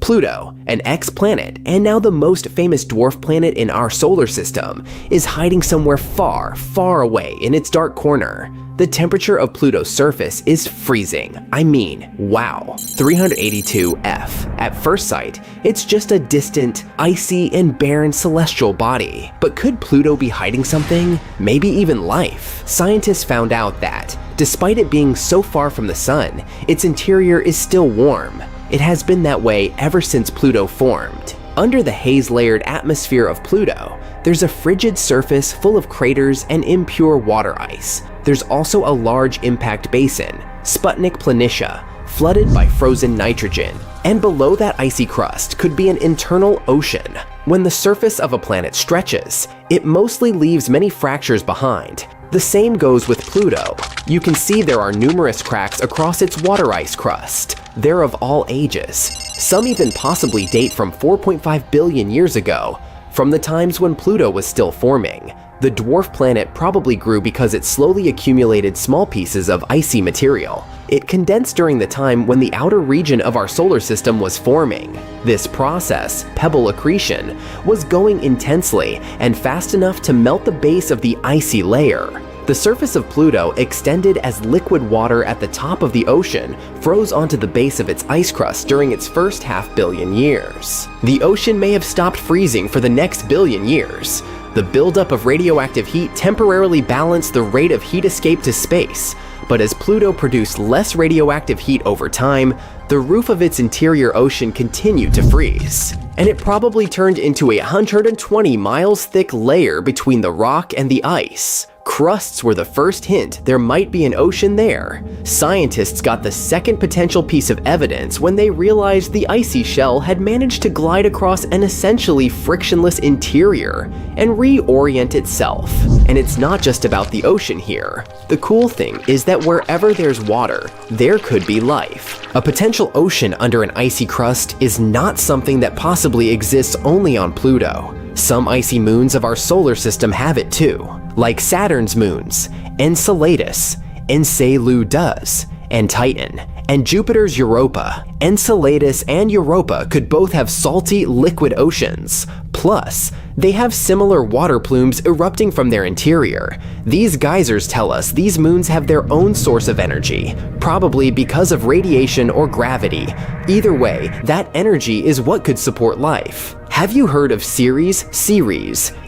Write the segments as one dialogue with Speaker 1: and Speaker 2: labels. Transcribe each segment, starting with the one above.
Speaker 1: Pluto, an ex-planet and now the most famous dwarf planet in our solar system, is hiding somewhere far, far away in its dark corner. The temperature of Pluto's surface is freezing. I mean, wow. 382 F. At first sight, it's just a distant, icy, and barren celestial body. But could Pluto be hiding something? Maybe even life? Scientists found out that, despite it being so far from the sun, its interior is still warm. It has been that way ever since Pluto formed. Under the haze-layered atmosphere of Pluto, there's a frigid surface full of craters and impure water ice. There's also a large impact basin, Sputnik Planitia, flooded by frozen nitrogen. And below that icy crust could be an internal ocean. When the surface of a planet stretches, it mostly leaves many fractures behind. The same goes with Pluto. You can see there are numerous cracks across its water ice crust. They're of all ages. Some even possibly date from 4.5 billion years ago, from the times when Pluto was still forming. The dwarf planet probably grew because it slowly accumulated small pieces of icy material. It condensed during the time when the outer region of our solar system was forming. This process, pebble accretion, was going intensely and fast enough to melt the base of the icy layer. The surface of Pluto extended as liquid water at the top of the ocean froze onto the base of its ice crust during its first half-billion years. The ocean may have stopped freezing for the next billion years. The buildup of radioactive heat temporarily balanced the rate of heat escape to space, but as Pluto produced less radioactive heat over time, the roof of its interior ocean continued to freeze. And it probably turned into a 120 miles thick layer between the rock and the ice. Crusts were the first hint there might be an ocean there. Scientists got the second potential piece of evidence when they realized the icy shell had managed to glide across an essentially frictionless interior and reorient itself. And it's not just about the ocean here. The cool thing is that wherever there's water, there could be life. A potential ocean under an icy crust is not something that possibly exists only on Pluto. Some icy moons of our solar system have it too, like Saturn's moons, Enceladus, Enceladus, and Titan, and Jupiter's Europa. Enceladus and Europa could both have salty, liquid oceans. Plus, they have similar water plumes erupting from their interior. These geysers tell us these moons have their own source of energy, probably because of radiation or gravity. Either way, that energy is what could support life. Have you heard of Ceres?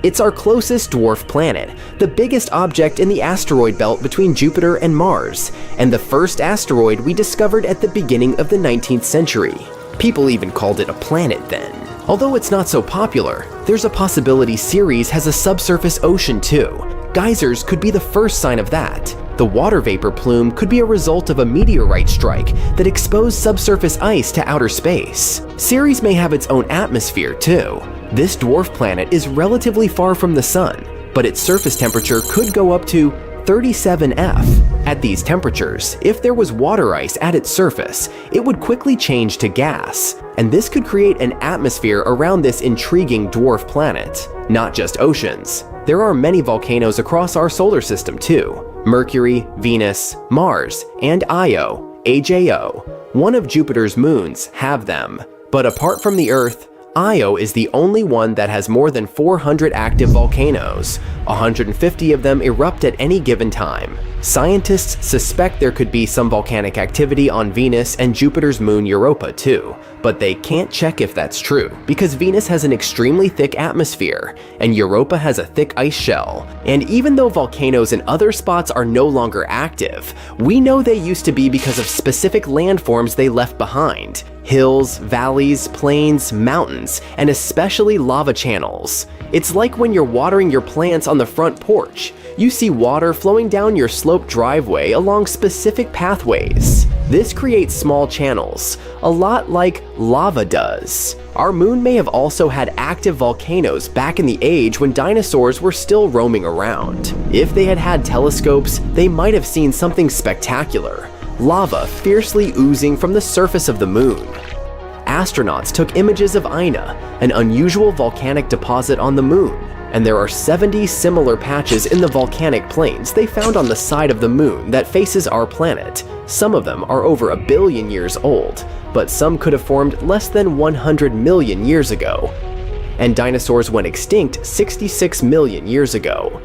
Speaker 1: It's our closest dwarf planet, the biggest object in the asteroid belt between Jupiter and Mars, and the first asteroid we discovered at the beginning of the 19th century. People even called it a planet then. Although it's not so popular, there's a possibility Ceres has a subsurface ocean too. Geysers could be the first sign of that. The water vapor plume could be a result of a meteorite strike that exposed subsurface ice to outer space. Ceres may have its own atmosphere too. This dwarf planet is relatively far from the sun, but its surface temperature could go up to 37 F. At these temperatures, if there was water ice at its surface, it would quickly change to gas, and this could create an atmosphere around this intriguing dwarf planet. Not just oceans. There are many volcanoes across our solar system too. Mercury, Venus, Mars, and Io, AJO, one of Jupiter's moons, have them. But apart from the Earth, Io is the only one that has more than 400 active volcanoes. 150 of them erupt at any given time. Scientists suspect there could be some volcanic activity on Venus and Jupiter's moon Europa too, but they can't check if that's true because Venus has an extremely thick atmosphere and Europa has a thick ice shell. And even though volcanoes in other spots are no longer active, we know they used to be because of specific landforms they left behind. Hills, valleys, plains, mountains, and especially lava channels. It's like when you're watering your plants on the front porch. You see water flowing down your sloped driveway along specific pathways. This creates small channels, a lot like lava does. Our moon may have also had active volcanoes back in the age when dinosaurs were still roaming around. If they had had telescopes, they might have seen something spectacular. Lava fiercely oozing from the surface of the moon. Astronauts took images of Ina, an unusual volcanic deposit on the moon, and there are 70 similar patches in the volcanic plains they found on the side of the moon that faces our planet. Some of them are over 1 billion years old, but some could have formed less than 100 million years ago. And dinosaurs went extinct 66 million years ago.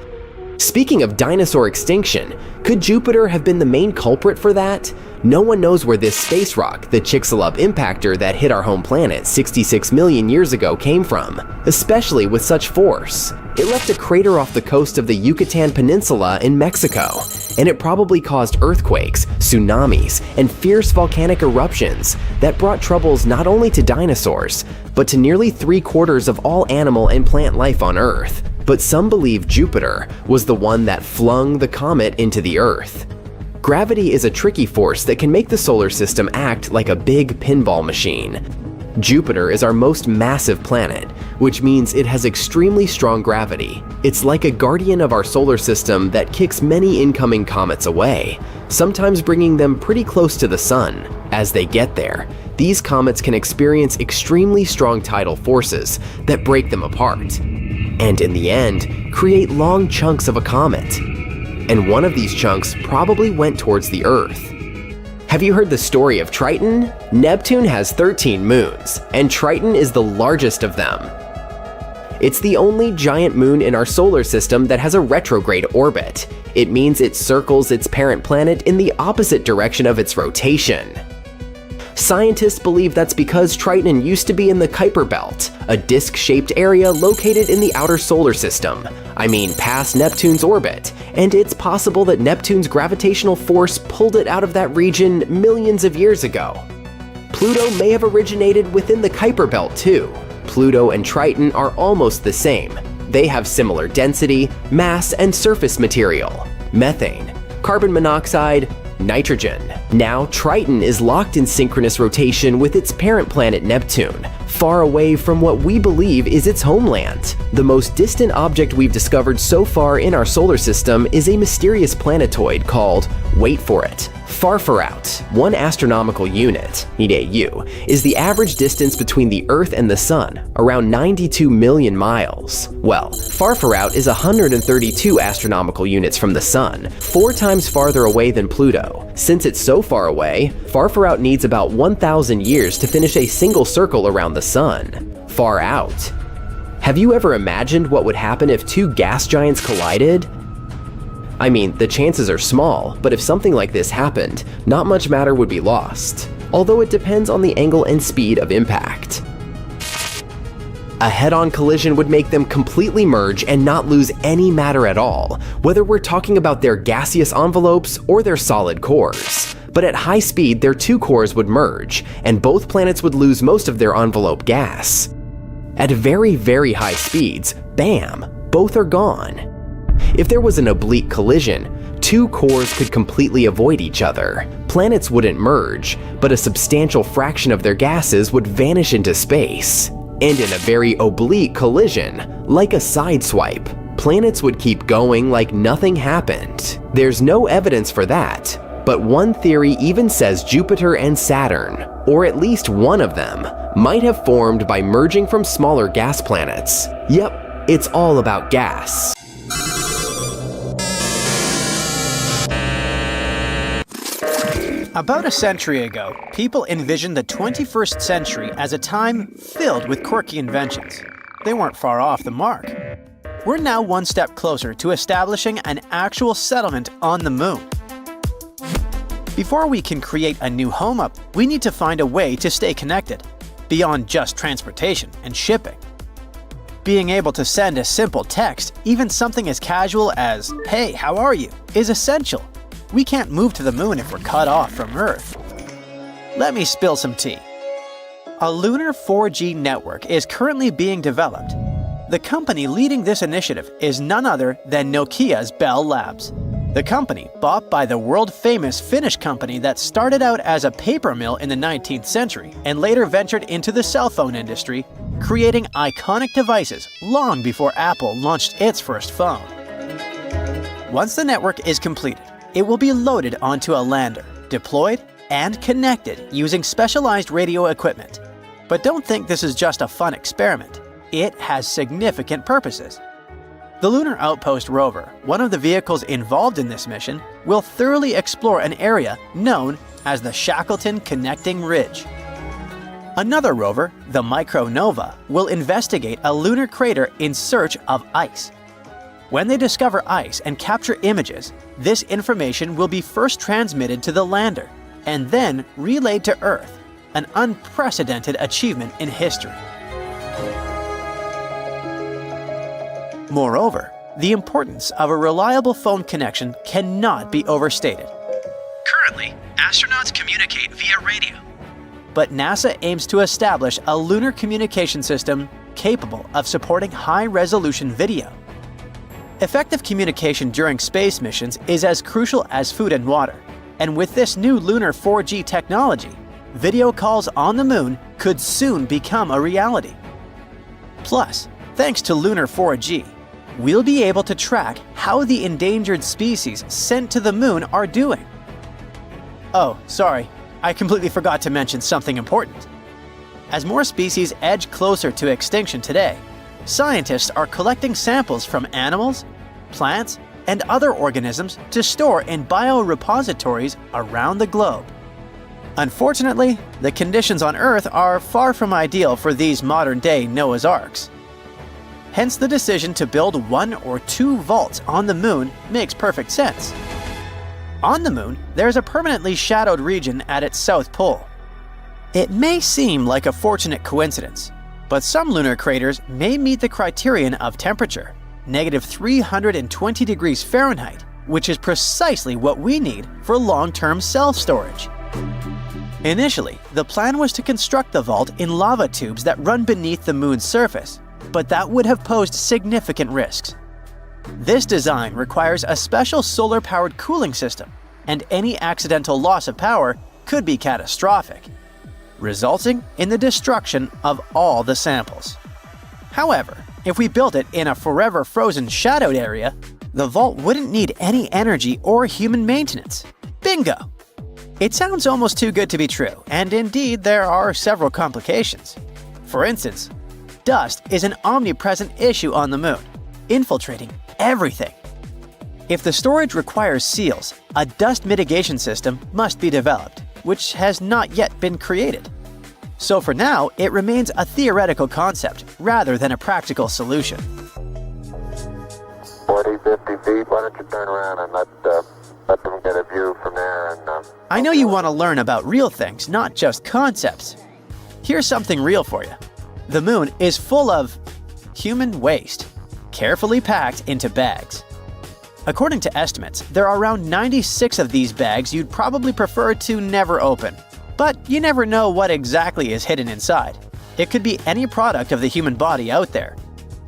Speaker 1: Speaking of dinosaur extinction, could Jupiter have been the main culprit for that? No one knows where this space rock, the Chicxulub impactor that hit our home planet 66 million years ago, came from, especially with such force. It left a crater off the coast of the Yucatan Peninsula in Mexico, and it probably caused earthquakes, tsunamis, and fierce volcanic eruptions that brought troubles not only to dinosaurs, but to nearly 3/4 of all animal and plant life on Earth. But some believe Jupiter was the one that flung the comet into the Earth. Gravity is a tricky force that can make the solar system act like a big pinball machine. Jupiter is our most massive planet, which means it has extremely strong gravity. It's like a guardian of our solar system that kicks many incoming comets away, sometimes bringing them pretty close to the sun. As they get there, these comets can experience extremely strong tidal forces that break them apart, and in the end, create long chunks of a comet. And one of these chunks probably went towards the Earth. Have you heard the story of Triton? Neptune has 13 moons, and Triton is the largest of them. It's the only giant moon in our solar system that has a retrograde orbit. It means it circles its parent planet in the opposite direction of its rotation. Scientists believe that's because Triton used to be in the Kuiper Belt, a disc-shaped area located in the outer solar system. I mean, past Neptune's orbit, and it's possible that Neptune's gravitational force pulled it out of that region millions of years ago. Pluto may have originated within the Kuiper Belt too. Pluto and Triton are almost the same. They have similar density, mass, and surface material: methane, carbon monoxide, nitrogen. Now, Triton is locked in synchronous rotation with its parent planet Neptune, far away from what we believe is its homeland. The most distant object we've discovered so far in our solar system is a mysterious planetoid called, wait for it, Farfarout. 1 astronomical unit, (AU), is the average distance between the Earth and the Sun, around 92 million miles. Well, Farfarout is 132 astronomical units from the Sun, 4 times farther away than Pluto. Since it's so far away, Farfarout needs about 1,000 years to finish a single circle around the Sun. Far out. Have you ever imagined what would happen if 2 gas giants collided? I mean, the chances are small, but if something like this happened, not much matter would be lost, although it depends on the angle and speed of impact. A head-on collision would make them completely merge and not lose any matter at all, whether we're talking about their gaseous envelopes or their solid cores. But at high speed, their 2 cores would merge, and both planets would lose most of their envelope gas. At very, very high speeds, bam, both are gone. If there was an oblique collision, 2 cores could completely avoid each other. Planets wouldn't merge, but a substantial fraction of their gases would vanish into space. And in a very oblique collision, like a sideswipe, planets would keep going like nothing happened. There's no evidence for that, but one theory even says Jupiter and Saturn, or at least one of them, might have formed by merging from smaller gas planets. Yep, it's all about gas.
Speaker 2: About a century ago, people envisioned the 21st century as a time filled with quirky inventions. They weren't far off the mark. We're now one step closer to establishing an actual settlement on the moon. Before we can create a new home up, we need to find a way to stay connected, beyond just transportation and shipping. Being able to send a simple text, even something as casual as, "Hey, how are you?" is essential. We can't move to the moon if we're cut off from Earth. Let me spill some tea. A lunar 4G network is currently being developed. The company leading this initiative is none other than Nokia's Bell Labs. The company, bought by the world-famous Finnish company that started out as a paper mill in the 19th century and later ventured into the cell phone industry, creating iconic devices long before Apple launched its first phone. Once the network is completed, it will be loaded onto a lander, deployed, and connected using specialized radio equipment. But don't think this is just a fun experiment. It has significant purposes. The Lunar Outpost rover, one of the vehicles involved in this mission, will thoroughly explore an area known as the Shackleton Connecting Ridge. Another rover, the Micronova, will investigate a lunar crater in search of ice. When they discover ice and capture images, this information will be first transmitted to the lander and then relayed to Earth, an unprecedented achievement in history. Moreover, the importance of a reliable phone connection cannot be overstated. Currently, astronauts communicate via radio. But NASA aims to establish a lunar communication system capable of supporting high-resolution video. Effective communication during space missions is as crucial as food and water, and with this new lunar 4G technology, video calls on the moon could soon become a reality. Plus, thanks to lunar 4G, we'll be able to track how the endangered species sent to the moon are doing. Oh, sorry, I completely forgot to mention something important. As more species edge closer to extinction today, scientists are collecting samples from animals, plants, and other organisms to store in biorepositories around the globe. Unfortunately, the conditions on Earth are far from ideal for these modern-day Noah's Arks. Hence, the decision to build 1 or 2 vaults on the moon makes perfect sense. On the moon, there's a permanently shadowed region at its south pole. It may seem like a fortunate coincidence, but some lunar craters may meet the criterion of temperature, -320 degrees Fahrenheit, which is precisely what we need for long-term self-storage. Initially, the plan was to construct the vault in lava tubes that run beneath the moon's surface, but that would have posed significant risks. This design requires a special solar-powered cooling system, and any accidental loss of power could be catastrophic, resulting in the destruction of all the samples. However, if we built it in a forever frozen shadowed area, the vault wouldn't need any energy or human maintenance. Bingo! It sounds almost too good to be true, and indeed there are several complications. For instance, dust is an omnipresent issue on the moon, infiltrating everything. If the storage requires seals, a dust mitigation system must be developed, which has not yet been created. So for now, it remains a theoretical concept rather than a practical solution.
Speaker 3: 40, 50 feet, why don't you turn around and let them get a view from there and...
Speaker 2: I know you want to learn about real things, not just concepts. Here's something real for you. The moon is full of human waste, carefully packed into bags. According to estimates, there are around 96 of these bags you'd probably prefer to never open. But you never know what exactly is hidden inside. It could be any product of the human body out there.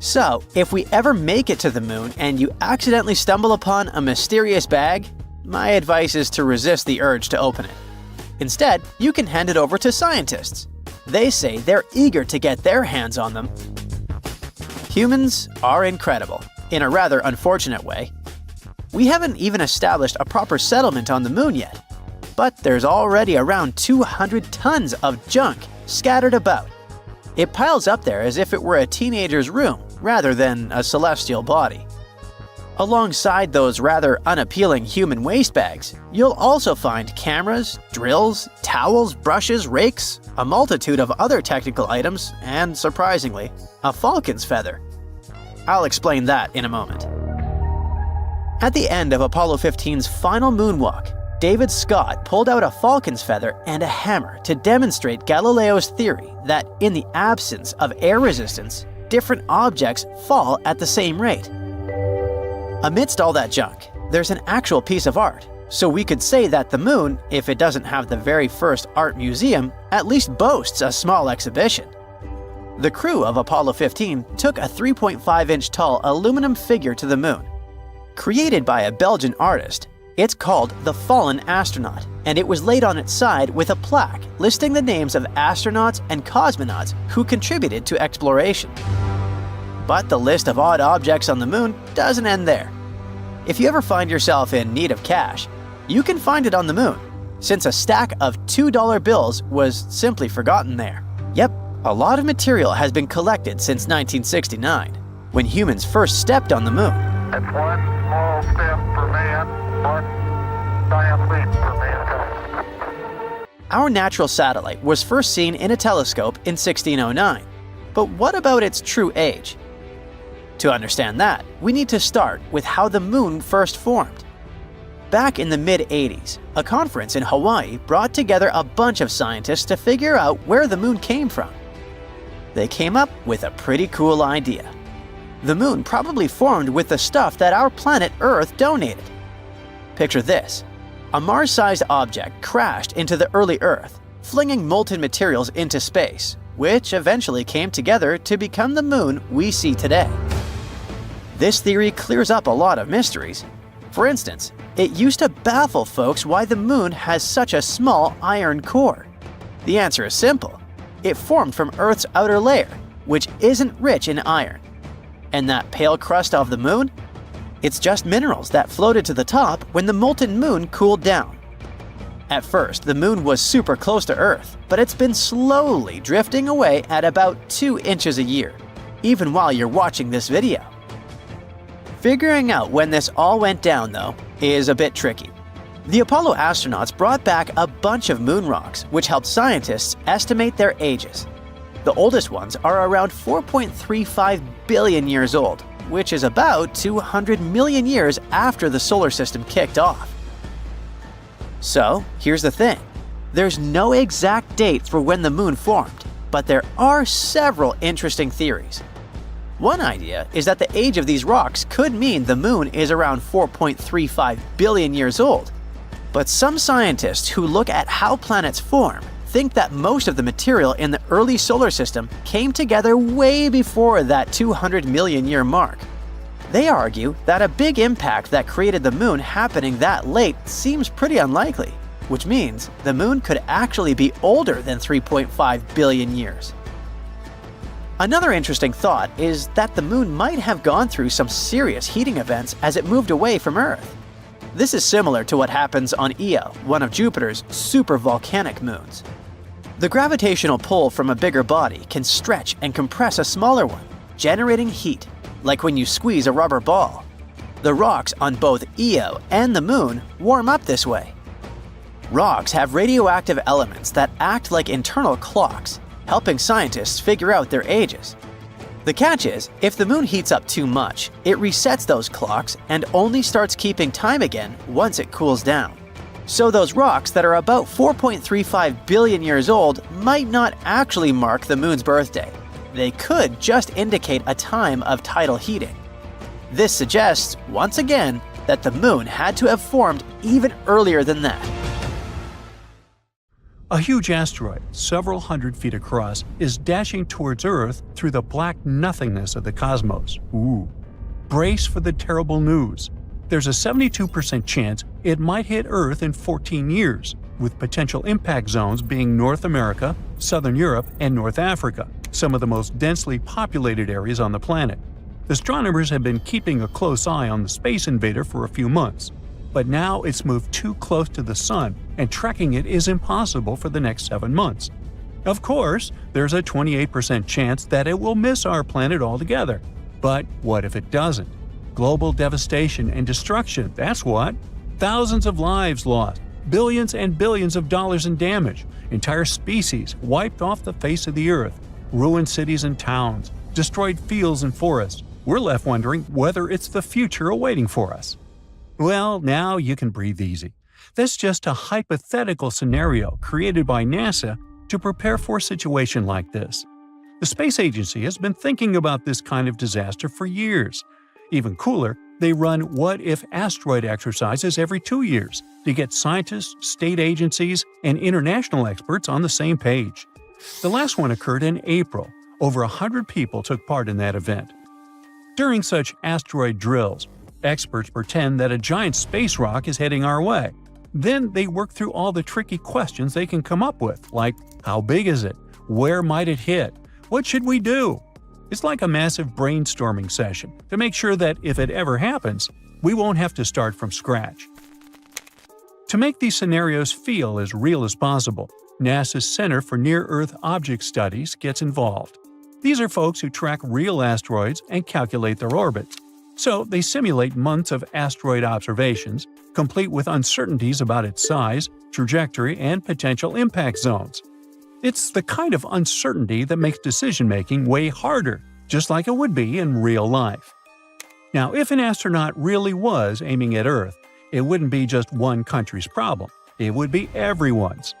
Speaker 2: So, if we ever make it to the moon and you accidentally stumble upon a mysterious bag, my advice is to resist the urge to open it. Instead, you can hand it over to scientists. They say they're eager to get their hands on them. Humans are incredible, in a rather unfortunate way. We haven't even established a proper settlement on the moon yet, but there's already around 200 tons of junk scattered about. It piles up there as if it were a teenager's room rather than a celestial body. Alongside those rather unappealing human waste bags, you'll also find cameras, drills, towels, brushes, rakes, a multitude of other technical items, and surprisingly, a falcon's feather. I'll explain that in a moment. At the end of Apollo 15's final moonwalk, David Scott pulled out a falcon's feather and a hammer to demonstrate Galileo's theory that in the absence of air resistance, different objects fall at the same rate. Amidst all that junk, there's an actual piece of art, so we could say that the moon, if it doesn't have the very first art museum, at least boasts a small exhibition. The crew of Apollo 15 took a 3.5-inch tall aluminum figure to the moon. Created by a Belgian artist, it's called the Fallen Astronaut, and it was laid on its side with a plaque listing the names of astronauts and cosmonauts who contributed to exploration. But the list of odd objects on the moon doesn't end there. If you ever find yourself in need of cash, you can find it on the moon, since a stack of $2 bills was simply forgotten there. Yep, a lot of material has been collected since 1969. when humans first stepped on the moon.
Speaker 3: It's one small step for man, one giant leap for mankind.
Speaker 2: Our natural satellite was first seen in a telescope in 1609. But what about its true age? To understand that, we need to start with how the moon first formed. Back in the mid-80s, a conference in Hawaii brought together a bunch of scientists to figure out where the moon came from. They came up with a pretty cool idea. The moon probably formed with the stuff that our planet Earth donated. Picture this. A Mars-sized object crashed into the early Earth, flinging molten materials into space, which eventually came together to become the moon we see today. This theory clears up a lot of mysteries. For instance, it used to baffle folks why the moon has such a small iron core. The answer is simple. It formed from Earth's outer layer, which isn't rich in iron. And that pale crust of the moon? It's just minerals that floated to the top when the molten moon cooled down. At first, the moon was super close to Earth, but it's been slowly drifting away at about 2 inches a year, even while you're watching this video. Figuring out when this all went down, though, is a bit tricky. The Apollo astronauts brought back a bunch of moon rocks, which helped scientists estimate their ages. The oldest ones are around 4.35 billion years old, which is about 200 million years after the solar system kicked off. So, here's the thing. There's no exact date for when the moon formed, but there are several interesting theories. One idea is that the age of these rocks could mean the moon is around 4.35 billion years old. But some scientists who look at how planets form think that most of the material in the early solar system came together way before that 200 million year mark. They argue that a big impact that created the moon happening that late seems pretty unlikely, which means the moon could actually be older than 3.5 billion years. Another interesting thought is that the moon might have gone through some serious heating events as it moved away from Earth. This is similar to what happens on Io, one of Jupiter's supervolcanic moons. The gravitational pull from a bigger body can stretch and compress a smaller one, generating heat, like when you squeeze a rubber ball. The rocks on both Io and the moon warm up this way. Rocks have radioactive elements that act like internal clocks, helping scientists figure out their ages. The catch is, if the moon heats up too much, it resets those clocks and only starts keeping time again once it cools down. So those rocks that are about 4.35 billion years old might not actually mark the moon's birthday. They could just indicate a time of tidal heating. This suggests, once again, that the moon had to have formed even earlier than that.
Speaker 4: A huge asteroid, several hundred feet across, is dashing towards Earth through the black nothingness of the cosmos. Ooh. Brace for the terrible news. There's a 72% chance it might hit Earth in 14 years, with potential impact zones being North America, Southern Europe, and North Africa, some of the most densely populated areas on the planet. Astronomers have been keeping a close eye on the space invader for a few months, but now it's moved too close to the Sun, and tracking it is impossible for the next 7 months. Of course, there's a 28% chance that it will miss our planet altogether. But what if it doesn't? Global devastation and destruction, that's what. Thousands of lives lost, billions and billions of dollars in damage, entire species wiped off the face of the Earth, ruined cities and towns, destroyed fields and forests. We're left wondering whether it's the future awaiting for us. Well, now you can breathe easy. That's just a hypothetical scenario created by NASA to prepare for a situation like this. The space agency has been thinking about this kind of disaster for years. Even cooler, they run what-if asteroid exercises every 2 years to get scientists, state agencies, and international experts on the same page. The last one occurred in April. Over 100 people took part in that event. During such asteroid drills, experts pretend that a giant space rock is heading our way. Then they work through all the tricky questions they can come up with, like how big is it? Where might it hit? What should we do? It's like a massive brainstorming session to make sure that if it ever happens, we won't have to start from scratch. To make these scenarios feel as real as possible, NASA's Center for Near-Earth Object Studies gets involved. These are folks who track real asteroids and calculate their orbits. So they simulate months of asteroid observations, complete with uncertainties about its size, trajectory, and potential impact zones. It's the kind of uncertainty that makes decision-making way harder, just like it would be in real life. Now, if an astronaut really was aiming at Earth, it wouldn't be just one country's problem. It would be everyone's.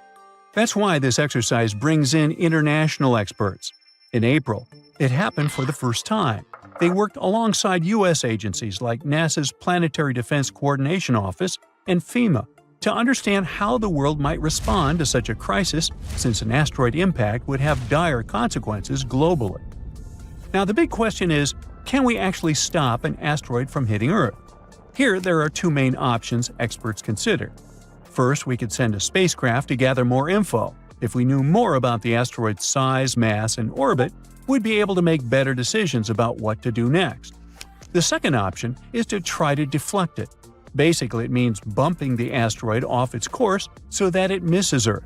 Speaker 4: That's why this exercise brings in international experts. In April, it happened for the first time. They worked alongside U.S. agencies like NASA's Planetary Defense Coordination Office and FEMA to understand how the world might respond to such a crisis, since an asteroid impact would have dire consequences globally. Now, the big question is, can we actually stop an asteroid from hitting Earth? Here, there are two main options experts consider. First, we could send a spacecraft to gather more info. If we knew more about the asteroid's size, mass, and orbit, we'd be able to make better decisions about what to do next. The second option is to try to deflect it. Basically, it means bumping the asteroid off its course so that it misses Earth.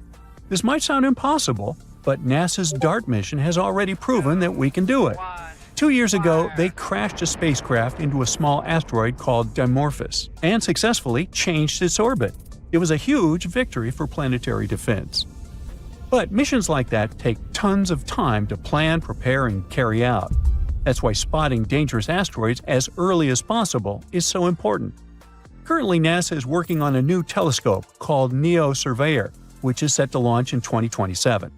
Speaker 4: This might sound impossible, but NASA's DART mission has already proven that we can do it. 2 years ago, they crashed a spacecraft into a small asteroid called Dimorphos and successfully changed its orbit. It was a huge victory for planetary defense. But missions like that take tons of time to plan, prepare, and carry out. That's why spotting dangerous asteroids as early as possible is so important. Currently, NASA is working on a new telescope called NEO-Surveyor, which is set to launch in 2027.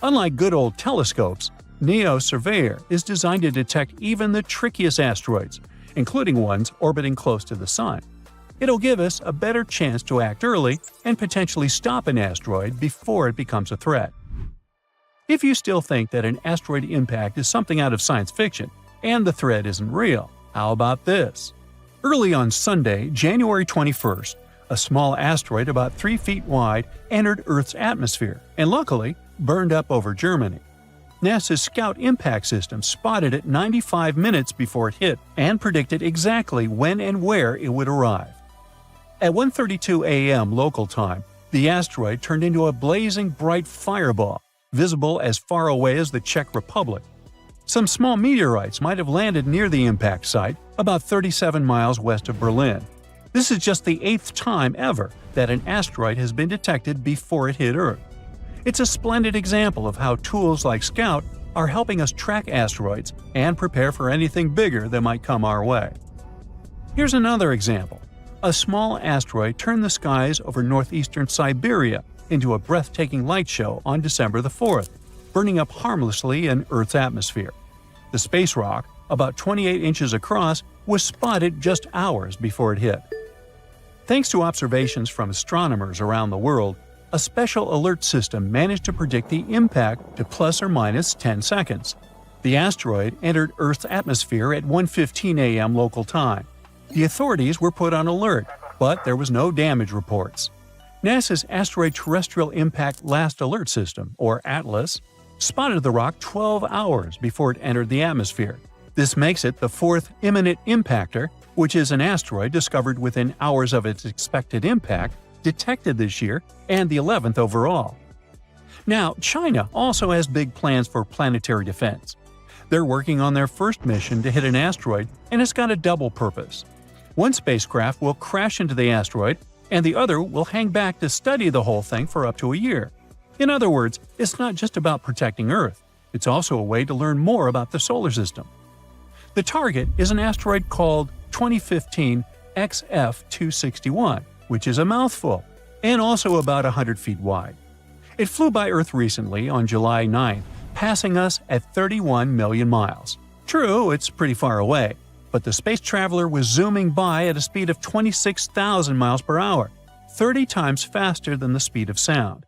Speaker 4: Unlike good old telescopes, NEO-Surveyor is designed to detect even the trickiest asteroids, including ones orbiting close to the Sun. It'll give us a better chance to act early and potentially stop an asteroid before it becomes a threat. If you still think that an asteroid impact is something out of science fiction and the threat isn't real, how about this? Early on Sunday, January 21st, a small asteroid about 3 feet wide entered Earth's atmosphere and luckily burned up over Germany. NASA's Scout Impact System spotted it 95 minutes before it hit and predicted exactly when and where it would arrive. At 1:32 a.m. local time, the asteroid turned into a blazing bright fireball, visible as far away as the Czech Republic. Some small meteorites might have landed near the impact site, about 37 miles west of Berlin. This is just the 8th time ever that an asteroid has been detected before it hit Earth. It's a splendid example of how tools like Scout are helping us track asteroids and prepare for anything bigger that might come our way. Here's another example. A small asteroid turned the skies over northeastern Siberia into a breathtaking light show on December the 4th, burning up harmlessly in Earth's atmosphere. The space rock, about 28 inches across, was spotted just hours before it hit. Thanks to observations from astronomers around the world, a special alert system managed to predict the impact to plus or minus 10 seconds. The asteroid entered Earth's atmosphere at 1:15 a.m. local time. The authorities were put on alert, but there was no damage reports. NASA's Asteroid Terrestrial Impact Last Alert System, or ATLAS, spotted the rock 12 hours before it entered the atmosphere. This makes it the 4th imminent impactor, which is an asteroid discovered within hours of its expected impact, detected this year, and the 11th overall. Now, China also has big plans for planetary defense. They're working on their first mission to hit an asteroid, and it's got a double purpose. One spacecraft will crash into the asteroid, and the other will hang back to study the whole thing for up to a year. In other words, it's not just about protecting Earth, it's also a way to learn more about the solar system. The target is an asteroid called 2015 XF261, which is a mouthful, and also about 100 feet wide. It flew by Earth recently on July 9th, passing us at 31 million miles. True, it's pretty far away, but the space traveler was zooming by at a speed of 26,000 miles per hour, 30 times faster than the speed of sound.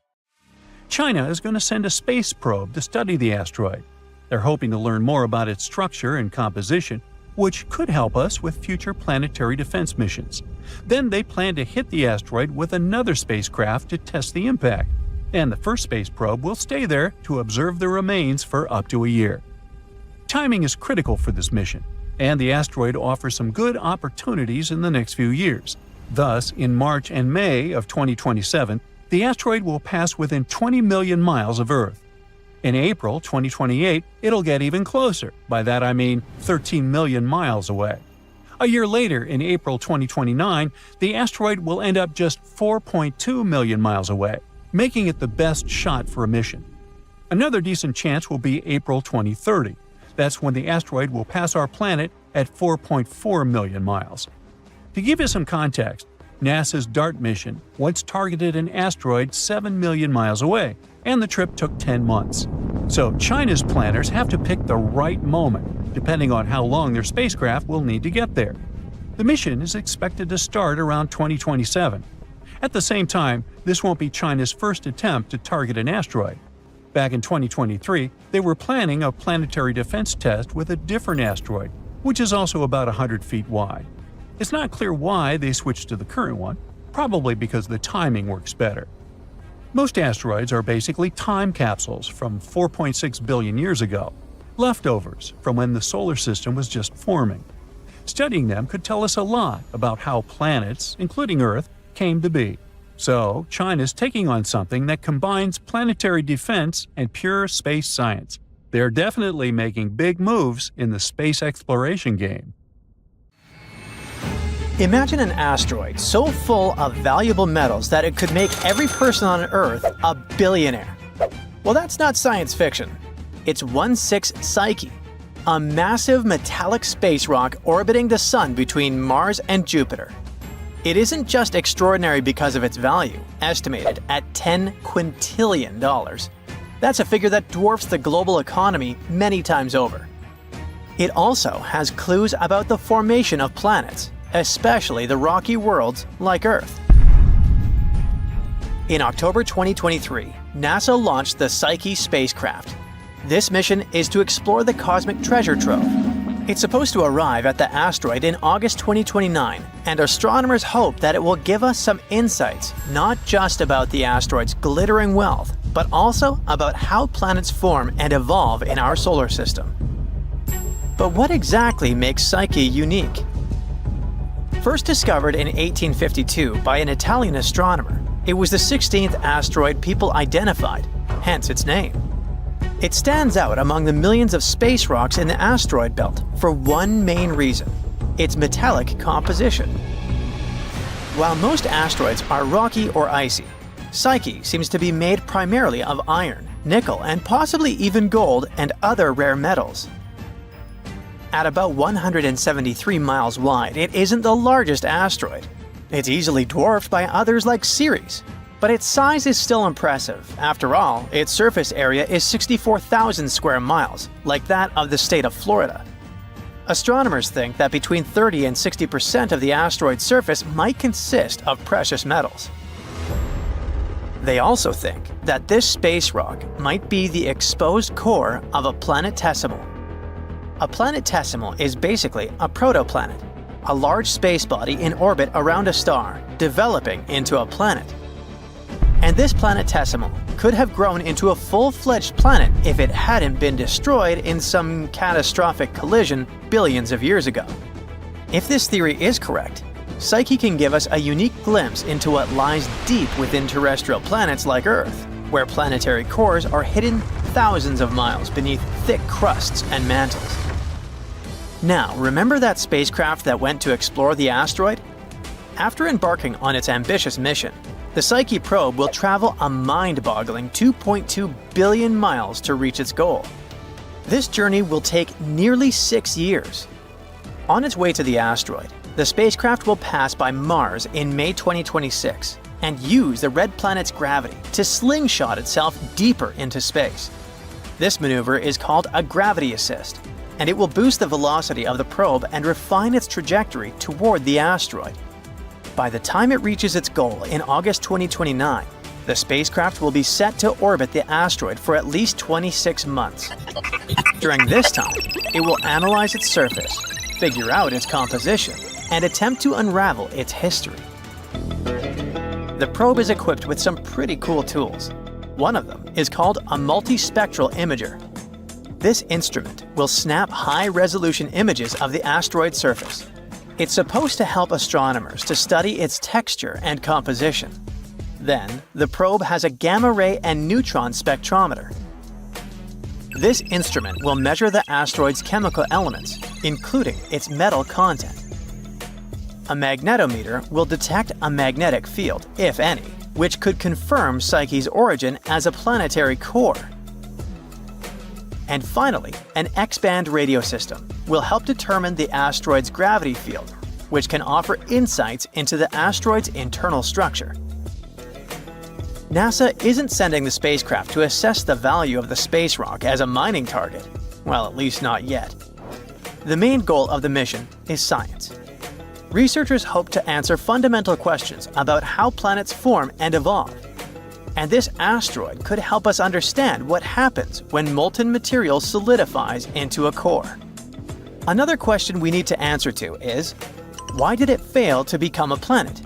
Speaker 4: China is going to send a space probe to study the asteroid. They're hoping to learn more about its structure and composition, which could help us with future planetary defense missions. Then they plan to hit the asteroid with another spacecraft to test the impact, and the first space probe will stay there to observe the remains for up to a year. Timing is critical for this mission, and the asteroid offers some good opportunities in the next few years. Thus, in March and May of 2027, the asteroid will pass within 20 million miles of Earth. In April 2028, it'll get even closer. By that I mean 13 million miles away. A year later, in April 2029, the asteroid will end up just 4.2 million miles away, making it the best shot for a mission. Another decent chance will be April 2030. That's when the asteroid will pass our planet at 4.4 million miles. To give you some context, NASA's DART mission once targeted an asteroid 7 million miles away, and the trip took 10 months. So China's planners have to pick the right moment, depending on how long their spacecraft will need to get there. The mission is expected to start around 2027. At the same time, this won't be China's first attempt to target an asteroid. Back in 2023, they were planning a planetary defense test with a different asteroid, which is also about 100 feet wide. It's not clear why they switched to the current one, probably because the timing works better. Most asteroids are basically time capsules from 4.6 billion years ago, leftovers from when the solar system was just forming. Studying them could tell us a lot about how planets, including Earth, came to be. So, China's taking on something that combines planetary defense and pure space science. They're definitely making big moves in the space exploration game.
Speaker 2: Imagine an asteroid so full of valuable metals that it could make every person on Earth a billionaire. Well, that's not science fiction. It's 16 Psyche, a massive metallic space rock orbiting the Sun between Mars and Jupiter. It isn't just extraordinary because of its value, estimated at $10 quintillion. That's a figure that dwarfs the global economy many times over. It also has clues about the formation of planets, especially the rocky worlds like Earth. In October 2023, NASA launched the Psyche spacecraft. This mission is to explore the cosmic treasure trove. It's supposed to arrive at the asteroid in August 2029, and astronomers hope that it will give us some insights, not just about the asteroid's glittering wealth, but also about how planets form and evolve in our solar system. But what exactly makes Psyche unique? First discovered in 1852 by an Italian astronomer, it was the 16th asteroid people identified, hence its name. It stands out among the millions of space rocks in the asteroid belt for one main reason: its metallic composition. While most asteroids are rocky or icy, Psyche seems to be made primarily of iron, nickel, and possibly even gold and other rare metals. At about 173 miles wide, it isn't the largest asteroid. It's easily dwarfed by others like Ceres. But its size is still impressive. After all, its surface area is 64,000 square miles, like that of the state of Florida. Astronomers think that between 30 and 60% of the asteroid's surface might consist of precious metals. They also think that this space rock might be the exposed core of a planetesimal. A planetesimal is basically a protoplanet, a large space body in orbit around a star, developing into a planet. And this planetesimal could have grown into a full-fledged planet if it hadn't been destroyed in some catastrophic collision billions of years ago. If this theory is correct, Psyche can give us a unique glimpse into what lies deep within terrestrial planets like Earth, where planetary cores are hidden thousands of miles beneath thick crusts and mantles. Now, remember that spacecraft that went to explore the asteroid? After embarking on its ambitious mission, the Psyche Probe will travel a mind-boggling 2.2 billion miles to reach its goal. This journey will take nearly 6 years. On its way to the asteroid, the spacecraft will pass by Mars in May 2026 and use the red planet's gravity to slingshot itself deeper into space. This maneuver is called a gravity assist, and it will boost the velocity of the probe and refine its trajectory toward the asteroid. By the time it reaches its goal in August 2029, the spacecraft will be set to orbit the asteroid for at least 26 months. During this time, it will analyze its surface, figure out its composition, and attempt to unravel its history. The probe is equipped with some pretty cool tools. One of them is called a multispectral imager. This instrument will snap high-resolution images of the asteroid's surface. It's supposed to help astronomers to study its texture and composition. Then, the probe has a gamma-ray and neutron spectrometer. This instrument will measure the asteroid's chemical elements, including its metal content. A magnetometer will detect a magnetic field, if any, which could confirm Psyche's origin as a planetary core. And finally, an X-band radio system will help determine the asteroid's gravity field, which can offer insights into the asteroid's internal structure. NASA isn't sending the spacecraft to assess the value of the space rock as a mining target. Well, at least not yet. The main goal of the mission is science. Researchers hope to answer fundamental questions about how planets form and evolve. And this asteroid could help us understand what happens when molten material solidifies into a core. Another question we need to answer to is, why did it fail to become a planet?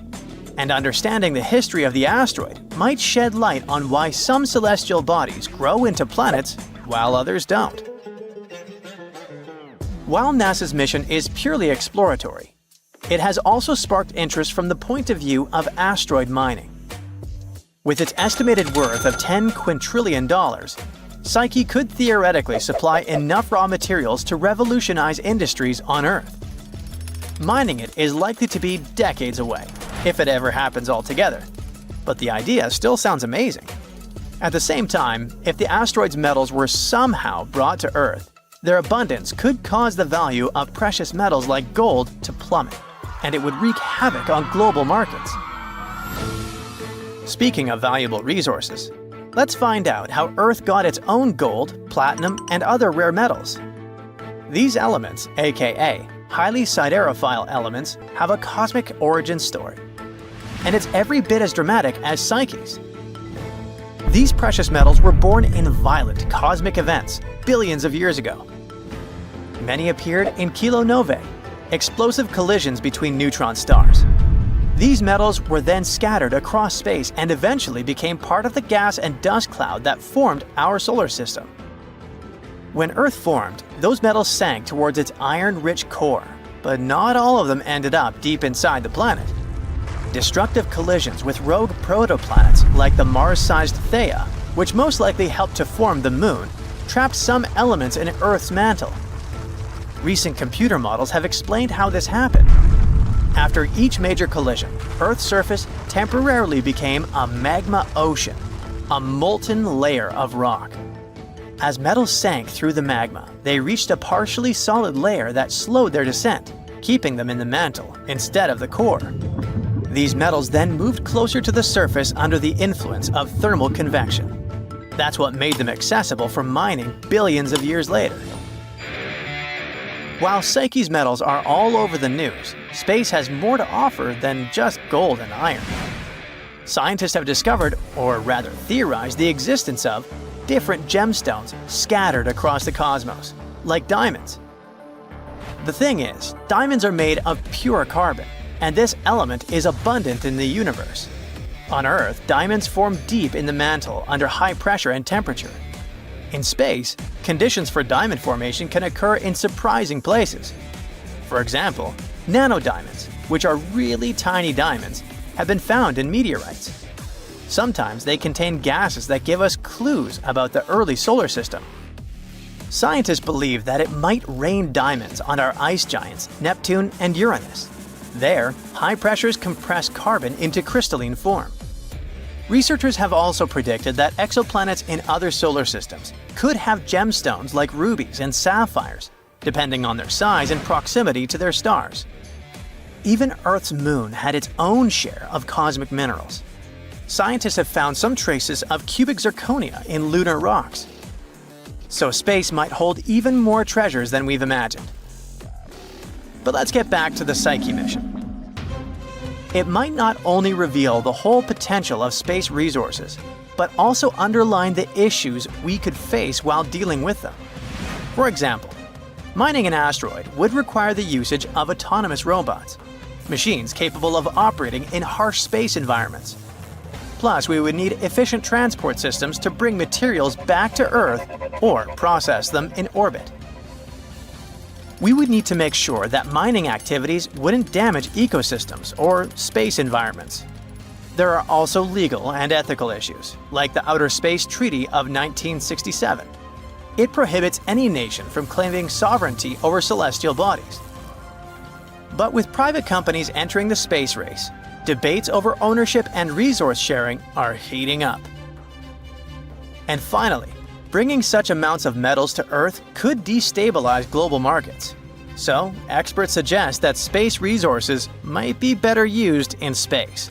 Speaker 2: And understanding the history of the asteroid might shed light on why some celestial bodies grow into planets while others don't. While NASA's mission is purely exploratory, it has also sparked interest from the point of view of asteroid mining. With its estimated worth of $10 quintillion, Psyche could theoretically supply enough raw materials to revolutionize industries on Earth. Mining it is likely to be decades away, if it ever happens altogether, but the idea still sounds amazing. At the same time, if the asteroid's metals were somehow brought to Earth, their abundance could cause the value of precious metals like gold to plummet, and it would wreak havoc on global markets. Speaking of valuable resources, let's find out how Earth got its own gold, platinum, and other rare metals. These elements, aka highly siderophile elements, have a cosmic origin story, and it's every bit as dramatic as Psyche's. These precious metals were born in violent cosmic events billions of years ago. Many appeared in kilonovae, explosive collisions between neutron stars. These metals were then scattered across space and eventually became part of the gas and dust cloud that formed our solar system. When Earth formed, those metals sank towards its iron-rich core, but not all of them ended up deep inside the planet. Destructive collisions with rogue protoplanets like the Mars-sized Theia, which most likely helped to form the Moon, trapped some elements in Earth's mantle. Recent computer models have explained how this happened. After each major collision, Earth's surface temporarily became a magma ocean, a molten layer of rock. As metals sank through the magma, they reached a partially solid layer that slowed their descent, keeping them in the mantle instead of the core. These metals then moved closer to the surface under the influence of thermal convection. That's what made them accessible for mining billions of years later. While Psyche's metals are all over the news, space has more to offer than just gold and iron. Scientists have discovered, or rather theorized, the existence of different gemstones scattered across the cosmos, like diamonds. The thing is, diamonds are made of pure carbon, and this element is abundant in the universe. On Earth, diamonds form deep in the mantle under high pressure and temperature. In space, conditions for diamond formation can occur in surprising places. For example, nanodiamonds, which are really tiny diamonds, have been found in meteorites. Sometimes they contain gases that give us clues about the early solar system. Scientists believe that it might rain diamonds on our ice giants, Neptune and Uranus. There, high pressures compress carbon into crystalline form. Researchers have also predicted that exoplanets in other solar systems could have gemstones like rubies and sapphires, depending on their size and proximity to their stars. Even Earth's moon had its own share of cosmic minerals. Scientists have found some traces of cubic zirconia in lunar rocks. So space might hold even more treasures than we've imagined. But let's get back to the Psyche mission. It might not only reveal the whole potential of space resources, but also underline the issues we could face while dealing with them. For example, mining an asteroid would require the usage of autonomous robots, machines capable of operating in harsh space environments. Plus, we would need efficient transport systems to bring materials back to Earth or process them in orbit. We would need to make sure that mining activities wouldn't damage ecosystems or space environments. There are also legal and ethical issues, like the Outer Space Treaty of 1967. It prohibits any nation from claiming sovereignty over celestial bodies. But with private companies entering the space race, debates over ownership and resource sharing are heating up. And finally, bringing such amounts of metals to Earth could destabilize global markets. So, experts suggest that space resources might be better used in space,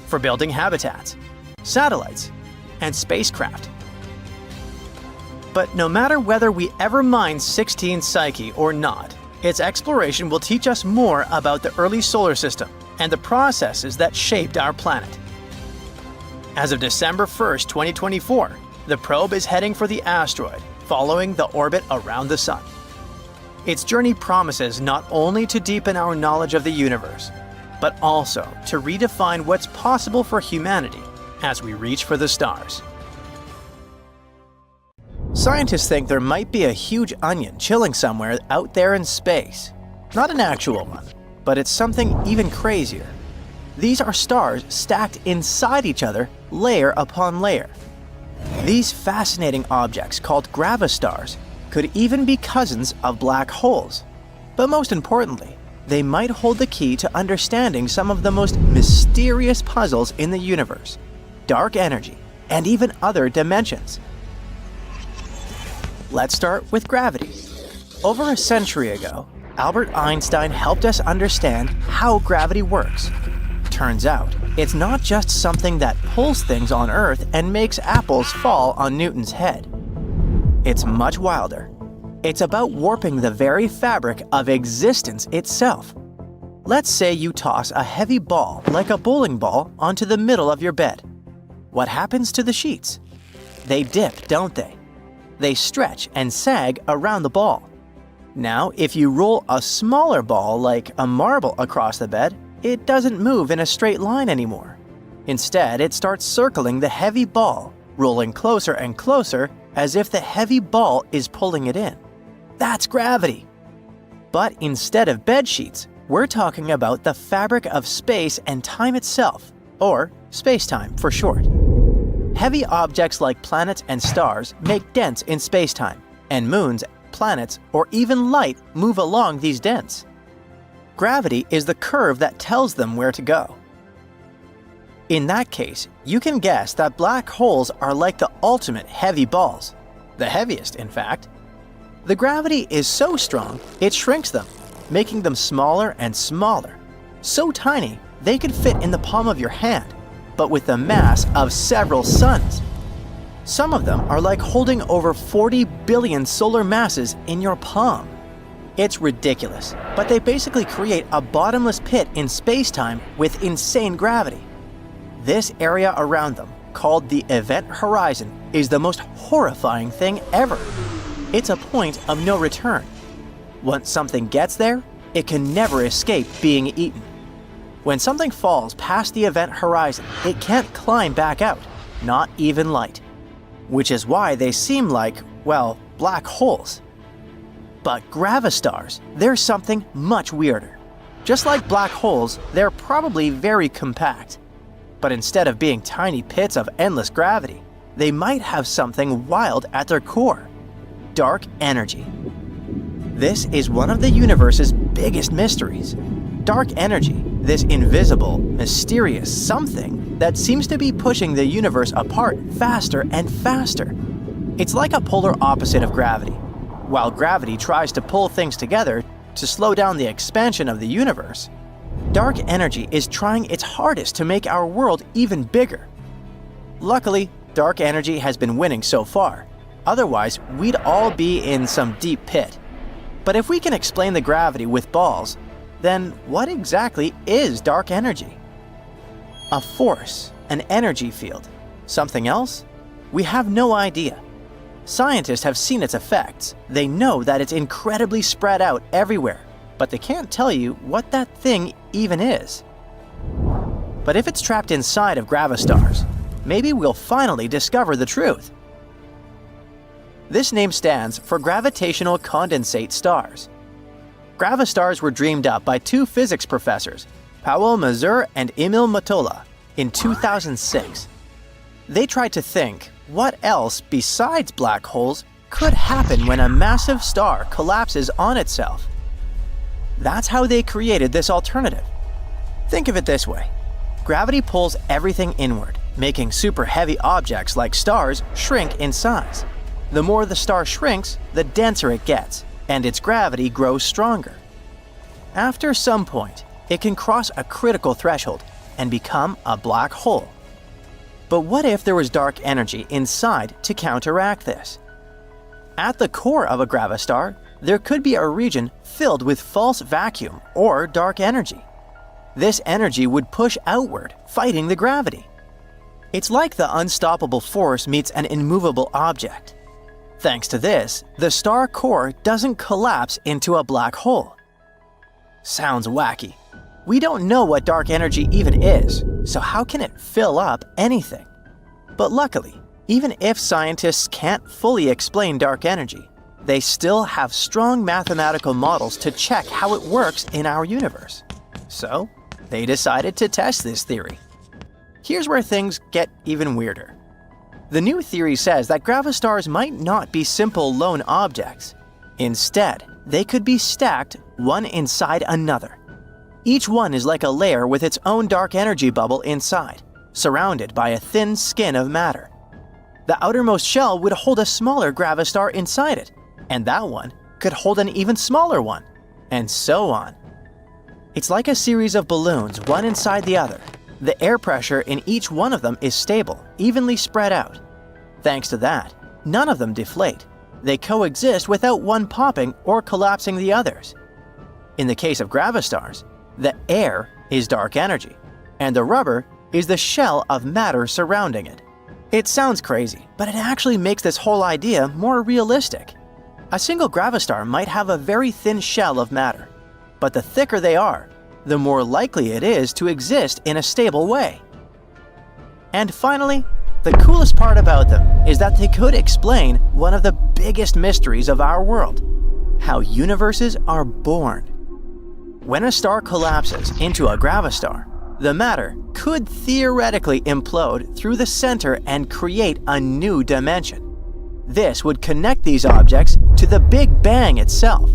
Speaker 2: for building habitats, satellites, and spacecraft. But no matter whether we ever mine 16 Psyche or not, its exploration will teach us more about the early solar system and the processes that shaped our planet. As of December 1st, 2024, the probe is heading for the asteroid, following the orbit around the Sun. Its journey promises not only to deepen our knowledge of the universe, but also to redefine what's possible for humanity as we reach for the stars. Scientists think there might be a huge onion chilling somewhere out there in space. Not an actual one, but it's something even crazier. These are stars stacked inside each other, layer upon layer. These fascinating objects, called Gravars, could even be cousins of black holes. But most importantly, they might hold the key to understanding some of the most mysterious puzzles in the universe, dark energy, and even other dimensions. Let's start with gravity. Over a century ago, Albert Einstein helped us understand how gravity works. Turns out, it's not just something that pulls things on Earth and makes apples fall on Newton's head. It's much wilder. It's about warping the very fabric of existence itself. Let's say you toss a heavy ball, like a bowling ball, onto the middle of your bed. What happens to the sheets? They dip, don't they? They stretch and sag around the ball. Now, if you roll a smaller ball, like a marble, across the bed, it doesn't move in a straight line anymore. Instead, it starts circling the heavy ball, rolling closer and closer as if the heavy ball is pulling it in. That's gravity. But instead of bed sheets, we're talking about the fabric of space and time itself, or space-time for short. Heavy objects like planets and stars make dents in space-time, and moons, planets, or even light move along these dents. Gravity is the curve that tells them where to go. In that case, you can guess that black holes are like the ultimate heavy balls. The heaviest, in fact. The gravity is so strong, it shrinks them, making them smaller and smaller. So tiny, they could fit in the palm of your hand, but with the mass of several suns. Some of them are like holding over 40 billion solar masses in your palm. It's ridiculous, but they basically create a bottomless pit in space-time with insane gravity. This area around them, called the event horizon, is the most horrifying thing ever. It's a point of no return. Once something gets there, it can never escape being eaten. When something falls past the event horizon, it can't climb back out, not even light. Which is why they seem like, well, black holes. But Gravars, they're something much weirder. Just like black holes, they're probably very compact. But instead of being tiny pits of endless gravity, they might have something wild at their core: dark energy. This is one of the universe's biggest mysteries. Dark energy, this invisible, mysterious something that seems to be pushing the universe apart faster and faster. It's like a polar opposite of gravity. While gravity tries to pull things together to slow down the expansion of the universe, dark energy is trying its hardest to make our world even bigger. Luckily, dark energy has been winning so far. Otherwise, we'd all be in some deep pit. But if we can explain the gravity with balls, then what exactly is dark energy? A force, an energy field. Something else? We have no idea. Scientists have seen its effects. They know that it's incredibly spread out everywhere, but they can't tell you what that thing even is. But if it's trapped inside of Gravars, maybe we'll finally discover the truth. This name stands for gravitational condensate stars. Gravars were dreamed up by two physics professors, Paul Mazur and Emil Matola, in 2006. They tried to think, what else besides black holes could happen when a massive star collapses on itself. That's how they created this alternative. Think of it this way. Gravity pulls everything inward, making super heavy objects like stars shrink in size. The more the star shrinks, the denser it gets, and its gravity grows stronger. After some point, it can cross a critical threshold and become a black hole. But what if there was dark energy inside to counteract this? At the core of a gravastar, there could be a region filled with false vacuum or dark energy. This energy would push outward, fighting the gravity. It's like the unstoppable force meets an immovable object. Thanks to this, the star core doesn't collapse into a black hole. Sounds wacky. We don't know what dark energy even is, so how can it fill up anything? But luckily, even if scientists can't fully explain dark energy, they still have strong mathematical models to check how it works in our universe. So, they decided to test this theory. Here's where things get even weirder. The new theory says that gravastars might not be simple lone objects. Instead, they could be stacked one inside another. Each one is like a layer with its own dark energy bubble inside, surrounded by a thin skin of matter. The outermost shell would hold a smaller gravastar inside it, and that one could hold an even smaller one, and so on. It's like a series of balloons, one inside the other. The air pressure in each one of them is stable, evenly spread out. Thanks to that, none of them deflate. They coexist without one popping or collapsing the others. In the case of gravastars, the air is dark energy, and the rubber is the shell of matter surrounding it. It sounds crazy, but it actually makes this whole idea more realistic. A single gravastar might have a very thin shell of matter, but the thicker they are, the more likely it is to exist in a stable way. And finally, the coolest part about them is that they could explain one of the biggest mysteries of our world: how universes are born. When a star collapses into a gravastar, the matter could theoretically implode through the center and create a new dimension. This would connect these objects to the Big Bang itself.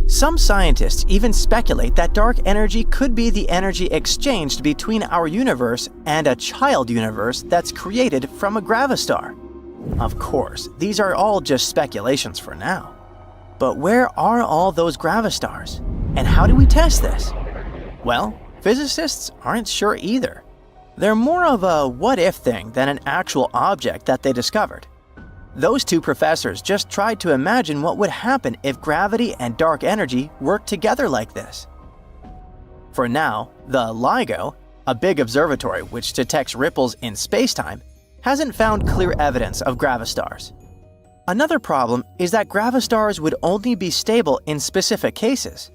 Speaker 2: Some scientists even speculate that dark energy could be the energy exchanged between our universe and a child universe that's created from a gravastar. Of course, these are all just speculations for now. But where are all those gravastars? And how do we test this? Well, physicists aren't sure either. They're more of a what-if thing than an actual object that they discovered. Those two professors just tried to imagine what would happen if gravity and dark energy worked together like this. For now, the LIGO, a big observatory which detects ripples in space-time, hasn't found clear evidence of gravastars. Another problem is that gravastars would only be stable in specific cases.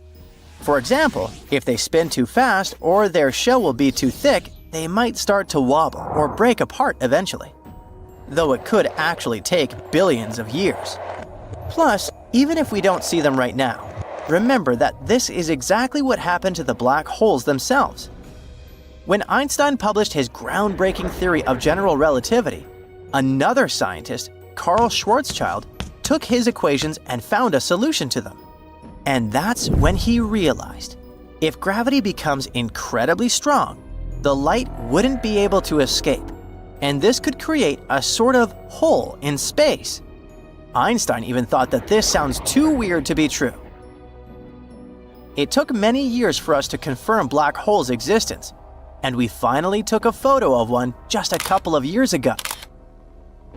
Speaker 2: For example, if they spin too fast or their shell will be too thick, they might start to wobble or break apart eventually, though it could actually take billions of years. Plus, even if we don't see them right now, remember that this is exactly what happened to the black holes themselves. When Einstein published his groundbreaking theory of general relativity, another scientist, Carl Schwarzschild, took his equations and found a solution to them. And that's when he realized, if gravity becomes incredibly strong, the light wouldn't be able to escape, and this could create a sort of hole in space. Einstein even thought that this sounds too weird to be true. It took many years for us to confirm black holes' existence, and we finally took a photo of one just a couple of years ago.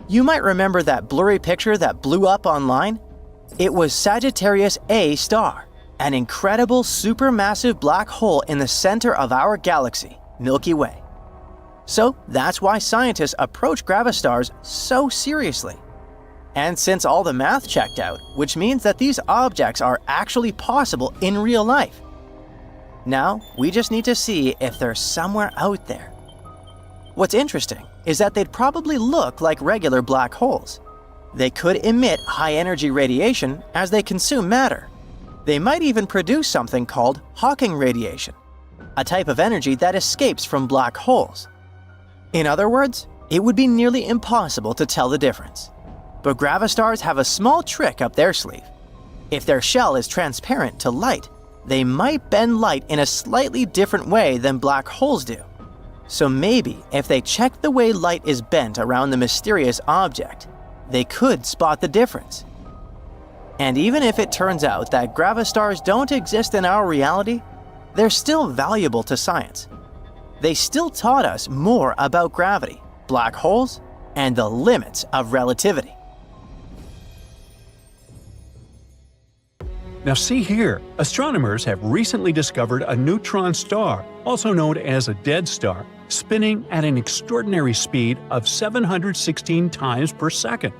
Speaker 2: You might remember that blurry picture that blew up online? It was Sagittarius A star, an incredible supermassive black hole in the center of our galaxy, Milky Way. So that's why scientists approach gravastars so seriously. And since all the math checked out, which means that these objects are actually possible in real life. Now, we just need to see if they're somewhere out there. What's interesting is that they'd probably look like regular black holes. They could emit high-energy radiation as they consume matter. They might even produce something called Hawking radiation, a type of energy that escapes from black holes. In other words, it would be nearly impossible to tell the difference. But gravastars have a small trick up their sleeve. If their shell is transparent to light, they might bend light in a slightly different way than black holes do. So maybe if they check the way light is bent around the mysterious object, they could spot the difference. And even if it turns out that gravastars don't exist in our reality, they're still valuable to science. They still taught us more about gravity, black holes, and the limits of relativity.
Speaker 4: Now see here, astronomers have recently discovered a neutron star, also known as a dead star, spinning at an extraordinary speed of 716 times per second.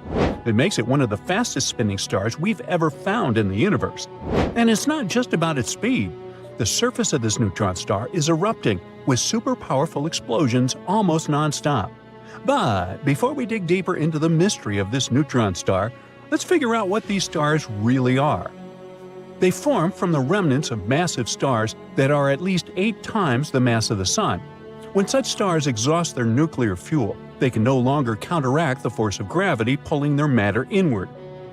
Speaker 4: It makes it one of the fastest spinning stars we've ever found in the universe. And it's not just about its speed. The surface of this neutron star is erupting with super powerful explosions almost non-stop. But before we dig deeper into the mystery of this neutron star, let's figure out what these stars really are. They form from the remnants of massive stars that are at least 8 times the mass of the Sun. When such stars exhaust their nuclear fuel, they can no longer counteract the force of gravity pulling their matter inward.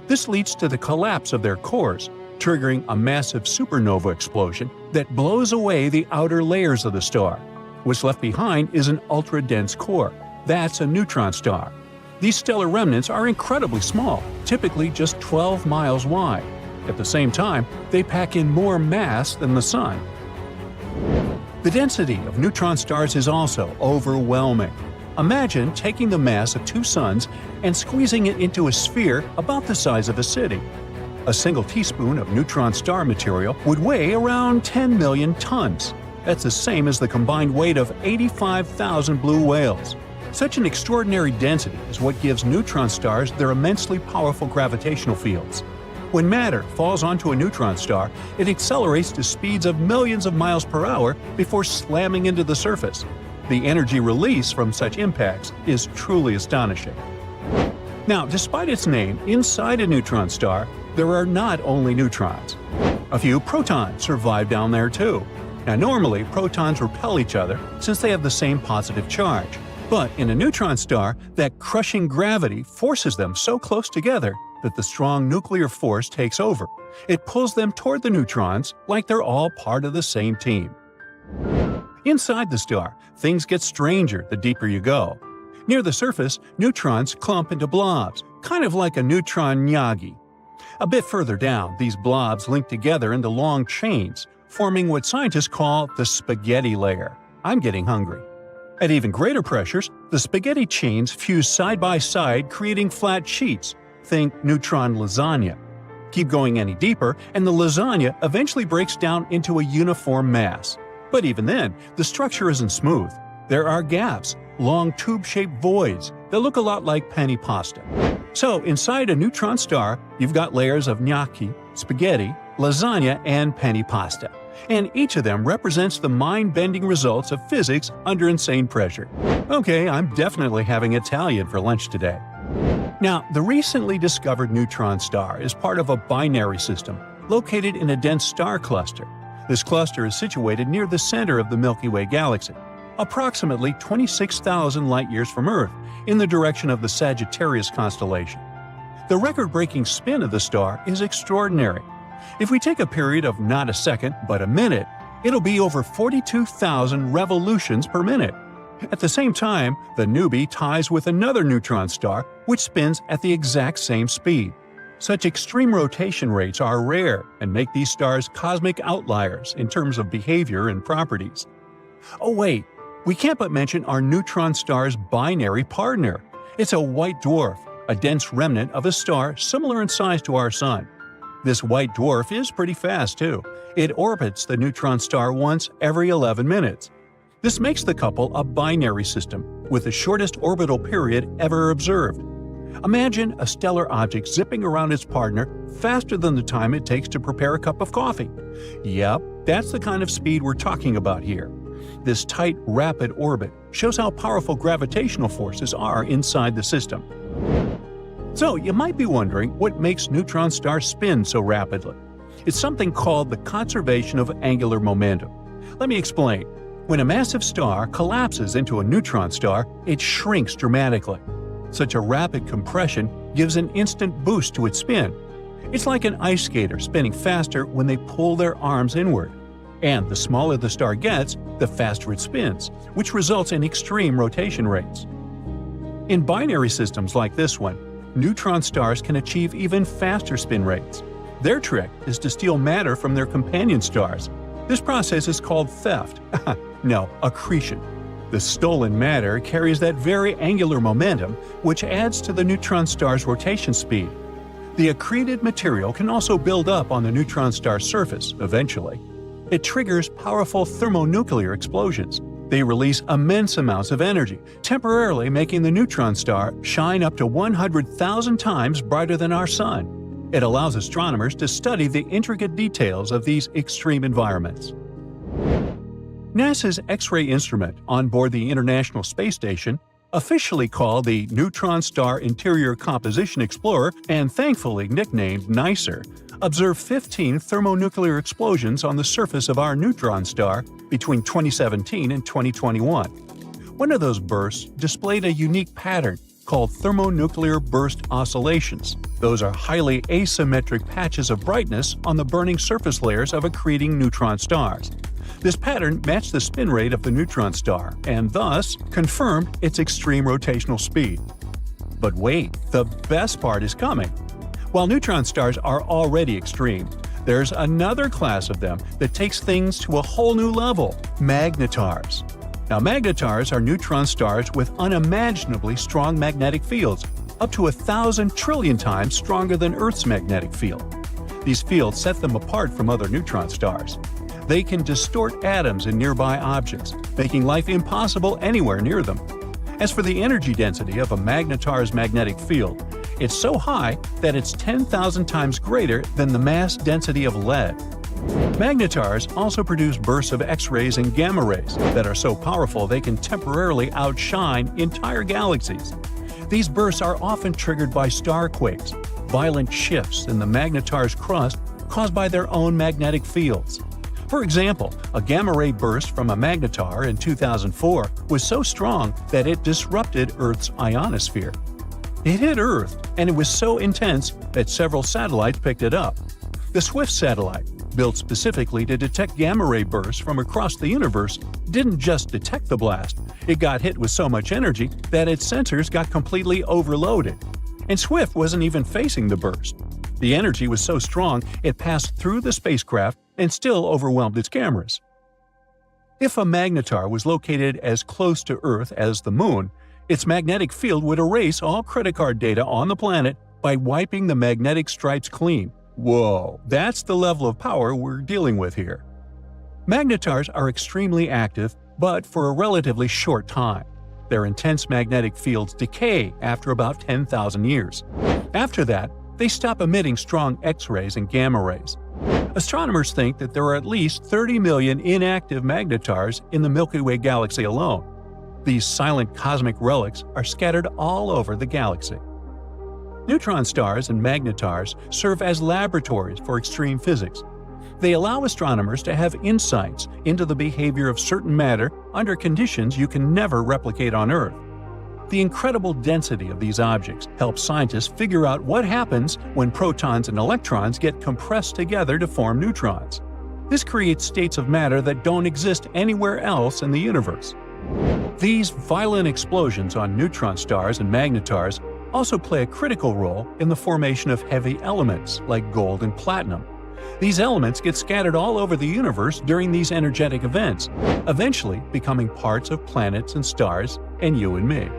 Speaker 4: This leads to the collapse of their cores, triggering a massive supernova explosion that blows away the outer layers of the star. What's left behind is an ultra-dense core. That's a neutron star. These stellar remnants are incredibly small, typically just 12 miles wide. At the same time, they pack in more mass than the Sun. The density of neutron stars is also overwhelming. Imagine taking the mass of 2 suns and squeezing it into a sphere about the size of a city. A single teaspoon of neutron star material would weigh around 10 million tons. That's the same as the combined weight of 85,000 blue whales. Such an extraordinary density is what gives neutron stars their immensely powerful gravitational fields. When matter falls onto a neutron star, it accelerates to speeds of millions of miles per hour before slamming into the surface. The energy release from such impacts is truly astonishing. Now, despite its name, inside a neutron star, there are not only neutrons. A few protons survive down there too. Now, normally, protons repel each other since they have the same positive charge. But in a neutron star, that crushing gravity forces them so close together that the strong nuclear force takes over. It pulls them toward the neutrons like they're all part of the same team. Inside the star, things get stranger the deeper you go. Near the surface, neutrons clump into blobs, kind of like a neutron gnocchi. A bit further down, these blobs link together into long chains, forming what scientists call the spaghetti layer. I'm getting hungry. At even greater pressures, the spaghetti chains fuse side by side, creating flat sheets. Think neutron lasagna. Keep going any deeper, and the lasagna eventually breaks down into a uniform mass. But even then, the structure isn't smooth. There are gaps, long tube-shaped voids that look a lot like penny pasta. So inside a neutron star, you've got layers of gnocchi, spaghetti, lasagna, and penny pasta. And each of them represents the mind-bending results of physics under insane pressure. Okay, I'm definitely having Italian for lunch today. Now, the recently discovered neutron star is part of a binary system located in a dense star cluster. This cluster is situated near the center of the Milky Way galaxy, approximately 26,000 light-years from Earth, in the direction of the Sagittarius constellation. The record-breaking spin of the star is extraordinary. If we take a period of not a second, but a minute, it'll be over 42,000 revolutions per minute. At the same time, the newbie ties with another neutron star, which spins at the exact same speed. Such extreme rotation rates are rare and make these stars cosmic outliers in terms of behavior and properties. Oh wait, we can't but mention our neutron star's binary partner. It's a white dwarf, a dense remnant of a star similar in size to our Sun. This white dwarf is pretty fast too. It orbits the neutron star once every 11 minutes. This makes the couple a binary system, with the shortest orbital period ever observed. Imagine a stellar object zipping around its partner faster than the time it takes to prepare a cup of coffee. Yep, that's the kind of speed we're talking about here. This tight, rapid orbit shows how powerful gravitational forces are inside the system. So, you might be wondering what makes neutron stars spin so rapidly. It's something called the conservation of angular momentum. Let me explain. When a massive star collapses into a neutron star, it shrinks dramatically. Such a rapid compression gives an instant boost to its spin. It's like an ice skater spinning faster when they pull their arms inward. And the smaller the star gets, the faster it spins, which results in extreme rotation rates. In binary systems like this one, neutron stars can achieve even faster spin rates. Their trick is to steal matter from their companion stars. This process is called theft. No, accretion. The stolen matter carries that very angular momentum, which adds to the neutron star's rotation speed. The accreted material can also build up on the neutron star surface eventually. It triggers powerful thermonuclear explosions. They release immense amounts of energy, temporarily making the neutron star shine up to 100,000 times brighter than our Sun. It allows astronomers to study the intricate details of these extreme environments. NASA's X-ray instrument on board the International Space Station, officially called the Neutron Star Interior Composition Explorer and thankfully nicknamed NICER, observed 15 thermonuclear explosions on the surface of our neutron star between 2017 and 2021. One of those bursts displayed a unique pattern called thermonuclear burst oscillations. Those are highly asymmetric patches of brightness on the burning surface layers of accreting neutron stars. This pattern matched the spin rate of the neutron star and thus confirmed its extreme rotational speed. But wait, the best part is coming. While neutron stars are already extreme, there's another class of them that takes things to a whole new level – magnetars. Now, magnetars are neutron stars with unimaginably strong magnetic fields, up to 1,000 trillion times stronger than Earth's magnetic field. These fields set them apart from other neutron stars. They can distort atoms in nearby objects, making life impossible anywhere near them. As for the energy density of a magnetar's magnetic field, it's so high that it's 10,000 times greater than the mass density of lead. Magnetars also produce bursts of X-rays and gamma rays that are so powerful they can temporarily outshine entire galaxies. These bursts are often triggered by star quakes, violent shifts in the magnetar's crust caused by their own magnetic fields. For example, a gamma-ray burst from a magnetar in 2004 was so strong that it disrupted Earth's ionosphere. It hit Earth, and it was so intense that several satellites picked it up. The SWIFT satellite, built specifically to detect gamma-ray bursts from across the universe, didn't just detect the blast, it got hit with so much energy that its sensors got completely overloaded. And SWIFT wasn't even facing the burst. The energy was so strong it passed through the spacecraft and still overwhelmed its cameras. If a magnetar was located as close to Earth as the Moon, its magnetic field would erase all credit card data on the planet by wiping the magnetic stripes clean. Whoa, that's the level of power we're dealing with here. Magnetars are extremely active, but for a relatively short time. Their intense magnetic fields decay after about 10,000 years. After that, they stop emitting strong X-rays and gamma rays. Astronomers think that there are at least 30 million inactive magnetars in the Milky Way galaxy alone. These silent cosmic relics are scattered all over the galaxy. Neutron stars and magnetars serve as laboratories for extreme physics. They allow astronomers to have insights into the behavior of certain matter under conditions you can never replicate on Earth. The incredible density of these objects helps scientists figure out what happens when protons and electrons get compressed together to form neutrons. This creates states of matter that don't exist anywhere else in the universe. These violent explosions on neutron stars and magnetars also play a critical role in the formation of heavy elements like gold and platinum. These elements get scattered all over the universe during these energetic events, eventually becoming parts of planets and stars and you and me.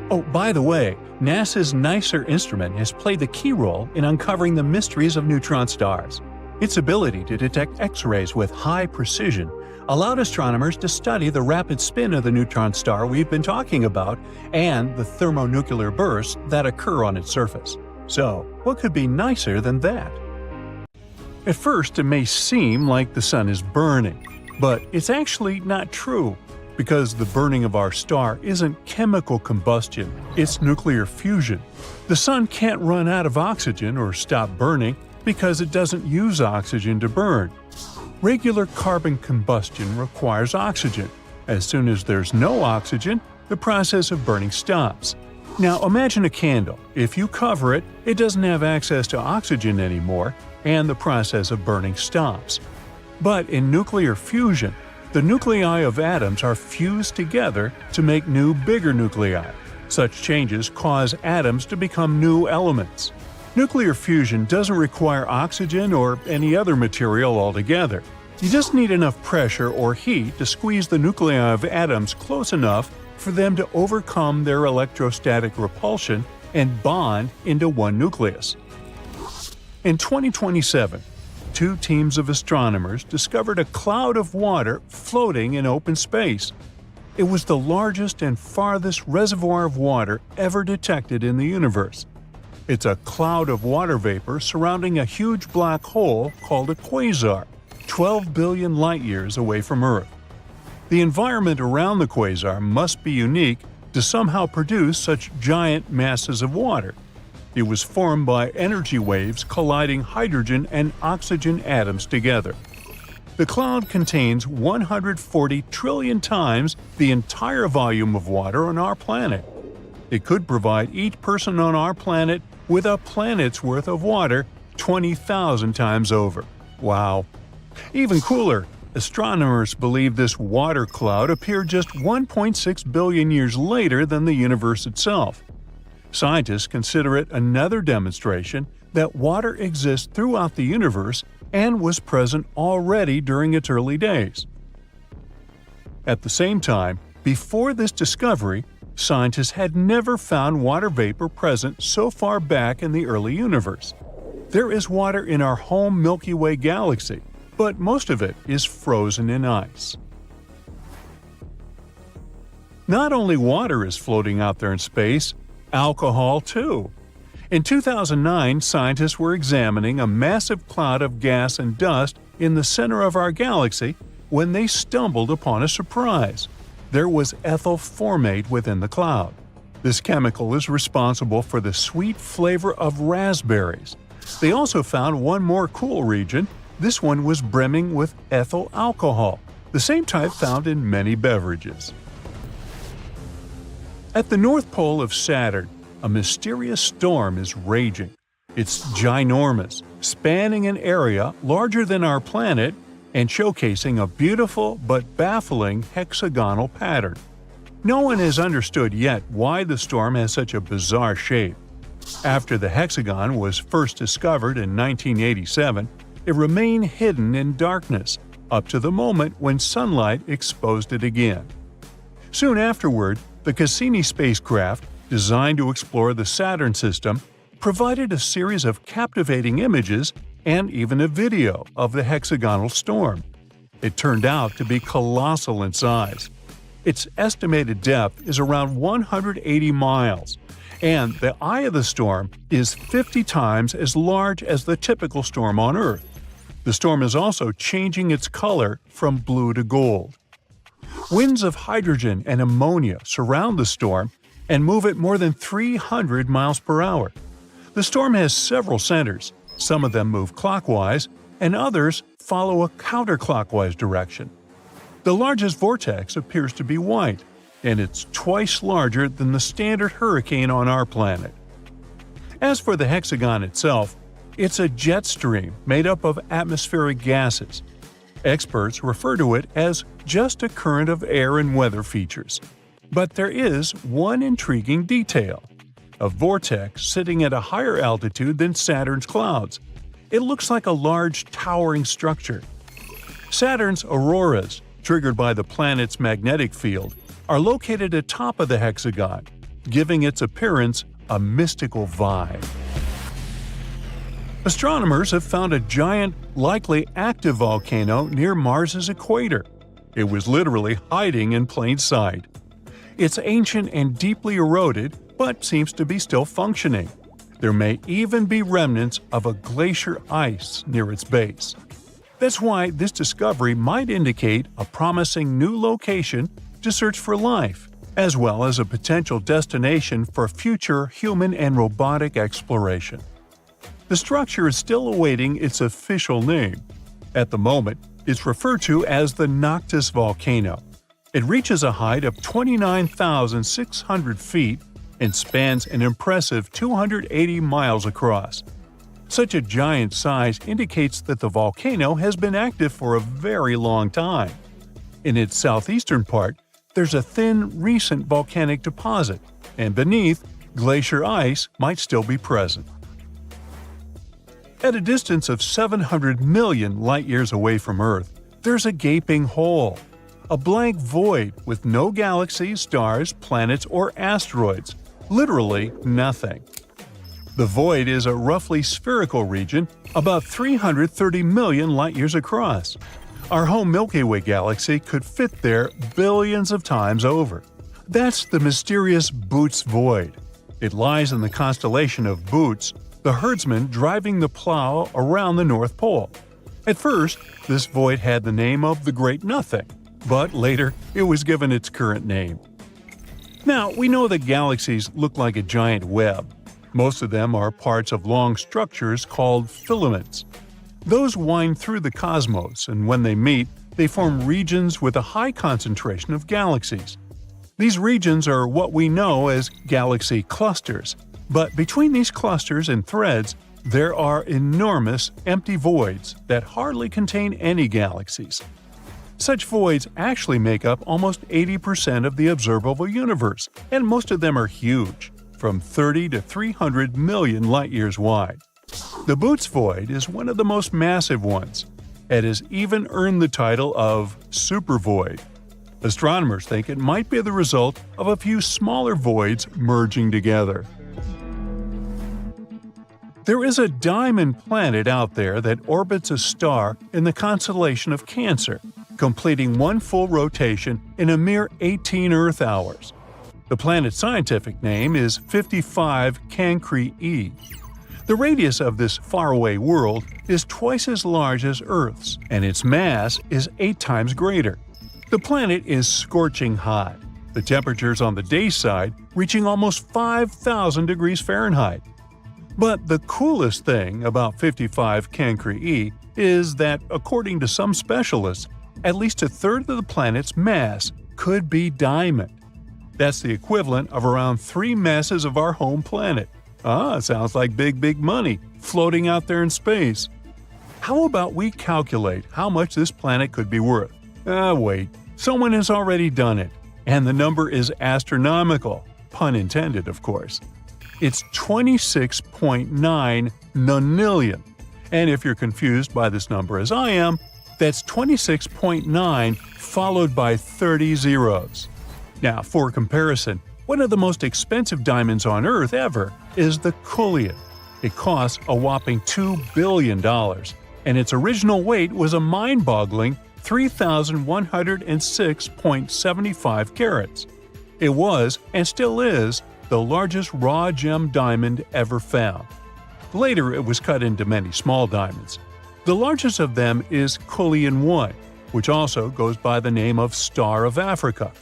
Speaker 4: Oh, by the way, NASA's NICER instrument has played the key role in uncovering the mysteries of neutron stars. Its ability to detect X-rays with high precision allowed astronomers to study the rapid spin of the neutron star we've been talking about and the thermonuclear bursts that occur on its surface. So, what could be nicer than that? At first, it may seem like the sun is burning, but it's actually not true. Because the burning of our star isn't chemical combustion, it's nuclear fusion. The sun can't run out of oxygen or stop burning because it doesn't use oxygen to burn. Regular carbon combustion requires oxygen. As soon as there's no oxygen, the process of burning stops. Now imagine a candle. If you cover it, it doesn't have access to oxygen anymore, and the process of burning stops. But in nuclear fusion, the nuclei of atoms are fused together to make new, bigger nuclei. Such changes cause atoms to become new elements. Nuclear fusion doesn't require oxygen or any other material altogether. You just need enough pressure or heat to squeeze the nuclei of atoms close enough for them to overcome their electrostatic repulsion and bond into one nucleus. In 2027, two teams of astronomers discovered a cloud of water floating in open space. It was the largest and farthest reservoir of water ever detected in the universe. It's a cloud of water vapor surrounding a huge black hole called a quasar, 12 billion light-years away from Earth. The environment around the quasar must be unique to somehow produce such giant masses of water. It was formed by energy waves colliding hydrogen and oxygen atoms together. The cloud contains 140 trillion times the entire volume of water on our planet. It could provide each person on our planet with a planet's worth of water 20,000 times over. Wow! Even cooler, astronomers believe this water cloud appeared just 1.6 billion years later than the universe itself. Scientists consider it another demonstration that water exists throughout the universe and was present already during its early days. At the same time, before this discovery, scientists had never found water vapor present so far back in the early universe. There is water in our home Milky Way galaxy, but most of it is frozen in ice. Not only water is floating out there in space, alcohol too. In 2009, scientists were examining a massive cloud of gas and dust in the center of our galaxy when they stumbled upon a surprise. There was ethyl formate within the cloud. This chemical is responsible for the sweet flavor of raspberries. They also found one more cool region. This one was brimming with ethyl alcohol, the same type found in many beverages. At the North Pole of Saturn, a mysterious storm is raging. It's ginormous, spanning an area larger than our planet and showcasing a beautiful but baffling hexagonal pattern. No one has understood yet why the storm has such a bizarre shape. After the hexagon was first discovered in 1987, it remained hidden in darkness up to the moment when sunlight exposed it again. Soon afterward, the Cassini spacecraft, designed to explore the Saturn system, provided a series of captivating images and even a video of the hexagonal storm. It turned out to be colossal in size. Its estimated depth is around 180 miles, and the eye of the storm is 50 times as large as the typical storm on Earth. The storm is also changing its color from blue to gold. Winds of hydrogen and ammonia surround the storm and move at more than 300 miles per hour. The storm has several centers. Some of them move clockwise, and others follow a counterclockwise direction. The largest vortex appears to be white, and it's twice larger than the standard hurricane on our planet. As for the hexagon itself, it's a jet stream made up of atmospheric gases. Experts refer to it as just a current of air and weather features. But there is one intriguing detail: a vortex sitting at a higher altitude than Saturn's clouds. It looks like a large towering structure. Saturn's auroras, triggered by the planet's magnetic field, are located atop of the hexagon, giving its appearance a mystical vibe. Astronomers have found a giant, likely active volcano near Mars's equator. It was literally hiding in plain sight. It's ancient and deeply eroded, but seems to be still functioning. There may even be remnants of a glacier ice near its base. That's why this discovery might indicate a promising new location to search for life, as well as a potential destination for future human and robotic exploration. The structure is still awaiting its official name. At the moment, it's referred to as the Noctis volcano. It reaches a height of 29,600 feet and spans an impressive 280 miles across. Such a giant size indicates that the volcano has been active for a very long time. In its southeastern part, there's a thin, recent volcanic deposit, and beneath, glacier ice might still be present. At a distance of 700 million light-years away from Earth, there's a gaping hole, a blank void with no galaxies, stars, planets, or asteroids, literally nothing. The void is a roughly spherical region about 330 million light-years across. Our home Milky Way galaxy could fit there billions of times over. That's the mysterious Bootes Void. It lies in the constellation of Bootes, the herdsman driving the plow around the North Pole. At first, this void had the name of the Great Nothing, but later it was given its current name. Now, we know that galaxies look like a giant web. Most of them are parts of long structures called filaments. Those wind through the cosmos, and when they meet, they form regions with a high concentration of galaxies. These regions are what we know as galaxy clusters, but between these clusters and threads, there are enormous empty voids that hardly contain any galaxies. Such voids actually make up almost 80% of the observable universe, and most of them are huge, from 30 to 300 million light-years wide. The Bootes Void is one of the most massive ones. It has even earned the title of supervoid. Astronomers think it might be the result of a few smaller voids merging together. There is a diamond planet out there that orbits a star in the constellation of Cancer, completing one full rotation in a mere 18 Earth hours. The planet's scientific name is 55 Cancri e. The radius of this faraway world is twice as large as Earth's, and its mass is 8 times greater. The planet is scorching hot, the temperatures on the day side reaching almost 5,000 degrees Fahrenheit. But the coolest thing about 55 Cancri e is that, according to some specialists, at least a third of the planet's mass could be diamond. That's the equivalent of around 3 masses of our home planet. Sounds like big money floating out there in space. How about we calculate how much this planet could be worth? Wait, someone has already done it, and the number is astronomical, pun intended, of course. It's 26.9 nonillion, and if you're confused by this number as I am, that's 26.9 followed by 30 zeros. Now, for comparison, one of the most expensive diamonds on Earth ever is the Cullion. It costs a whopping $2 billion, and its original weight was a mind-boggling 3,106.75 carats. It was, and still is, the largest raw gem diamond ever found. Later, it was cut into many small diamonds. The largest of them is Cullion 1, which also goes by the name of Star of Africa.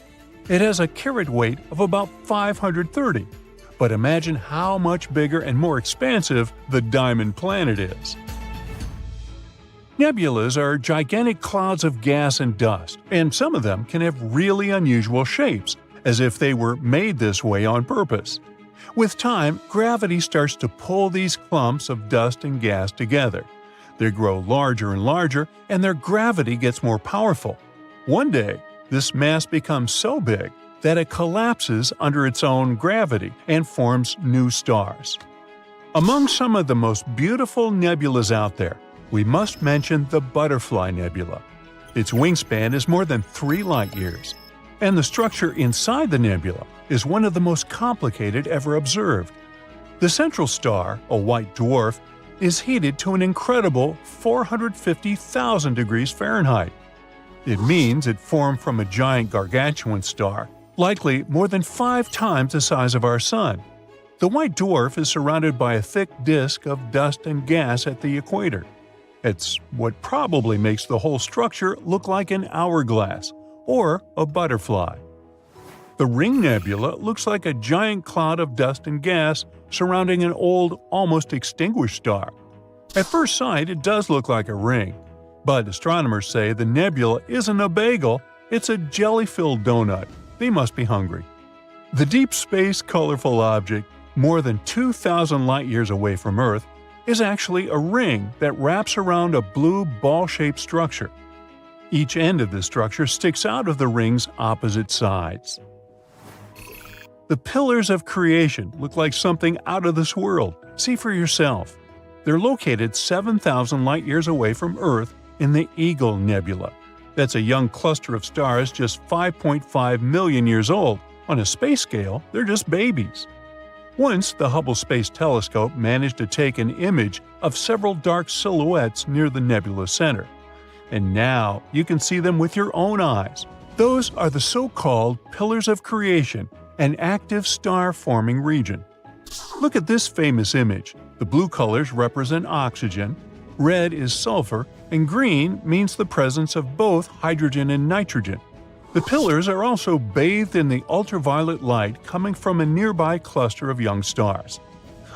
Speaker 4: It has a carat weight of about 530, but imagine how much bigger and more expansive the Diamond Planet is. Nebulas are gigantic clouds of gas and dust, and some of them can have really unusual shapes, as if they were made this way on purpose. With time, gravity starts to pull these clumps of dust and gas together. They grow larger and larger, and their gravity gets more powerful. One day, this mass becomes so big that it collapses under its own gravity and forms new stars. Among some of the most beautiful nebulas out there, we must mention the Butterfly Nebula. Its wingspan is more than 3 light-years, and the structure inside the nebula is one of the most complicated ever observed. The central star, a white dwarf, is heated to an incredible 450,000 degrees Fahrenheit. It means it formed from a giant gargantuan star, likely more than 5 times the size of our Sun. The white dwarf is surrounded by a thick disk of dust and gas at the equator. It's what probably makes the whole structure look like an hourglass or a butterfly. The Ring Nebula looks like a giant cloud of dust and gas surrounding an old, almost extinguished star. At first sight, it does look like a ring, but astronomers say the nebula isn't a bagel, it's a jelly-filled donut. They must be hungry. The deep space colorful object, more than 2,000 light-years away from Earth, is actually a ring that wraps around a blue ball-shaped structure. Each end of the structure sticks out of the ring's opposite sides. The pillars of creation look like something out of this world. See for yourself. They're located 7,000 light-years away from Earth in the Eagle Nebula. That's a young cluster of stars just 5.5 million years old. On a space scale, they're just babies. Once, the Hubble Space Telescope managed to take an image of several dark silhouettes near the nebula's center. And now you can see them with your own eyes. Those are the so-called pillars of creation, an active star-forming region. Look at this famous image. The blue colors represent oxygen, red is sulfur, and green means the presence of both hydrogen and nitrogen. The pillars are also bathed in the ultraviolet light coming from a nearby cluster of young stars.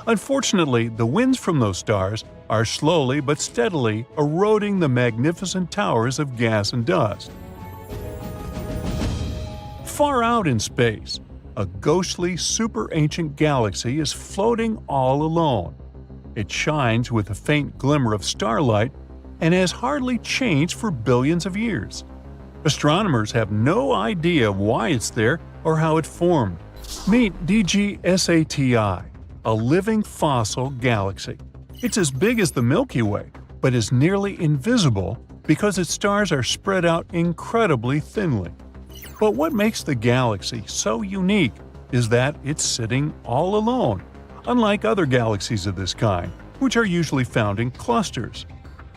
Speaker 4: Unfortunately, the winds from those stars are slowly but steadily eroding the magnificent towers of gas and dust. Far out in space, a ghostly super-ancient galaxy is floating all alone. It shines with a faint glimmer of starlight and has hardly changed for billions of years. Astronomers have no idea why it's there or how it formed. Meet DGSATI, a living fossil galaxy. It's as big as the Milky Way, but is nearly invisible because its stars are spread out incredibly thinly. But what makes the galaxy so unique is that it's sitting all alone, unlike other galaxies of this kind, which are usually found in clusters.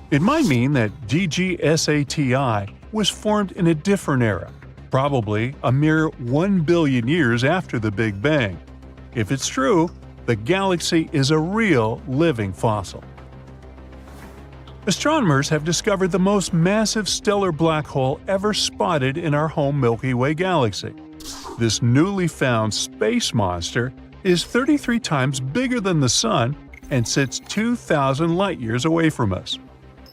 Speaker 4: It might mean that DGSATI was formed in a different era, probably a mere 1 billion years after the Big Bang. If it's true, the galaxy is a real living fossil. Astronomers have discovered the most massive stellar black hole ever spotted in our home Milky Way galaxy. This newly found space monster is 33 times bigger than the Sun and sits 2,000 light-years away from us.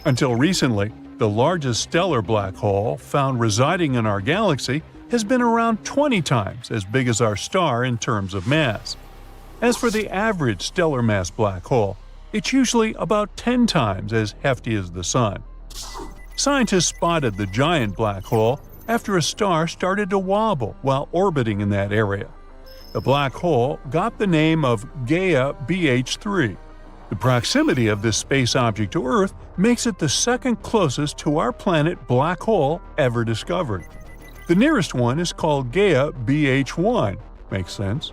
Speaker 4: Until recently, the largest stellar black hole found residing in our galaxy has been around 20 times as big as our star in terms of mass. As for the average stellar mass black hole, it's usually about 10 times as hefty as the Sun. Scientists spotted the giant black hole after a star started to wobble while orbiting in that area. The black hole got the name of Gaia BH3. The proximity of this space object to Earth makes it the second closest to our planet black hole ever discovered. The nearest one is called Gaia BH1. Makes sense.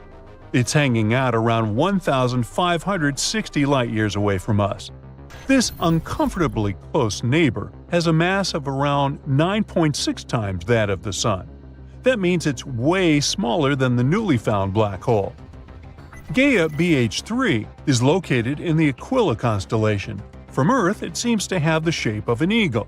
Speaker 4: It's hanging out around 1,560 light-years away from us. This uncomfortably close neighbor has a mass of around 9.6 times that of the Sun. That means it's way smaller than the newly found black hole. Gaia BH3 is located in the Aquila constellation. From Earth, it seems to have the shape of an eagle.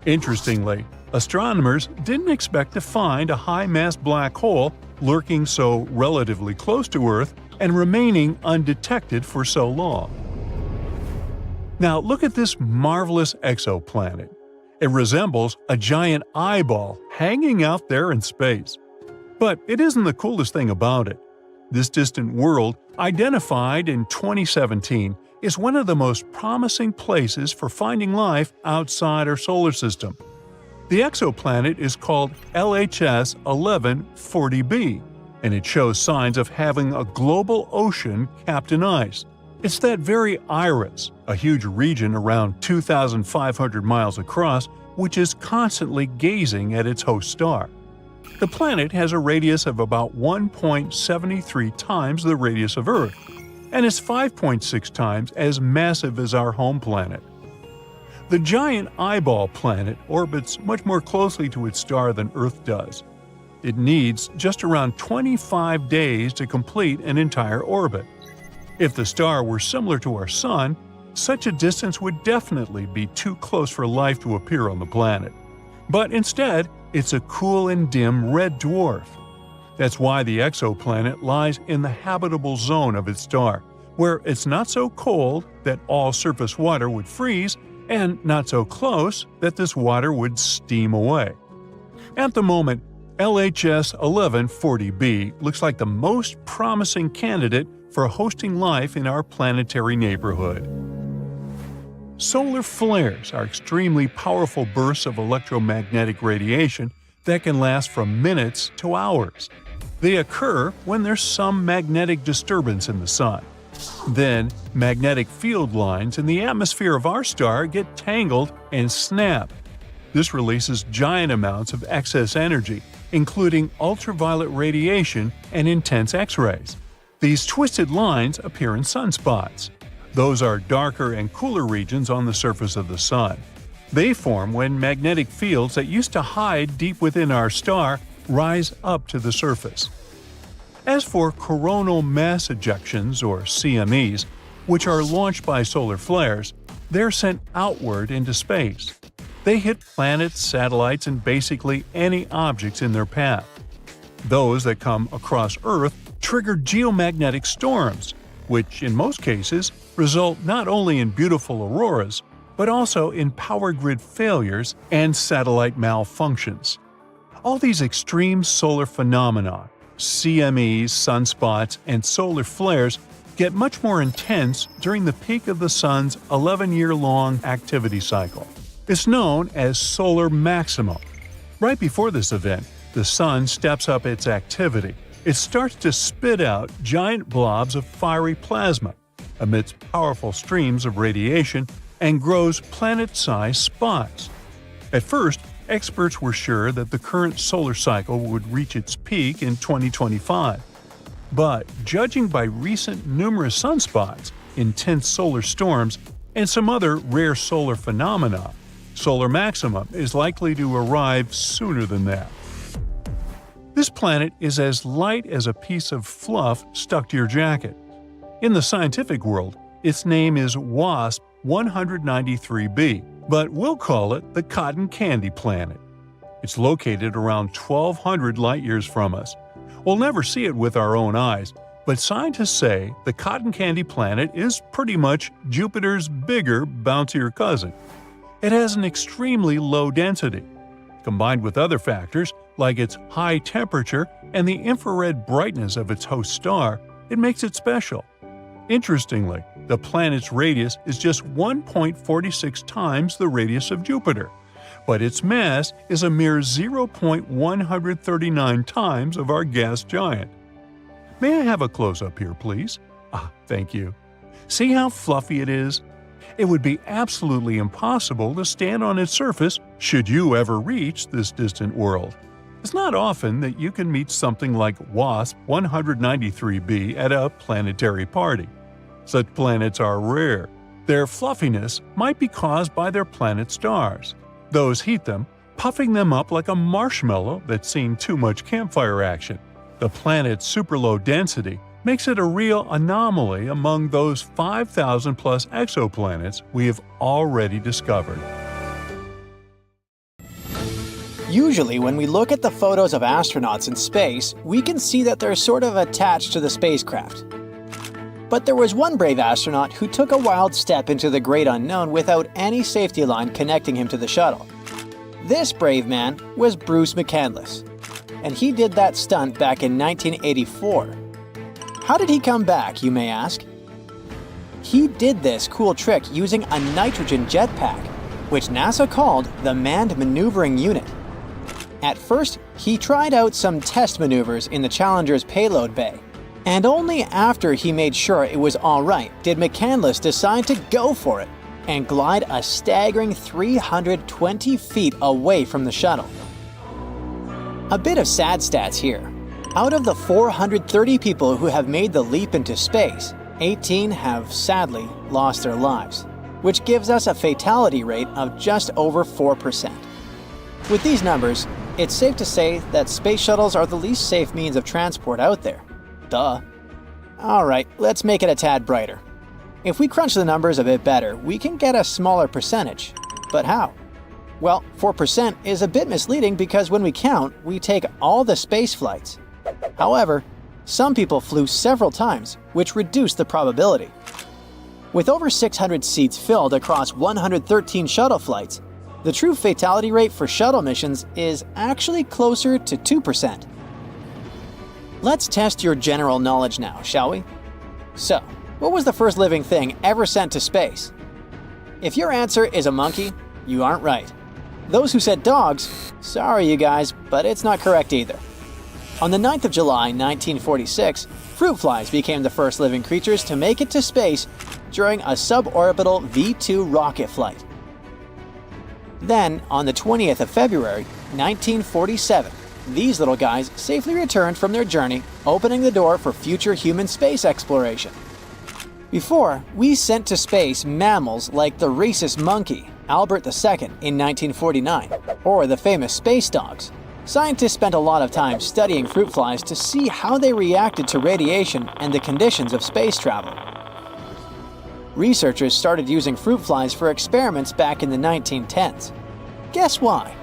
Speaker 4: Interestingly, astronomers didn't expect to find a high-mass black hole lurking so relatively close to Earth and remaining undetected for so long. Now look at this marvelous exoplanet. It resembles a giant eyeball hanging out there in space. But it isn't the coolest thing about it. This distant world, identified in 2017, is one of the most promising places for finding life outside our solar system. The exoplanet is called LHS 1140b, and it shows signs of having a global ocean capped in ice. It's that very iris, a huge region around 2,500 miles across, which is constantly gazing at its host star. The planet has a radius of about 1.73 times the radius of Earth, and is 5.6 times as massive as our home planet. The giant eyeball planet orbits much more closely to its star than Earth does. It needs just around 25 days to complete an entire orbit. If the star were similar to our Sun, such a distance would definitely be too close for life to appear on the planet. But instead, it's a cool and dim red dwarf. That's why the exoplanet lies in the habitable zone of its star, where it's not so cold that all surface water would freeze, and not so close that this water would steam away. At the moment, LHS 1140b looks like the most promising candidate for hosting life in our planetary neighborhood. Solar flares are extremely powerful bursts of electromagnetic radiation that can last from minutes to hours. They occur when there's some magnetic disturbance in the sun. Then, magnetic field lines in the atmosphere of our star get tangled and snap. This releases giant amounts of excess energy, including ultraviolet radiation and intense X-rays. These twisted lines appear in sunspots. Those are darker and cooler regions on the surface of the sun. They form when magnetic fields that used to hide deep within our star rise up to the surface. As for coronal mass ejections, or CMEs, which are launched by solar flares, they're sent outward into space. They hit planets, satellites, and basically any objects in their path. Those that come across Earth trigger geomagnetic storms, which in most cases result not only in beautiful auroras, but also in power grid failures and satellite malfunctions. All these extreme solar phenomena, CMEs, sunspots, and solar flares, get much more intense during the peak of the sun's 11-year-long activity cycle. It's known as solar maximum. Right before this event, the sun steps up its activity. It starts to spit out giant blobs of fiery plasma, emits powerful streams of radiation, and grows planet-sized spots. At first, experts were sure that the current solar cycle would reach its peak in 2025. But judging by recent numerous sunspots, intense solar storms, and some other rare solar phenomena, solar maximum is likely to arrive sooner than that. This planet is as light as a piece of fluff stuck to your jacket. In the scientific world, its name is WASP 193b, but we'll call it the Cotton Candy Planet. It's located around 1,200 light-years from us. We'll never see it with our own eyes, but scientists say the Cotton Candy Planet is pretty much Jupiter's bigger, bouncier cousin. It has an extremely low density. Combined with other factors, like its high temperature and the infrared brightness of its host star, it makes it special. Interestingly, the planet's radius is just 1.46 times the radius of Jupiter, but its mass is a mere 0.139 times of our gas giant. May I have a close-up here, please? Thank you. See how fluffy it is? It would be absolutely impossible to stand on its surface should you ever reach this distant world. It's not often that you can meet something like WASP 193b at a planetary party. Such planets are rare. Their fluffiness might be caused by their planet stars. Those heat them, puffing them up like a marshmallow that's seen too much campfire action. The planet's super low density makes it a real anomaly among those 5,000-plus exoplanets we have already discovered.
Speaker 2: Usually, when we look at the photos of astronauts in space, we can see that they're sort of attached to the spacecraft. But there was one brave astronaut who took a wild step into the great unknown without any safety line connecting him to the shuttle. This brave man was Bruce McCandless, and he did that stunt back in 1984. How did he come back, you may ask? He did this cool trick using a nitrogen jetpack, which NASA called the Manned Maneuvering Unit. At first, he tried out some test maneuvers in the Challenger's payload bay, and only after he made sure it was alright did McCandless decide to go for it and glide a staggering 320 feet away from the shuttle. A bit of sad stats here. Out of the 430 people who have made the leap into space, 18 have sadly lost their lives, which gives us a fatality rate of just over 4%. With these numbers, it's safe to say that space shuttles are the least safe means of transport out there. Duh. Alright, let's make it a tad brighter. If we crunch the numbers a bit better, we can get a smaller percentage. But how? Well, 4% is a bit misleading because when we count, we take all the space flights. However, some people flew several times, which reduced the probability. With over 600 seats filled across 113 shuttle flights, The true fatality rate for shuttle missions is actually closer to 2%. Let's test your general knowledge now, shall we? So, what was the first living thing ever sent to space? If your answer is a monkey, you aren't right. Those who said dogs, sorry you guys, but it's not correct either. On the 9th of July, 1946, fruit flies became the first living creatures to make it to space during a suborbital V-2 rocket flight. Then, on the 20th of February, 1947, these little guys safely returned from their journey, opening the door for future human space exploration. Before, we sent to space mammals like the rhesus monkey, Albert II, in 1949, or the famous space dogs. Scientists spent a lot of time studying fruit flies to see how they reacted to radiation and the conditions of space travel. Researchers started using fruit flies for experiments back in the 1910s. Guess why?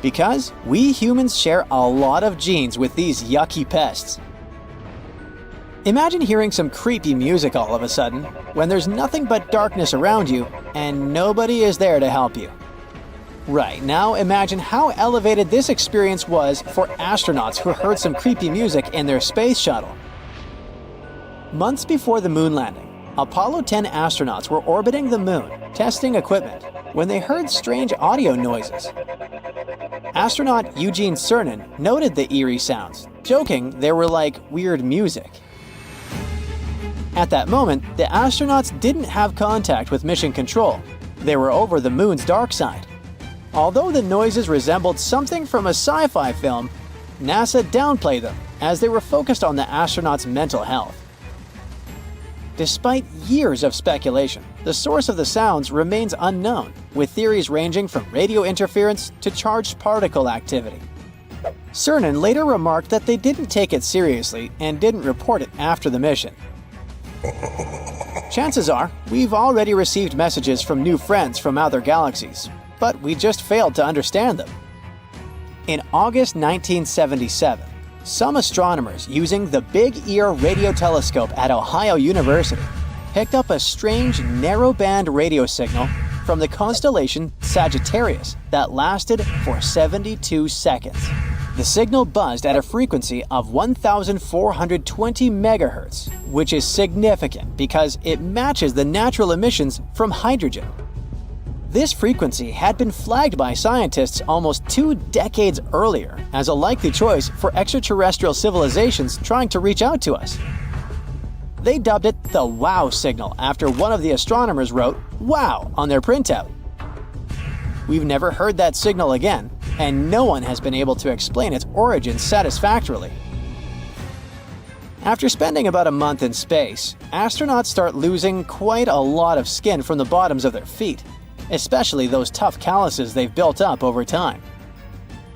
Speaker 2: Because we humans share a lot of genes with these yucky pests. Imagine hearing some creepy music all of a sudden, when there's nothing but darkness around you and nobody is there to help you. Right, now imagine how elevated this experience was for astronauts who heard some creepy music in their space shuttle. Months before the moon landing, Apollo 10 astronauts were orbiting the moon, testing equipment, when they heard strange audio noises. Astronaut Eugene Cernan noted the eerie sounds, joking they were like weird music. At that moment, the astronauts didn't have contact with mission control. They were over the moon's dark side. Although the noises resembled something from a sci-fi film, NASA downplayed them as they were focused on the astronauts' mental health. Despite years of speculation, the source of the sounds remains unknown, with theories ranging from radio interference to charged particle activity. Cernan later remarked that they didn't take it seriously and didn't report it after the mission. Chances are, we've already received messages from new friends from other galaxies, but we just failed to understand them. In August 1977, some astronomers using the Big Ear radio telescope at Ohio University picked up a strange narrow-band radio signal from the constellation Sagittarius that lasted for 72 seconds. The signal buzzed at a frequency of 1,420 megahertz, which is significant because it matches the natural emissions from hydrogen. This frequency had been flagged by scientists almost 2 decades earlier as a likely choice for extraterrestrial civilizations trying to reach out to us. They dubbed it the WOW signal after one of the astronomers wrote "WOW" on their printout. We've never heard that signal again, and no one has been able to explain its origins satisfactorily. After spending about a month in space, astronauts start losing quite a lot of skin from the bottoms of their feet, especially those tough calluses they've built up over time.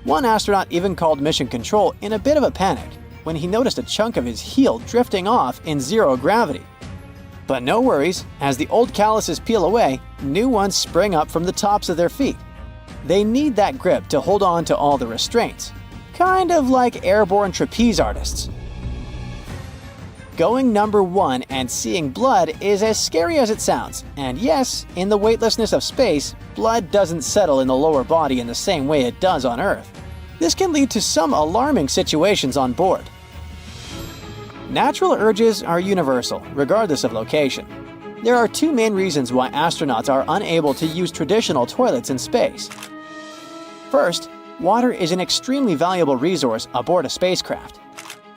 Speaker 2: One astronaut even called mission control in a bit of a panic when he noticed a chunk of his heel drifting off in zero gravity. But no worries, as the old calluses peel away, new ones spring up from the tops of their feet. They need that grip to hold on to all the restraints, kind of like airborne trapeze artists. Going number 1 and seeing blood is as scary as it sounds, and yes, in the weightlessness of space, blood doesn't settle in the lower body in the same way it does on Earth. This can lead to some alarming situations on board. Natural urges are universal, regardless of location. There are 2 main reasons why astronauts are unable to use traditional toilets in space. First, water is an extremely valuable resource aboard a spacecraft.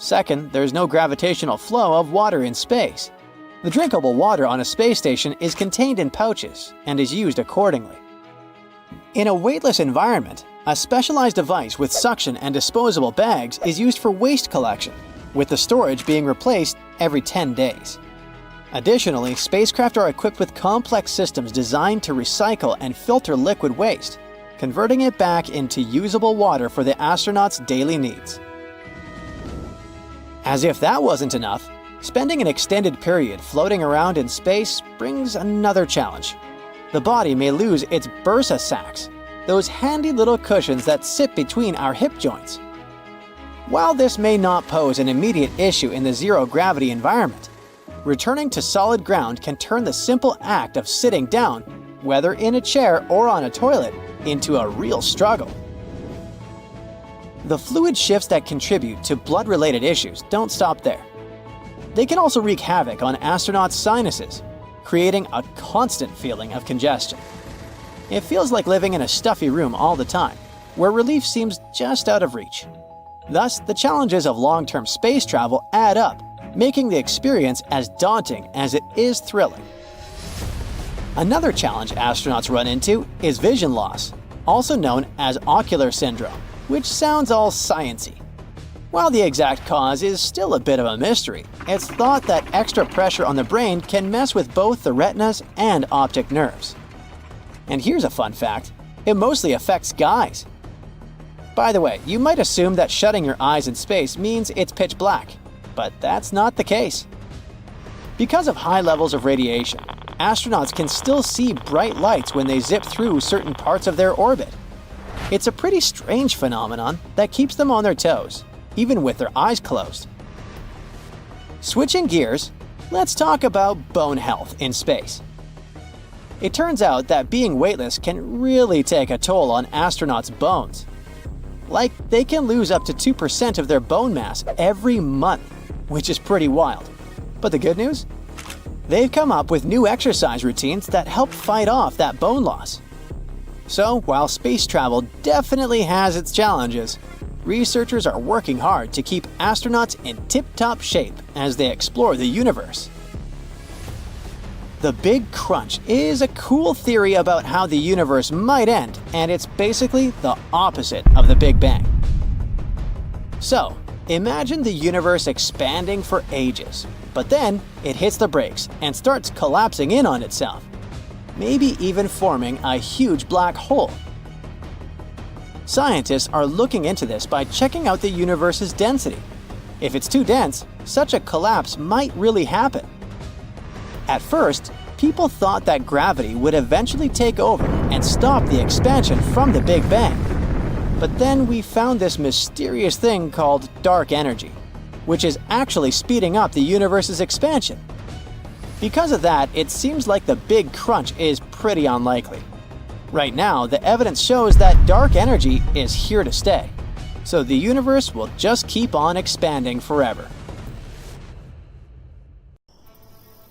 Speaker 2: Second, there's no gravitational flow of water in space. The drinkable water on a space station is contained in pouches and is used accordingly. In a weightless environment, a specialized device with suction and disposable bags is used for waste collection, with the storage being replaced every 10 days. Additionally, spacecraft are equipped with complex systems designed to recycle and filter liquid waste, converting it back into usable water for the astronauts' daily needs. As if that wasn't enough, spending an extended period floating around in space brings another challenge. The body may lose its bursa sacs, those handy little cushions that sit between our hip joints. While this may not pose an immediate issue in the zero-gravity environment, returning to solid ground can turn the simple act of sitting down, whether in a chair or on a toilet, into a real struggle. The fluid shifts that contribute to blood-related issues don't stop there. They can also wreak havoc on astronauts' sinuses, creating a constant feeling of congestion. It feels like living in a stuffy room all the time, where relief seems just out of reach. Thus, the challenges of long-term space travel add up, making the experience as daunting as it is thrilling. Another challenge astronauts run into is vision loss, also known as ocular syndrome, which sounds all sciencey. While the exact cause is still a bit of a mystery, it's thought that extra pressure on the brain can mess with both the retinas and optic nerves. And here's a fun fact: it mostly affects guys. By the way, you might assume that shutting your eyes in space means it's pitch black, but that's not the case. Because of high levels of radiation, astronauts can still see bright lights when they zip through certain parts of their orbit. It's a pretty strange phenomenon that keeps them on their toes, even with their eyes closed. Switching gears, let's talk about bone health in space. It turns out that being weightless can really take a toll on astronauts' bones. Like, they can lose up to 2% of their bone mass every month, which is pretty wild. But the good news? They've come up with new exercise routines that help fight off that bone loss. So, while space travel definitely has its challenges, researchers are working hard to keep astronauts in tip-top shape as they explore the universe. The Big Crunch is a cool theory about how the universe might end, and it's basically the opposite of the Big Bang. So, imagine the universe expanding for ages, but then it hits the brakes and starts collapsing in on itself, maybe even forming a huge black hole. Scientists are looking into this by checking out the universe's density. If it's too dense, such a collapse might really happen. At first, people thought that gravity would eventually take over and stop the expansion from the Big Bang. But then we found this mysterious thing called dark energy, which is actually speeding up the universe's expansion. Because of that, it seems like the Big Crunch is pretty unlikely. Right now, the evidence shows that dark energy is here to stay, so the universe will just keep on expanding forever.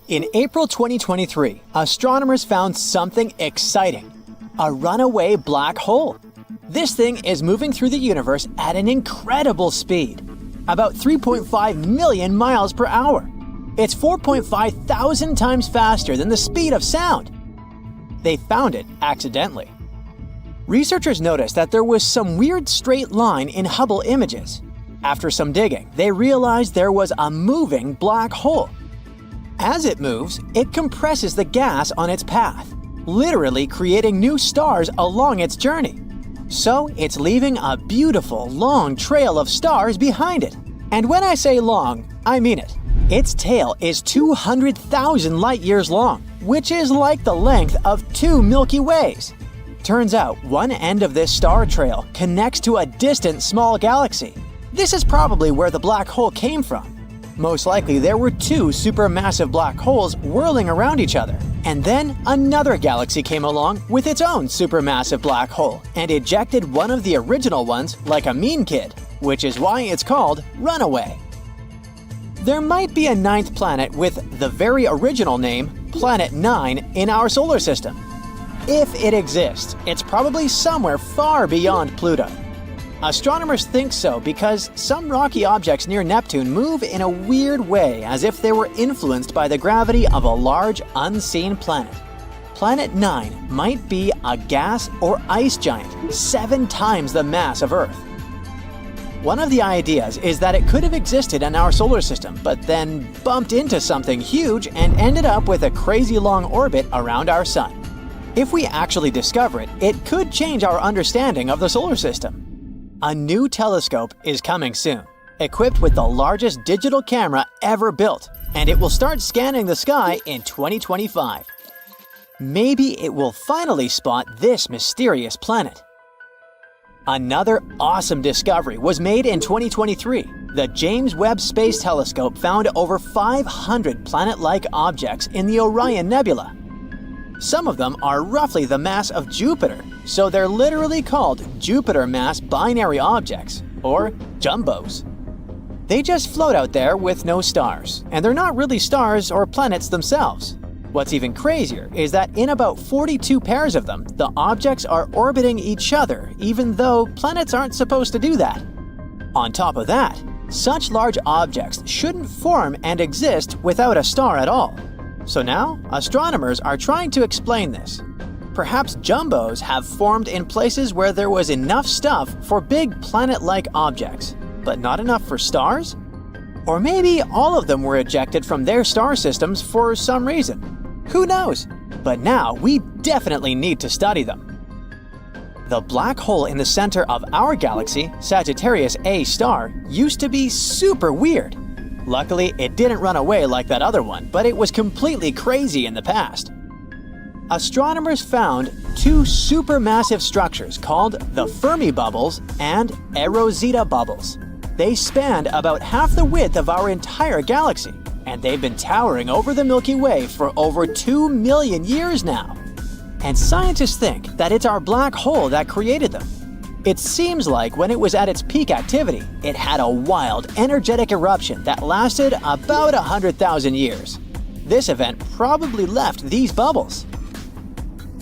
Speaker 2: In April 2023, astronomers found something exciting: a runaway black hole. This thing is moving through the universe at an incredible speed, about 3.5 million miles per hour. It's 4.5 thousand times faster than the speed of sound. They found it accidentally. Researchers noticed that there was some weird straight line in Hubble images. After some digging, they realized there was a moving black hole. As it moves, it compresses the gas on its path, literally creating new stars along its journey. So it's leaving a beautiful, long trail of stars behind it. And when I say long, I mean it. Its tail is 200,000 light-years long, which is like the length of 2 Milky Ways. Turns out, one end of this star trail connects to a distant small galaxy. This is probably where the black hole came from. Most likely there were 2 supermassive black holes whirling around each other. And then another galaxy came along with its own supermassive black hole and ejected one of the original ones like a mean kid, which is why it's called Runaway. There might be a 9th planet with the very original name, Planet 9, in our solar system. If it exists, it's probably somewhere far beyond Pluto. Astronomers think so because some rocky objects near Neptune move in a weird way, as if they were influenced by the gravity of a large, unseen planet. Planet 9 might be a gas or ice giant, 7 times the mass of Earth. One of the ideas is that it could have existed in our solar system, but then bumped into something huge and ended up with a crazy long orbit around our sun. If we actually discover it, it could change our understanding of the solar system. A new telescope is coming soon, equipped with the largest digital camera ever built, and it will start scanning the sky in 2025. Maybe it will finally spot this mysterious planet. Another awesome discovery was made in 2023. The James Webb Space Telescope found over 500 planet-like objects in the Orion Nebula. Some of them are roughly the mass of Jupiter, so they're literally called Jupiter mass binary objects, or jumbos. They just float out there with no stars, and they're not really stars or planets themselves. What's even crazier is that in about 42 pairs of them, the objects are orbiting each other, even though planets aren't supposed to do that. On top of that, such large objects shouldn't form and exist without a star at all. So now, astronomers are trying to explain this. Perhaps jumbos have formed in places where there was enough stuff for big planet-like objects, but not enough for stars? Or maybe all of them were ejected from their star systems for some reason. Who knows? But now we definitely need to study them. The black hole in the center of our galaxy, Sagittarius A star, used to be super weird. Luckily, it didn't run away like that other one, but it was completely crazy in the past. Astronomers found two supermassive structures called the Fermi bubbles and Rosetta bubbles. They spanned about half the width of our entire galaxy, and they've been towering over the Milky Way for over 2 million years now. And scientists think that it's our black hole that created them. It seems like when it was at its peak activity, it had a wild, energetic eruption that lasted about 100,000 years. This event probably left these bubbles.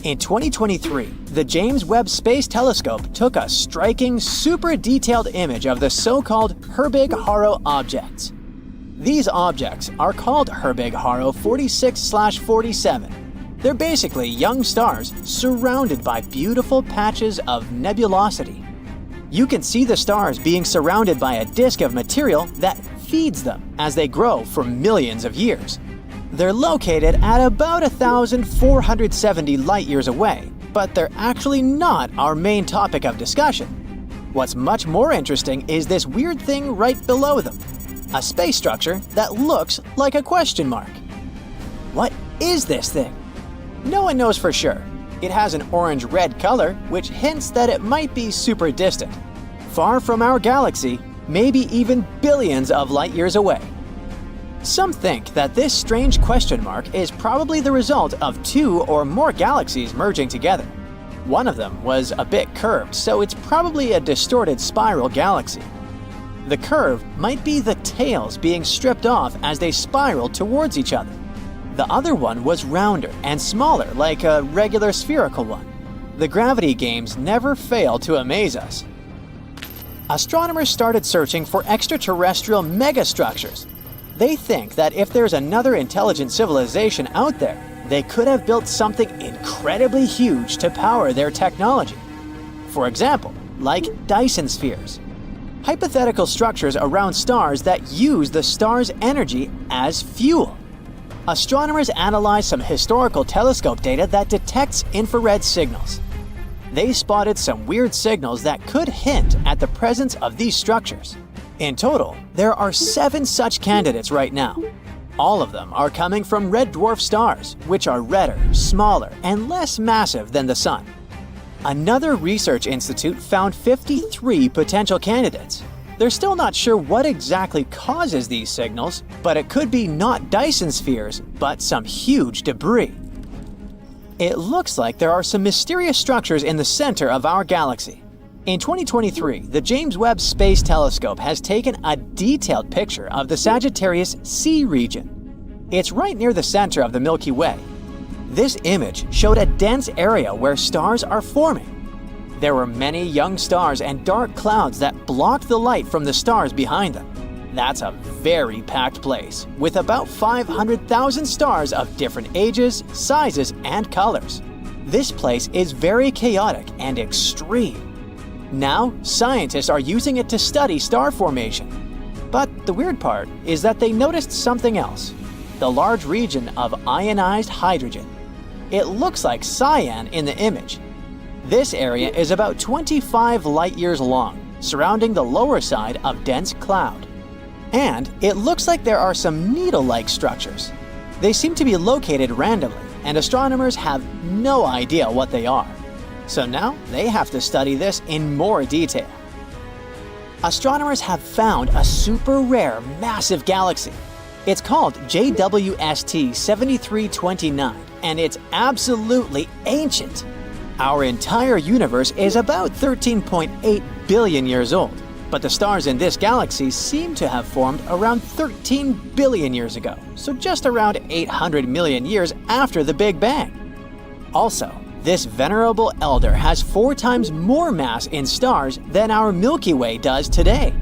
Speaker 2: In 2023, the James Webb Space Telescope took a striking, super detailed image of the so-called Herbig-Haro objects. These objects are called Herbig-Haro 46/47. They're basically young stars surrounded by beautiful patches of nebulosity. You can see the stars being surrounded by a disk of material that feeds them as they grow for millions of years. They're located at about 1,470 light-years away, but they're actually not our main topic of discussion. What's much more interesting is this weird thing right below them, a space structure that looks like a question mark. What is this thing? No one knows for sure. It has an orange-red color, which hints that it might be super distant, far from our galaxy, maybe even billions of light-years away. Some think that this strange question mark is probably the result of 2 or more galaxies merging together. One of them was a bit curved, so it's probably a distorted spiral galaxy. The curve might be the tails being stripped off as they spiral towards each other. The other one was rounder and smaller, like a regular spherical one. The gravity games never fail to amaze us. Astronomers started searching for extraterrestrial megastructures. They think that if there's another intelligent civilization out there, they could have built something incredibly huge to power their technology. For example, like Dyson spheres. Hypothetical structures around stars that use the star's energy as fuel. Astronomers analyzed some historical telescope data that detects infrared signals. They spotted some weird signals that could hint at the presence of these structures. In total, there are 7 such candidates right now. All of them are coming from red dwarf stars, which are redder, smaller, and less massive than the Sun. Another research institute found 53 potential candidates. They're still not sure what exactly causes these signals, but it could be not Dyson spheres, but some huge debris. It looks like there are some mysterious structures in the center of our galaxy. In 2023, the James Webb Space Telescope has taken a detailed picture of the Sagittarius C region. It's right near the center of the Milky Way. This image showed a dense area where stars are forming. There were many young stars and dark clouds that blocked the light from the stars behind them. That's a very packed place, with about 500,000 stars of different ages, sizes, and colors. This place is very chaotic and extreme. Now, scientists are using it to study star formation. But the weird part is that they noticed something else, the large region of ionized hydrogen. It looks like cyan in the image. This area is about 25 light-years long, surrounding the lower side of dense cloud. And it looks like there are some needle-like structures. They seem to be located randomly, and astronomers have no idea what they are. So now they have to study this in more detail. Astronomers have found a super rare, massive galaxy. It's called JWST 7329, and it's absolutely ancient. Our entire universe is about 13.8 billion years old, but the stars in this galaxy seem to have formed around 13 billion years ago, so just around 800 million years after the Big Bang. Also, this venerable elder has 4 times more mass in stars than our Milky Way does today.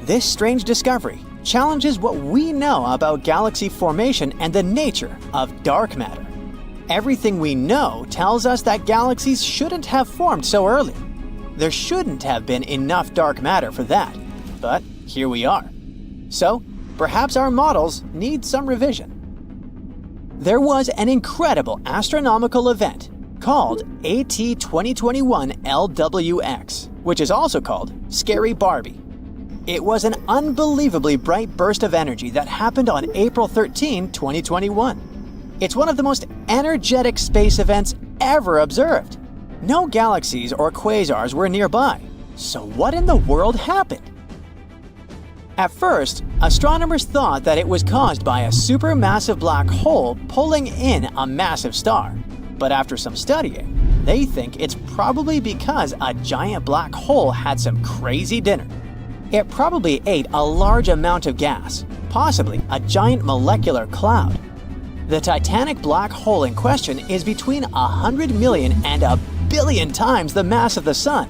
Speaker 2: This strange discovery challenges what we know about galaxy formation and the nature of dark matter. Everything we know tells us that galaxies shouldn't have formed so early. There shouldn't have been enough dark matter for that, but here we are. So, perhaps our models need some revision. There was an incredible astronomical event called AT 2021 LWX, which is also called Scary Barbie. It was an unbelievably bright burst of energy that happened on April 13, 2021. It's one of the most energetic space events ever observed. No galaxies or quasars were nearby, so what in the world happened? At first, astronomers thought that it was caused by a supermassive black hole pulling in a massive star. But after some studying, they think it's probably because a giant black hole had some crazy dinner. It probably ate a large amount of gas, possibly a giant molecular cloud. The titanic black hole in question is between 100 million and 1 billion times the mass of the Sun.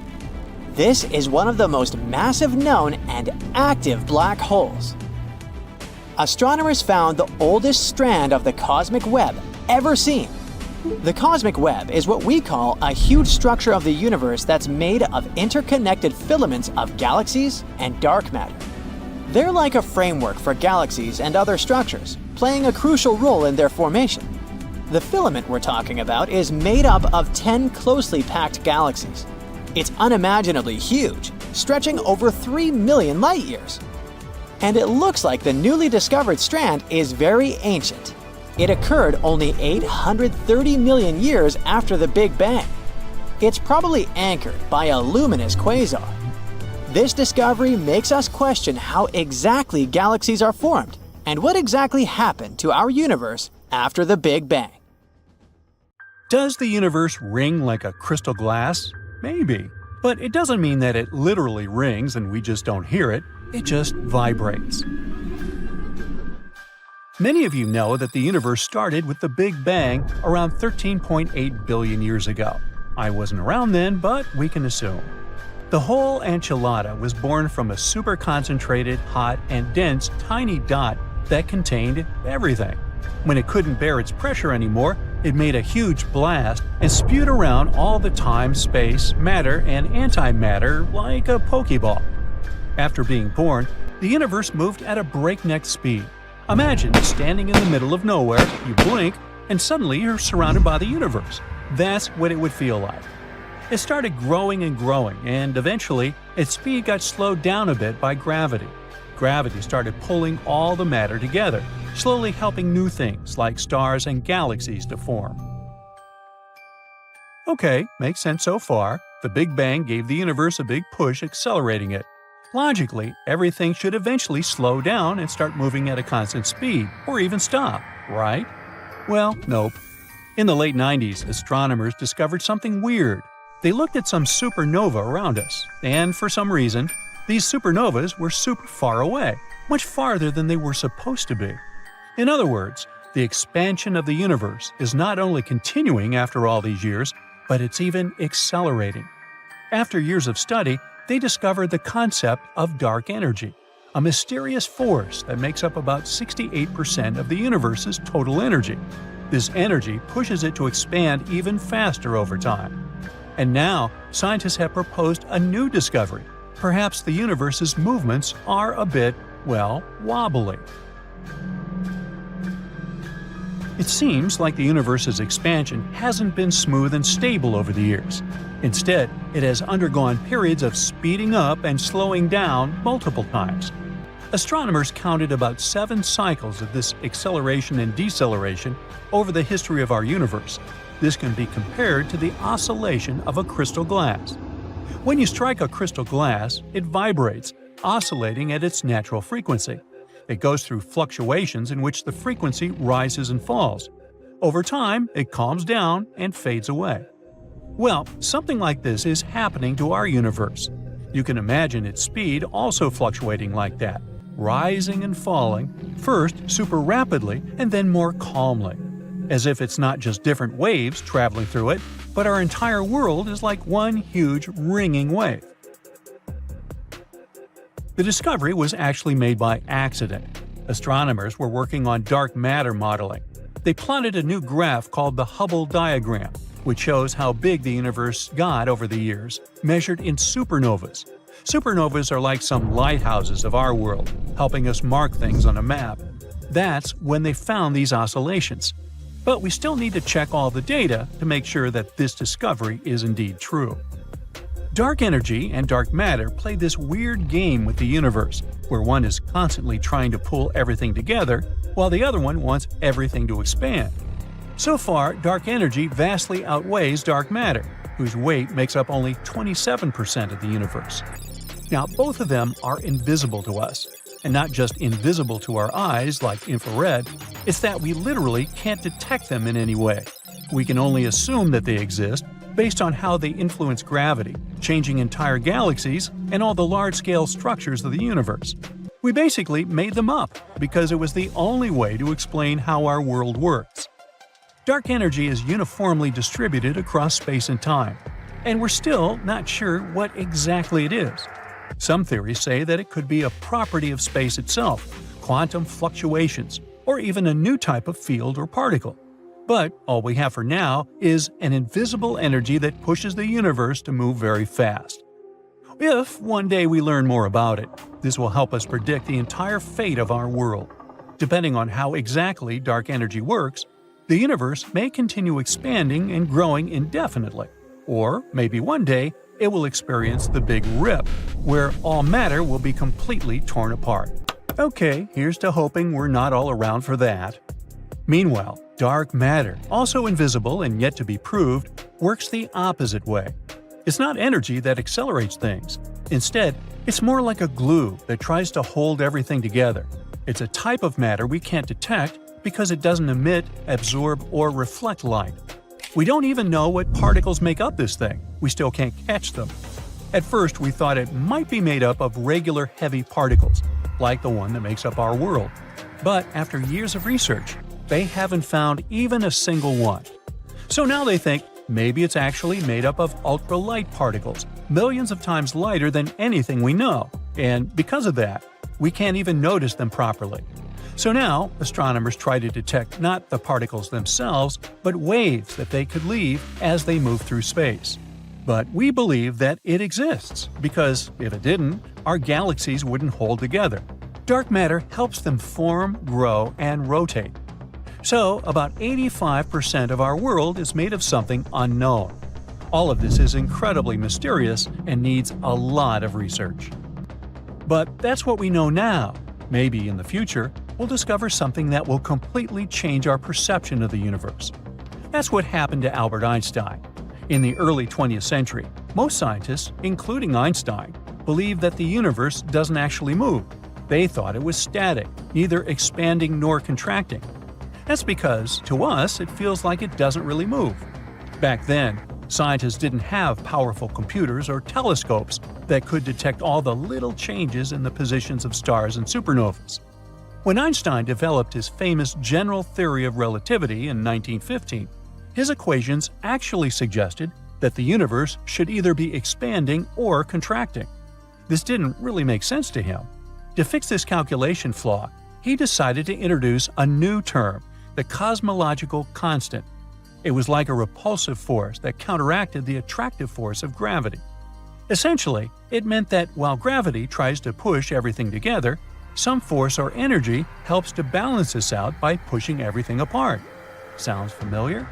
Speaker 2: This is one of the most massive known and active black holes. Astronomers found the oldest strand of the cosmic web ever seen. The cosmic web is what we call a huge structure of the universe that's made of interconnected filaments of galaxies and dark matter. They're like a framework for galaxies and other structures, playing a crucial role in their formation. The filament we're talking about is made up of 10 closely packed galaxies. It's unimaginably huge, stretching over 3 million light-years. And it looks like the newly discovered strand is very ancient. It occurred only 830 million years after the Big Bang. It's probably anchored by a luminous quasar. This discovery makes us question how exactly galaxies are formed and what exactly happened to our universe after the Big Bang.
Speaker 4: Does the universe ring like a crystal glass? Maybe. But it doesn't mean that it literally rings and we just don't hear it. It just vibrates. Many of you know that the universe started with the Big Bang around 13.8 billion years ago. I wasn't around then, but we can assume. The whole enchilada was born from a super concentrated, hot, and dense tiny dot that contained everything. When it couldn't bear its pressure anymore, it made a huge blast and spewed around all the time, space, matter, and antimatter like a Pokeball. After being born, the universe moved at a breakneck speed. Imagine standing in the middle of nowhere, you blink, and suddenly you're surrounded by the universe. That's what it would feel like. It started growing and growing, and eventually, its speed got slowed down a bit by gravity. Gravity started pulling all the matter together, slowly helping new things like stars and galaxies to form. Okay, makes sense so far. The Big Bang gave the universe a big push, accelerating it. Logically, everything should eventually slow down and start moving at a constant speed, or even stop, right? Well, nope. In the late 90s, astronomers discovered something weird. They looked at some supernova around us, and for some reason, these supernovas were super far away, much farther than they were supposed to be. In other words, the expansion of the universe is not only continuing after all these years, but it's even accelerating. After years of study, they discovered the concept of dark energy, a mysterious force that makes up about 68% of the universe's total energy. This energy pushes it to expand even faster over time. And now, scientists have proposed a new discovery. Perhaps the universe's movements are a bit, well, wobbly. It seems like the universe's expansion hasn't been smooth and stable over the years. Instead, it has undergone periods of speeding up and slowing down multiple times. Astronomers counted about 7 cycles of this acceleration and deceleration over the history of our universe. This can be compared to the oscillation of a crystal glass. When you strike a crystal glass, it vibrates, oscillating at its natural frequency. It goes through fluctuations in which the frequency rises and falls. Over time, it calms down and fades away. Well, something like this is happening to our universe. You can imagine its speed also fluctuating like that, rising and falling, first super rapidly and then more calmly, as if it's not just different waves traveling through it, but our entire world is like one huge ringing wave. The discovery was actually made by accident. Astronomers were working on dark matter modeling. They plotted a new graph called the Hubble diagram, which shows how big the universe got over the years, measured in supernovas. Supernovas are like some lighthouses of our world, helping us mark things on a map. That's when they found these oscillations. But we still need to check all the data to make sure that this discovery is indeed true. Dark energy and dark matter play this weird game with the universe, where one is constantly trying to pull everything together, while the other one wants everything to expand. So far, dark energy vastly outweighs dark matter, whose weight makes up only 27% of the universe. Now, both of them are invisible to us, and not just invisible to our eyes like infrared, it's that we literally can't detect them in any way. We can only assume that they exist based on how they influence gravity, changing entire galaxies, and all the large-scale structures of the universe. We basically made them up because it was the only way to explain how our world works. Dark energy is uniformly distributed across space and time, and we're still not sure what exactly it is. Some theories say that it could be a property of space itself, quantum fluctuations, or even a new type of field or particle. But all we have for now is an invisible energy that pushes the universe to move very fast. If one day we learn more about it, this will help us predict the entire fate of our world. Depending on how exactly dark energy works, the universe may continue expanding and growing indefinitely. Or maybe one day, it will experience the Big Rip, where all matter will be completely torn apart. Okay, here's to hoping we're not all around for that. Meanwhile, dark matter, also invisible and yet to be proved, works the opposite way. It's not energy that accelerates things. Instead, it's more like a glue that tries to hold everything together. It's a type of matter we can't detect because it doesn't emit, absorb, or reflect light. We don't even know what particles make up this thing. We still can't catch them. At first, we thought it might be made up of regular heavy particles, like the one that makes up our world. But after years of research, they haven't found even a single one. So now they think maybe it's actually made up of ultralight particles, millions of times lighter than anything we know, and because of that, we can't even notice them properly. So now, astronomers try to detect not the particles themselves, but waves that they could leave as they move through space. But we believe that it exists, because if it didn't, our galaxies wouldn't hold together. Dark matter helps them form, grow, and rotate. So, about 85% of our world is made of something unknown. All of this is incredibly mysterious and needs a lot of research. But that's what we know now. Maybe in the future, we'll discover something that will completely change our perception of the universe. That's what happened to Albert Einstein. In the early 20th century, most scientists, including Einstein, believed that the universe doesn't actually move. They thought it was static, neither expanding nor contracting. That's because, to us, it feels like it doesn't really move. Back then, scientists didn't have powerful computers or telescopes that could detect all the little changes in the positions of stars and supernovas. When Einstein developed his famous general theory of relativity in 1915, his equations actually suggested that the universe should either be expanding or contracting. This didn't really make sense to him. To fix this calculation flaw, he decided to introduce a new term, the cosmological constant. It was like a repulsive force that counteracted the attractive force of gravity. Essentially, it meant that while gravity tries to push everything together, some force or energy helps to balance this out by pushing everything apart. Sounds familiar?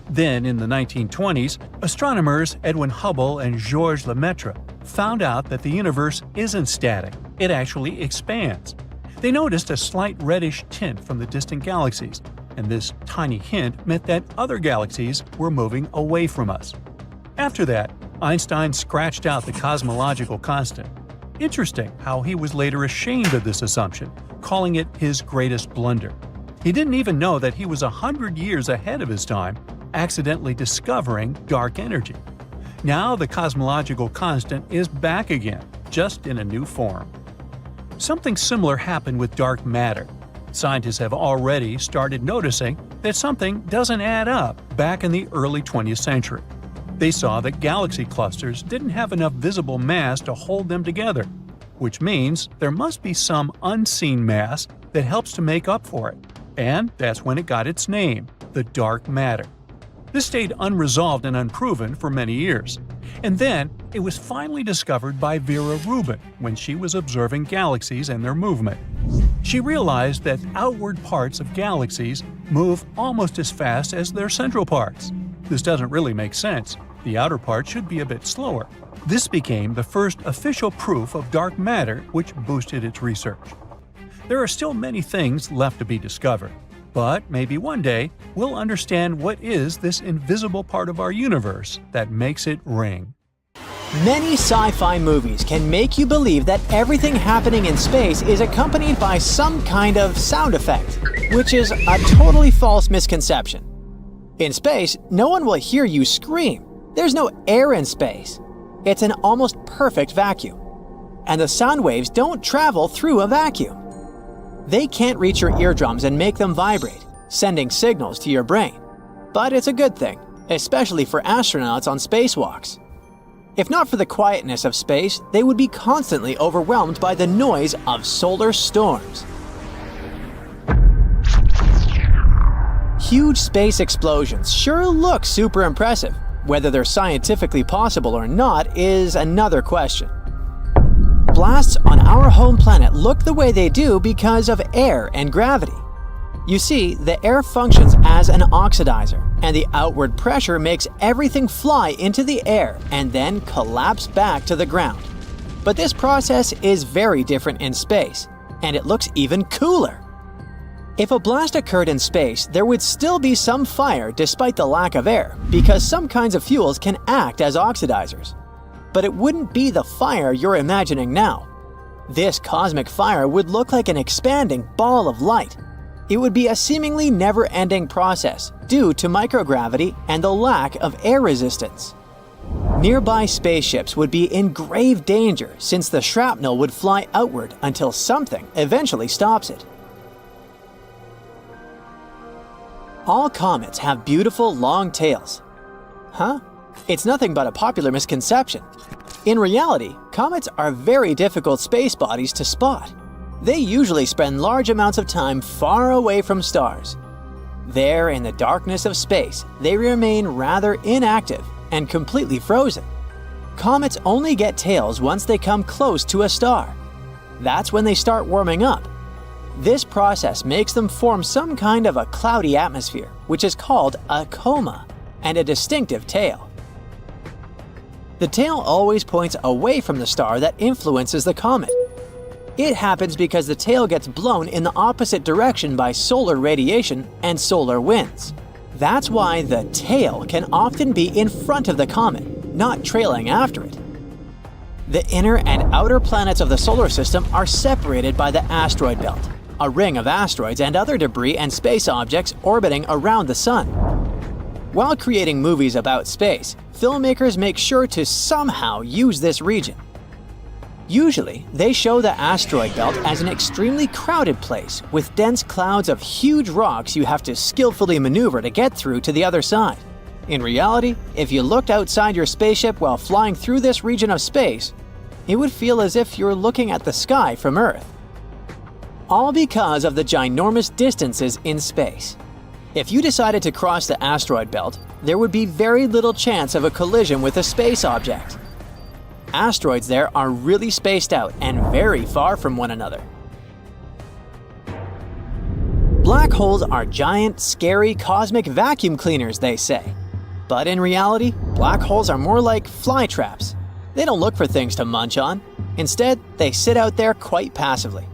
Speaker 4: Then, in the 1920s, astronomers Edwin Hubble and Georges Lemaitre found out that the universe isn't static, it actually expands. They noticed a slight reddish tint from the distant galaxies, and this tiny hint meant that other galaxies were moving away from us. After that, Einstein scratched out the cosmological constant. Interesting how he was later ashamed of this assumption, calling it his greatest blunder. He didn't even know that he was 100 years ahead of his time, accidentally discovering dark energy. Now the cosmological constant is back again, just in a new form. Something similar happened with dark matter. Scientists have already started noticing that something doesn't add up back in the early 20th century. They saw that galaxy clusters didn't have enough visible mass to hold them together, which means there must be some unseen mass that helps to make up for it. And that's when it got its name, the dark matter. This stayed unresolved and unproven for many years. And then it was finally discovered by Vera Rubin when she was observing galaxies and their movement. She realized that outward parts of galaxies move almost as fast as their central parts. This doesn't really make sense. The outer parts should be a bit slower. This became the first official proof of dark matter, which boosted its research. There are still many things left to be discovered, but maybe one day we'll understand what is this invisible part of our universe that makes it ring.
Speaker 2: Many sci-fi movies can make you believe that everything happening in space is accompanied by some kind of sound effect, which is a totally false misconception. In space, no one will hear you scream. There's no air in space. It's an almost perfect vacuum. And the sound waves don't travel through a vacuum. They can't reach your eardrums and make them vibrate, sending signals to your brain. But it's a good thing, especially for astronauts on spacewalks. If not for the quietness of space, they would be constantly overwhelmed by the noise of solar storms. Huge space explosions sure look super impressive. Whether they're scientifically possible or not is another question. Blasts on our home planet look the way they do because of air and gravity. You see, the air functions as an oxidizer, and the outward pressure makes everything fly into the air and then collapse back to the ground. But this process is very different in space, and it looks even cooler. If a blast occurred in space, there would still be some fire despite the lack of air, because some kinds of fuels can act as oxidizers. But it wouldn't be the fire you're imagining now. This cosmic fire would look like an expanding ball of light. It would be a seemingly never-ending process due to microgravity and the lack of air resistance. Nearby spaceships would be in grave danger since the shrapnel would fly outward until something eventually stops it. All comets have beautiful long tails. Huh? It's nothing but a popular misconception. In reality, comets are very difficult space bodies to spot. They usually spend large amounts of time far away from stars. There, in the darkness of space, they remain rather inactive and completely frozen. Comets only get tails once they come close to a star. That's when they start warming up. This process makes them form some kind of a cloudy atmosphere, which is called a coma, and a distinctive tail. The tail always points away from the star that influences the comet. It happens because the tail gets blown in the opposite direction by solar radiation and solar winds. That's why the tail can often be in front of the comet, not trailing after it. The inner and outer planets of the solar system are separated by the asteroid belt, a ring of asteroids and other debris and space objects orbiting around the sun. While creating movies about space, filmmakers make sure to somehow use this region. Usually, they show the asteroid belt as an extremely crowded place with dense clouds of huge rocks you have to skillfully maneuver to get through to the other side. In reality, if you looked outside your spaceship while flying through this region of space, it would feel as if you're looking at the sky from Earth. All because of the ginormous distances in space. If you decided to cross the asteroid belt, there would be very little chance of a collision with a space object. Asteroids there are really spaced out and very far from one another. Black holes are giant, scary, cosmic vacuum cleaners, they say. But in reality, black holes are more like fly traps. They don't look for things to munch on. Instead, they sit out there quite passively.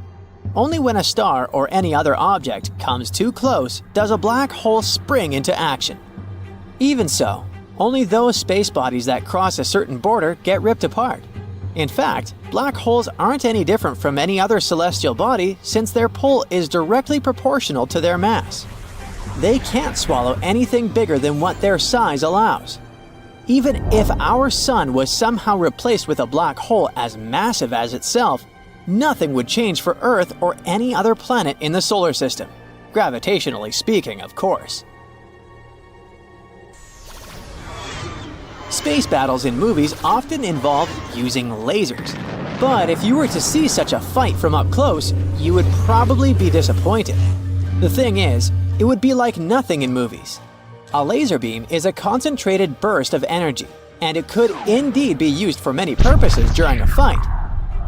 Speaker 2: Only when a star or any other object comes too close does a black hole spring into action. Even so, only those space bodies that cross a certain border get ripped apart. In fact, black holes aren't any different from any other celestial body since their pull is directly proportional to their mass. They can't swallow anything bigger than what their size allows. Even if our sun was somehow replaced with a black hole as massive as itself, nothing would change for Earth or any other planet in the solar system. Gravitationally speaking, of course. Space battles in movies often involve using lasers. But if you were to see such a fight from up close, you would probably be disappointed. The thing is, it would be like nothing in movies. A laser beam is a concentrated burst of energy, and it could indeed be used for many purposes during a fight.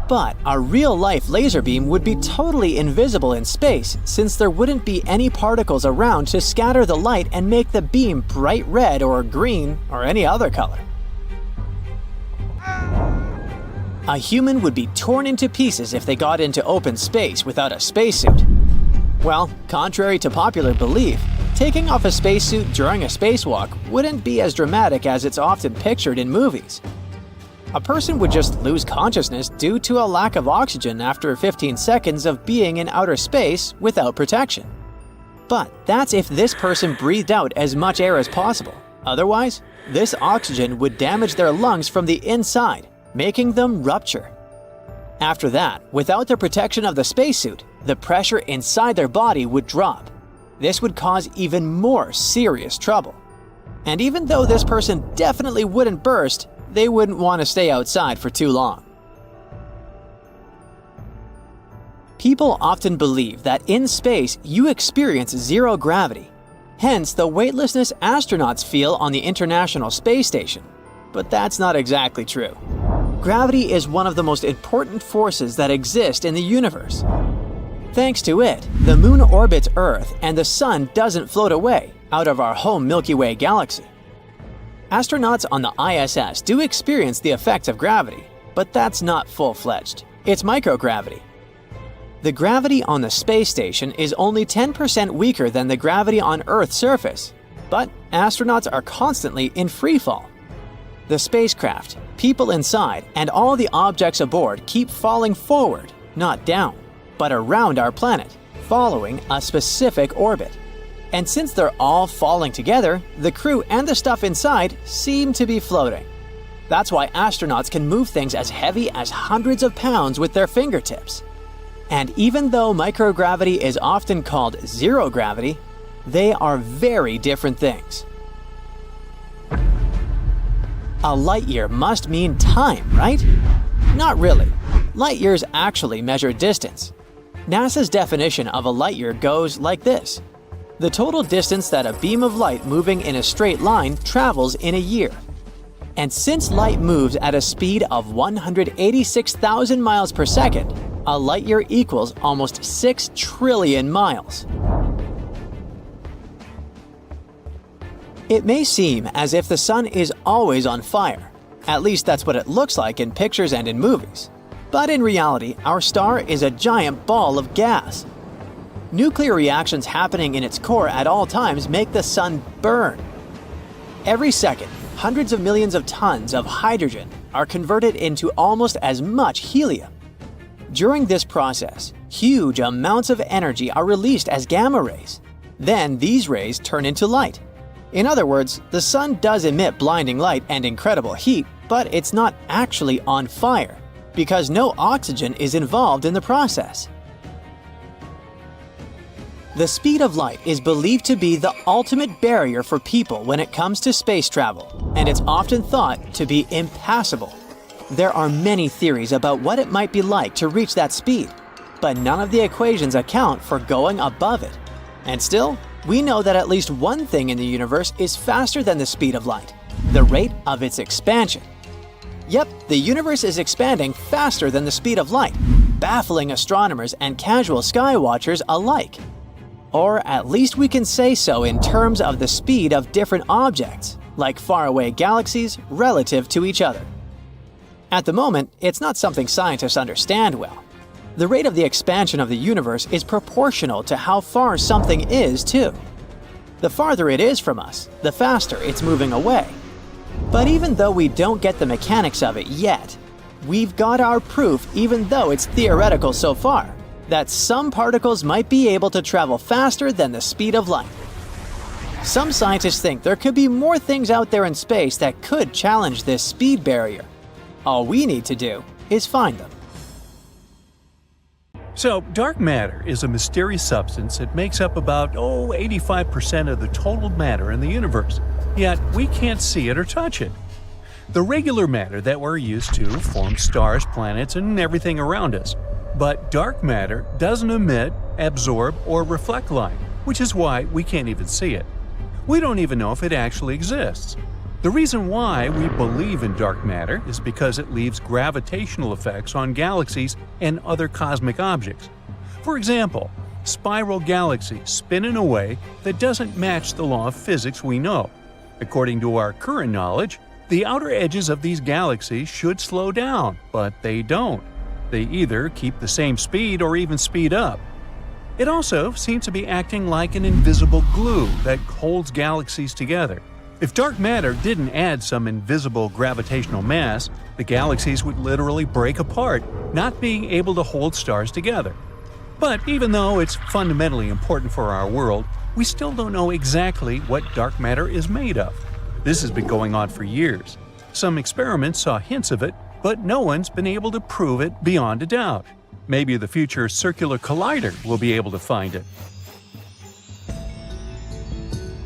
Speaker 2: But a real-life laser beam would be totally invisible in space since there wouldn't be any particles around to scatter the light and make the beam bright red or green or any other color. A human would be torn into pieces if they got into open space without a spacesuit. Well, contrary to popular belief, taking off a spacesuit during a spacewalk wouldn't be as dramatic as it's often pictured in movies. A person would just lose consciousness due to a lack of oxygen after 15 seconds of being in outer space without protection. But that's if this person breathed out as much air as possible. Otherwise, this oxygen would damage their lungs from the inside, making them rupture. After that, without the protection of the spacesuit, the pressure inside their body would drop. This would cause even more serious trouble. And even though this person definitely wouldn't burst, they wouldn't want to stay outside for too long. People often believe that in space you experience zero gravity, hence the weightlessness astronauts feel on the International Space Station. But that's not exactly true. Gravity is one of the most important forces that exist in the universe. Thanks to it, the Moon orbits Earth and the Sun doesn't float away out of our home Milky Way galaxy. Astronauts on the ISS do experience the effects of gravity, but that's not full-fledged. It's microgravity. The gravity on the space station is only 10% weaker than the gravity on Earth's surface, but astronauts are constantly in freefall. The spacecraft, people inside, and all the objects aboard keep falling forward, not down, but around our planet, following a specific orbit. And since they're all falling together, the crew and the stuff inside seem to be floating. That's why astronauts can move things as heavy as hundreds of pounds with their fingertips. And even though microgravity is often called zero gravity, they are very different things. A light year must mean time, right? Not really. Light years actually measure distance. NASA's definition of a light year goes like this: the total distance that a beam of light moving in a straight line travels in a year. And since light moves at a speed of 186,000 miles per second, a light year equals almost 6 trillion miles. It may seem as if the sun is always on fire. At least that's what it looks like in pictures and in movies. But in reality, our star is a giant ball of gas. Nuclear reactions happening in its core at all times make the sun burn. Every second, hundreds of millions of tons of hydrogen are converted into almost as much helium. During this process, huge amounts of energy are released as gamma rays. Then these rays turn into light. In other words, the sun does emit blinding light and incredible heat, but it's not actually on fire, because no oxygen is involved in the process. The speed of light is believed to be the ultimate barrier for people when it comes to space travel, and it's often thought to be impassable. There are many theories about what it might be like to reach that speed, but none of the equations account for going above it. And still, we know that at least one thing in the universe is faster than the speed of light: the rate of its expansion. Yep, the universe is expanding faster than the speed of light, baffling astronomers and casual sky watchers alike. Or at least we can say so in terms of the speed of different objects, like faraway galaxies relative to each other. At the moment, it's not something scientists understand well. The rate of the expansion of the universe is proportional to how far something is, too. The farther it is from us, the faster it's moving away. But even though we don't get the mechanics of it yet, we've got our proof, even though it's theoretical so far, that some particles might be able to travel faster than the speed of light. Some scientists think there could be more things out there in space that could challenge this speed barrier. All we need to do is find them.
Speaker 4: So, dark matter is a mysterious substance that makes up about 85% of the total matter in the universe, yet we can't see it or touch it. The regular matter that we're used to forms stars, planets, and everything around us. But dark matter doesn't emit, absorb, or reflect light, which is why we can't even see it. We don't even know if it actually exists. The reason why we believe in dark matter is because it leaves gravitational effects on galaxies and other cosmic objects. For example, spiral galaxies spin in a way that doesn't match the law of physics we know. According to our current knowledge, the outer edges of these galaxies should slow down, but they don't. They either keep the same speed or even speed up. It also seems to be acting like an invisible glue that holds galaxies together. If dark matter didn't add some invisible gravitational mass, the galaxies would literally break apart, not being able to hold stars together. But even though it's fundamentally important for our world, we still don't know exactly what dark matter is made of. This has been going on for years. Some experiments saw hints of it, but no one's been able to prove it beyond a doubt. Maybe the future circular collider will be able to find it.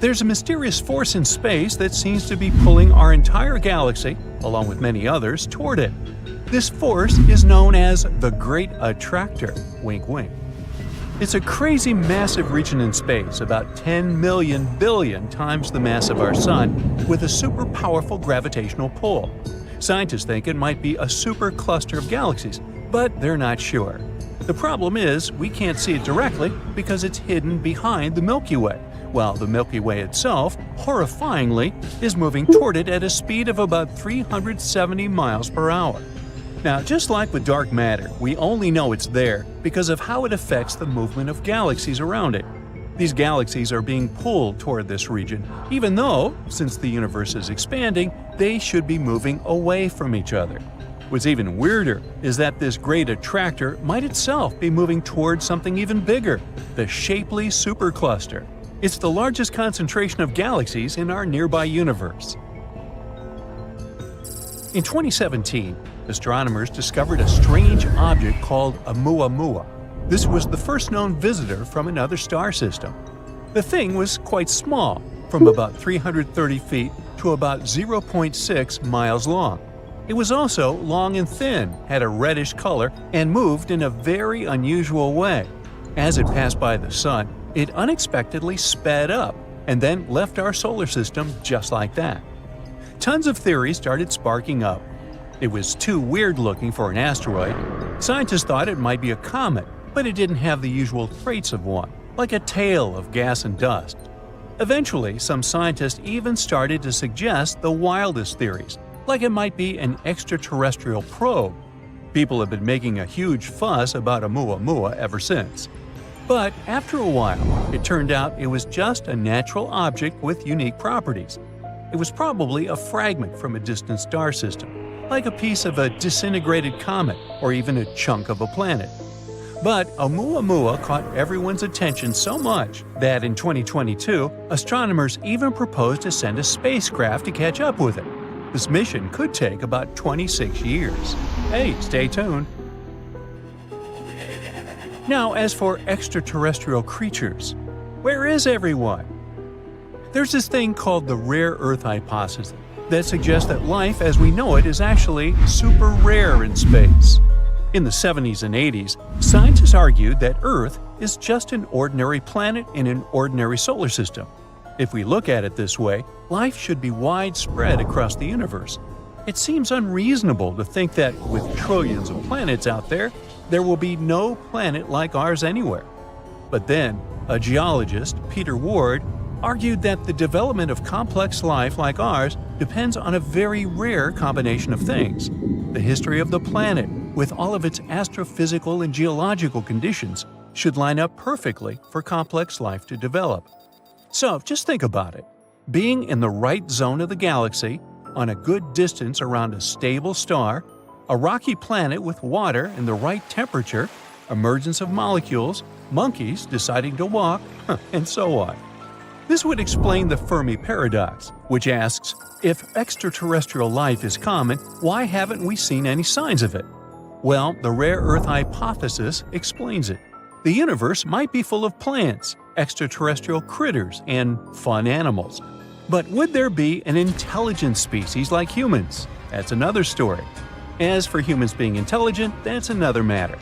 Speaker 4: There's a mysterious force in space that seems to be pulling our entire galaxy, along with many others, toward it. This force is known as the Great Attractor. Wink, wink. It's a crazy massive region in space, about 10 million billion times the mass of our Sun, with a super powerful gravitational pull. Scientists think it might be a super cluster of galaxies, but they're not sure. The problem is, we can't see it directly because it's hidden behind the Milky Way, while the Milky Way itself, horrifyingly, is moving toward it at a speed of about 370 miles per hour. Now, just like with dark matter, we only know it's there because of how it affects the movement of galaxies around it. These galaxies are being pulled toward this region, even though, since the universe is expanding, they should be moving away from each other. What's even weirder is that this great attractor might itself be moving towards something even bigger, the Shapley supercluster. It's the largest concentration of galaxies in our nearby universe. In 2017, astronomers discovered a strange object called Oumuamua. This was the first known visitor from another star system. The thing was quite small, from about 330 feet to about 0.6 miles long. It was also long and thin, had a reddish color, and moved in a very unusual way. As it passed by the Sun, it unexpectedly sped up and then left our solar system just like that. Tons of theories started sparking up. It was too weird looking for an asteroid. Scientists thought it might be a comet, but it didn't have the usual traits of one, like a tail of gas and dust. Eventually, some scientists even started to suggest the wildest theories, like it might be an extraterrestrial probe. People have been making a huge fuss about Oumuamua ever since. But after a while, it turned out it was just a natural object with unique properties. It was probably a fragment from a distant star system, like a piece of a disintegrated comet or even a chunk of a planet. But Oumuamua caught everyone's attention so much that in 2022, astronomers even proposed to send a spacecraft to catch up with it. This mission could take about 26 years. Hey, stay tuned. Now, as for extraterrestrial creatures, where is everyone? There's this thing called the rare Earth hypothesis that suggests that life as we know it is actually super rare in space. In the 70s and 80s, scientists argued that Earth is just an ordinary planet in an ordinary solar system. If we look at it this way, life should be widespread across the universe. It seems unreasonable to think that with trillions of planets out there will be no planet like ours anywhere. But then, a geologist, Peter Ward, argued that the development of complex life like ours depends on a very rare combination of things. The history of the planet, with all of its astrophysical and geological conditions, should line up perfectly for complex life to develop. So just think about it. Being in the right zone of the galaxy, on a good distance around a stable star, A rocky planet with water and the right temperature, emergence of molecules, monkeys deciding to walk, and so on. This would explain the Fermi paradox, which asks, if extraterrestrial life is common, why haven't we seen any signs of it? Well, the rare Earth hypothesis explains it. The universe might be full of plants, extraterrestrial critters, and fun animals. But would there be an intelligent species like humans? That's another story. As for humans being intelligent, that's another matter.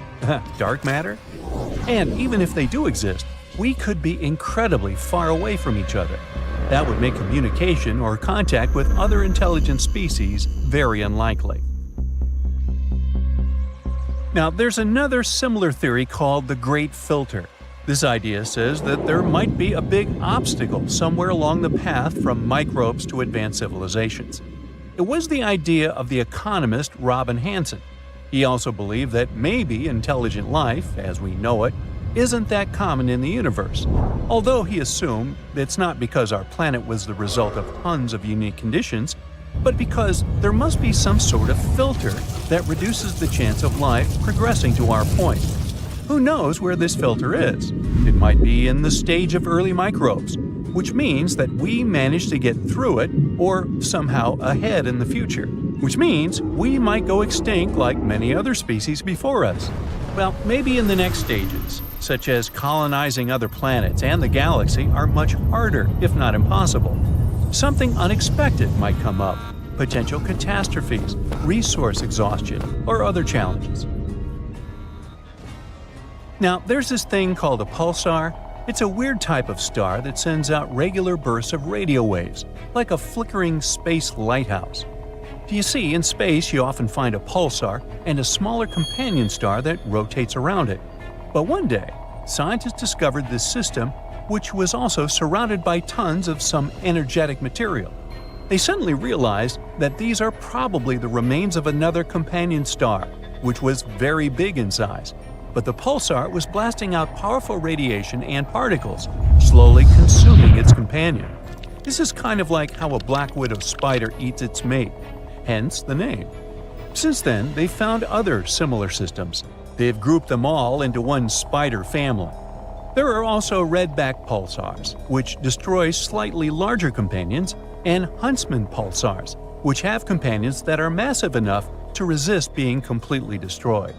Speaker 4: Dark matter? And even if they do exist, we could be incredibly far away from each other. That would make communication or contact with other intelligent species very unlikely. Now, there's another similar theory called the Great Filter. This idea says that there might be a big obstacle somewhere along the path from microbes to advanced civilizations. It was the idea of the economist Robin Hanson. He also believed that maybe intelligent life, as we know it, isn't that common in the universe, although he assumed it's not because our planet was the result of tons of unique conditions, but because there must be some sort of filter that reduces the chance of life progressing to our point. Who knows where this filter is? It might be in the stage of early microbes, which means that we managed to get through it or somehow ahead in the future, which means we might go extinct like many other species before us. Well, maybe in the next stages, such as colonizing other planets and the galaxy, are much harder, if not impossible. Something unexpected might come up, potential catastrophes, resource exhaustion, or other challenges. Now, there's this thing called a pulsar. It's a weird type of star that sends out regular bursts of radio waves, like a flickering space lighthouse. You see, in space you often find a pulsar and a smaller companion star that rotates around it. But one day, scientists discovered this system, which was also surrounded by tons of some energetic material. They suddenly realized that these are probably the remains of another companion star, which was very big in size. But the pulsar was blasting out powerful radiation and particles, slowly consuming its companion. This is kind of like how a black widow spider eats its mate, hence the name. Since then, they've found other similar systems. They've grouped them all into one spider family. There are also redback pulsars, which destroy slightly larger companions, and huntsman pulsars, which have companions that are massive enough to resist being completely destroyed.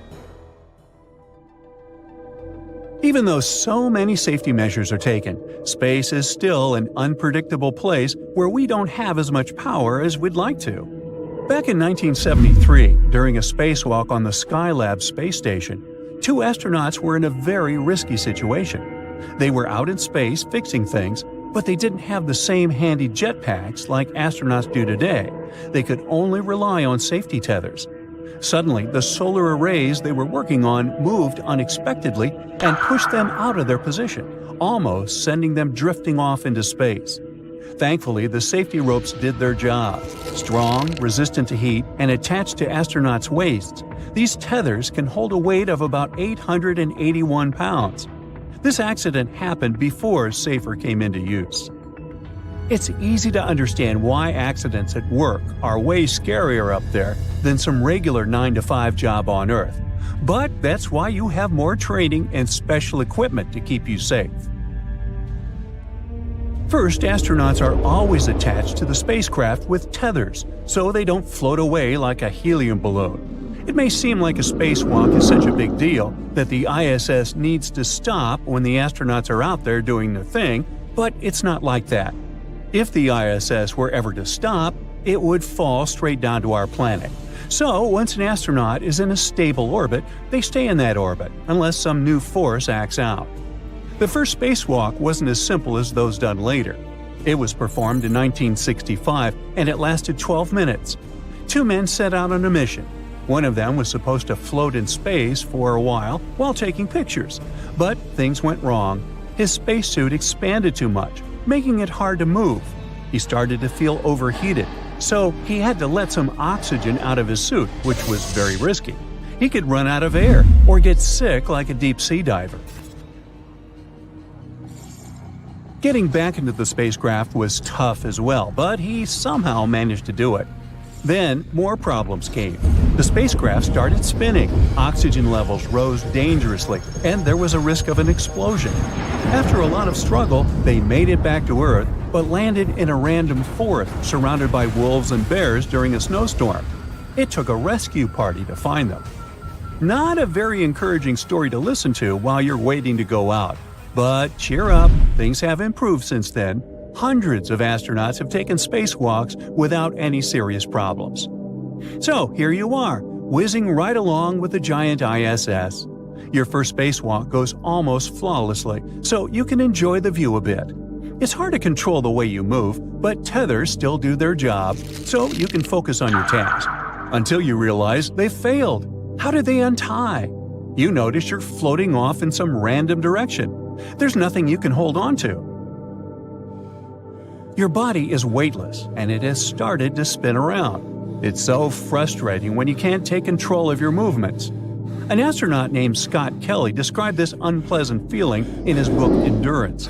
Speaker 4: Even though so many safety measures are taken, space is still an unpredictable place where we don't have as much power as we'd like to. Back in 1973, during a spacewalk on the Skylab space station, 2 astronauts were in a very risky situation. They were out in space fixing things, but they didn't have the same handy jetpacks like astronauts do today. They could only rely on safety tethers. Suddenly, the solar arrays they were working on moved unexpectedly and pushed them out of their position, almost sending them drifting off into space. Thankfully, the safety ropes did their job. Strong, resistant to heat, and attached to astronauts' waists, these tethers can hold a weight of about 881 pounds. This accident happened before SAFER came into use. It's easy to understand why accidents at work are way scarier up there than some regular 9-to-5 job on Earth. But that's why you have more training and special equipment to keep you safe. First, astronauts are always attached to the spacecraft with tethers, so they don't float away like a helium balloon. It may seem like a spacewalk is such a big deal that the ISS needs to stop when the astronauts are out there doing their thing, but it's not like that. If the ISS were ever to stop, it would fall straight down to our planet. So, once an astronaut is in a stable orbit, they stay in that orbit, unless some new force acts out. The first spacewalk wasn't as simple as those done later. It was performed in 1965, and it lasted 12 minutes. 2 men set out on a mission. One of them was supposed to float in space for a while taking pictures. But things went wrong. His spacesuit expanded too much, making it hard to move. He started to feel overheated, so he had to let some oxygen out of his suit, which was very risky. He could run out of air or get sick like a deep-sea diver. Getting back into the spacecraft was tough as well, but he somehow managed to do it. Then, more problems came. The spacecraft started spinning, oxygen levels rose dangerously, and there was a risk of an explosion. After a lot of struggle, they made it back to Earth, but landed in a random forest surrounded by wolves and bears during a snowstorm. It took a rescue party to find them. Not a very encouraging story to listen to while you're waiting to go out. But cheer up, things have improved since then. Hundreds of astronauts have taken spacewalks without any serious problems. So here you are, whizzing right along with the giant ISS. Your first spacewalk goes almost flawlessly, so you can enjoy the view a bit. It's hard to control the way you move, but tethers still do their job, so you can focus on your task. Until you realize they failed. How did they untie? You notice you're floating off in some random direction. There's nothing you can hold on to. Your body is weightless, and it has started to spin around. It's so frustrating when you can't take control of your movements. An astronaut named Scott Kelly described this unpleasant feeling in his book Endurance.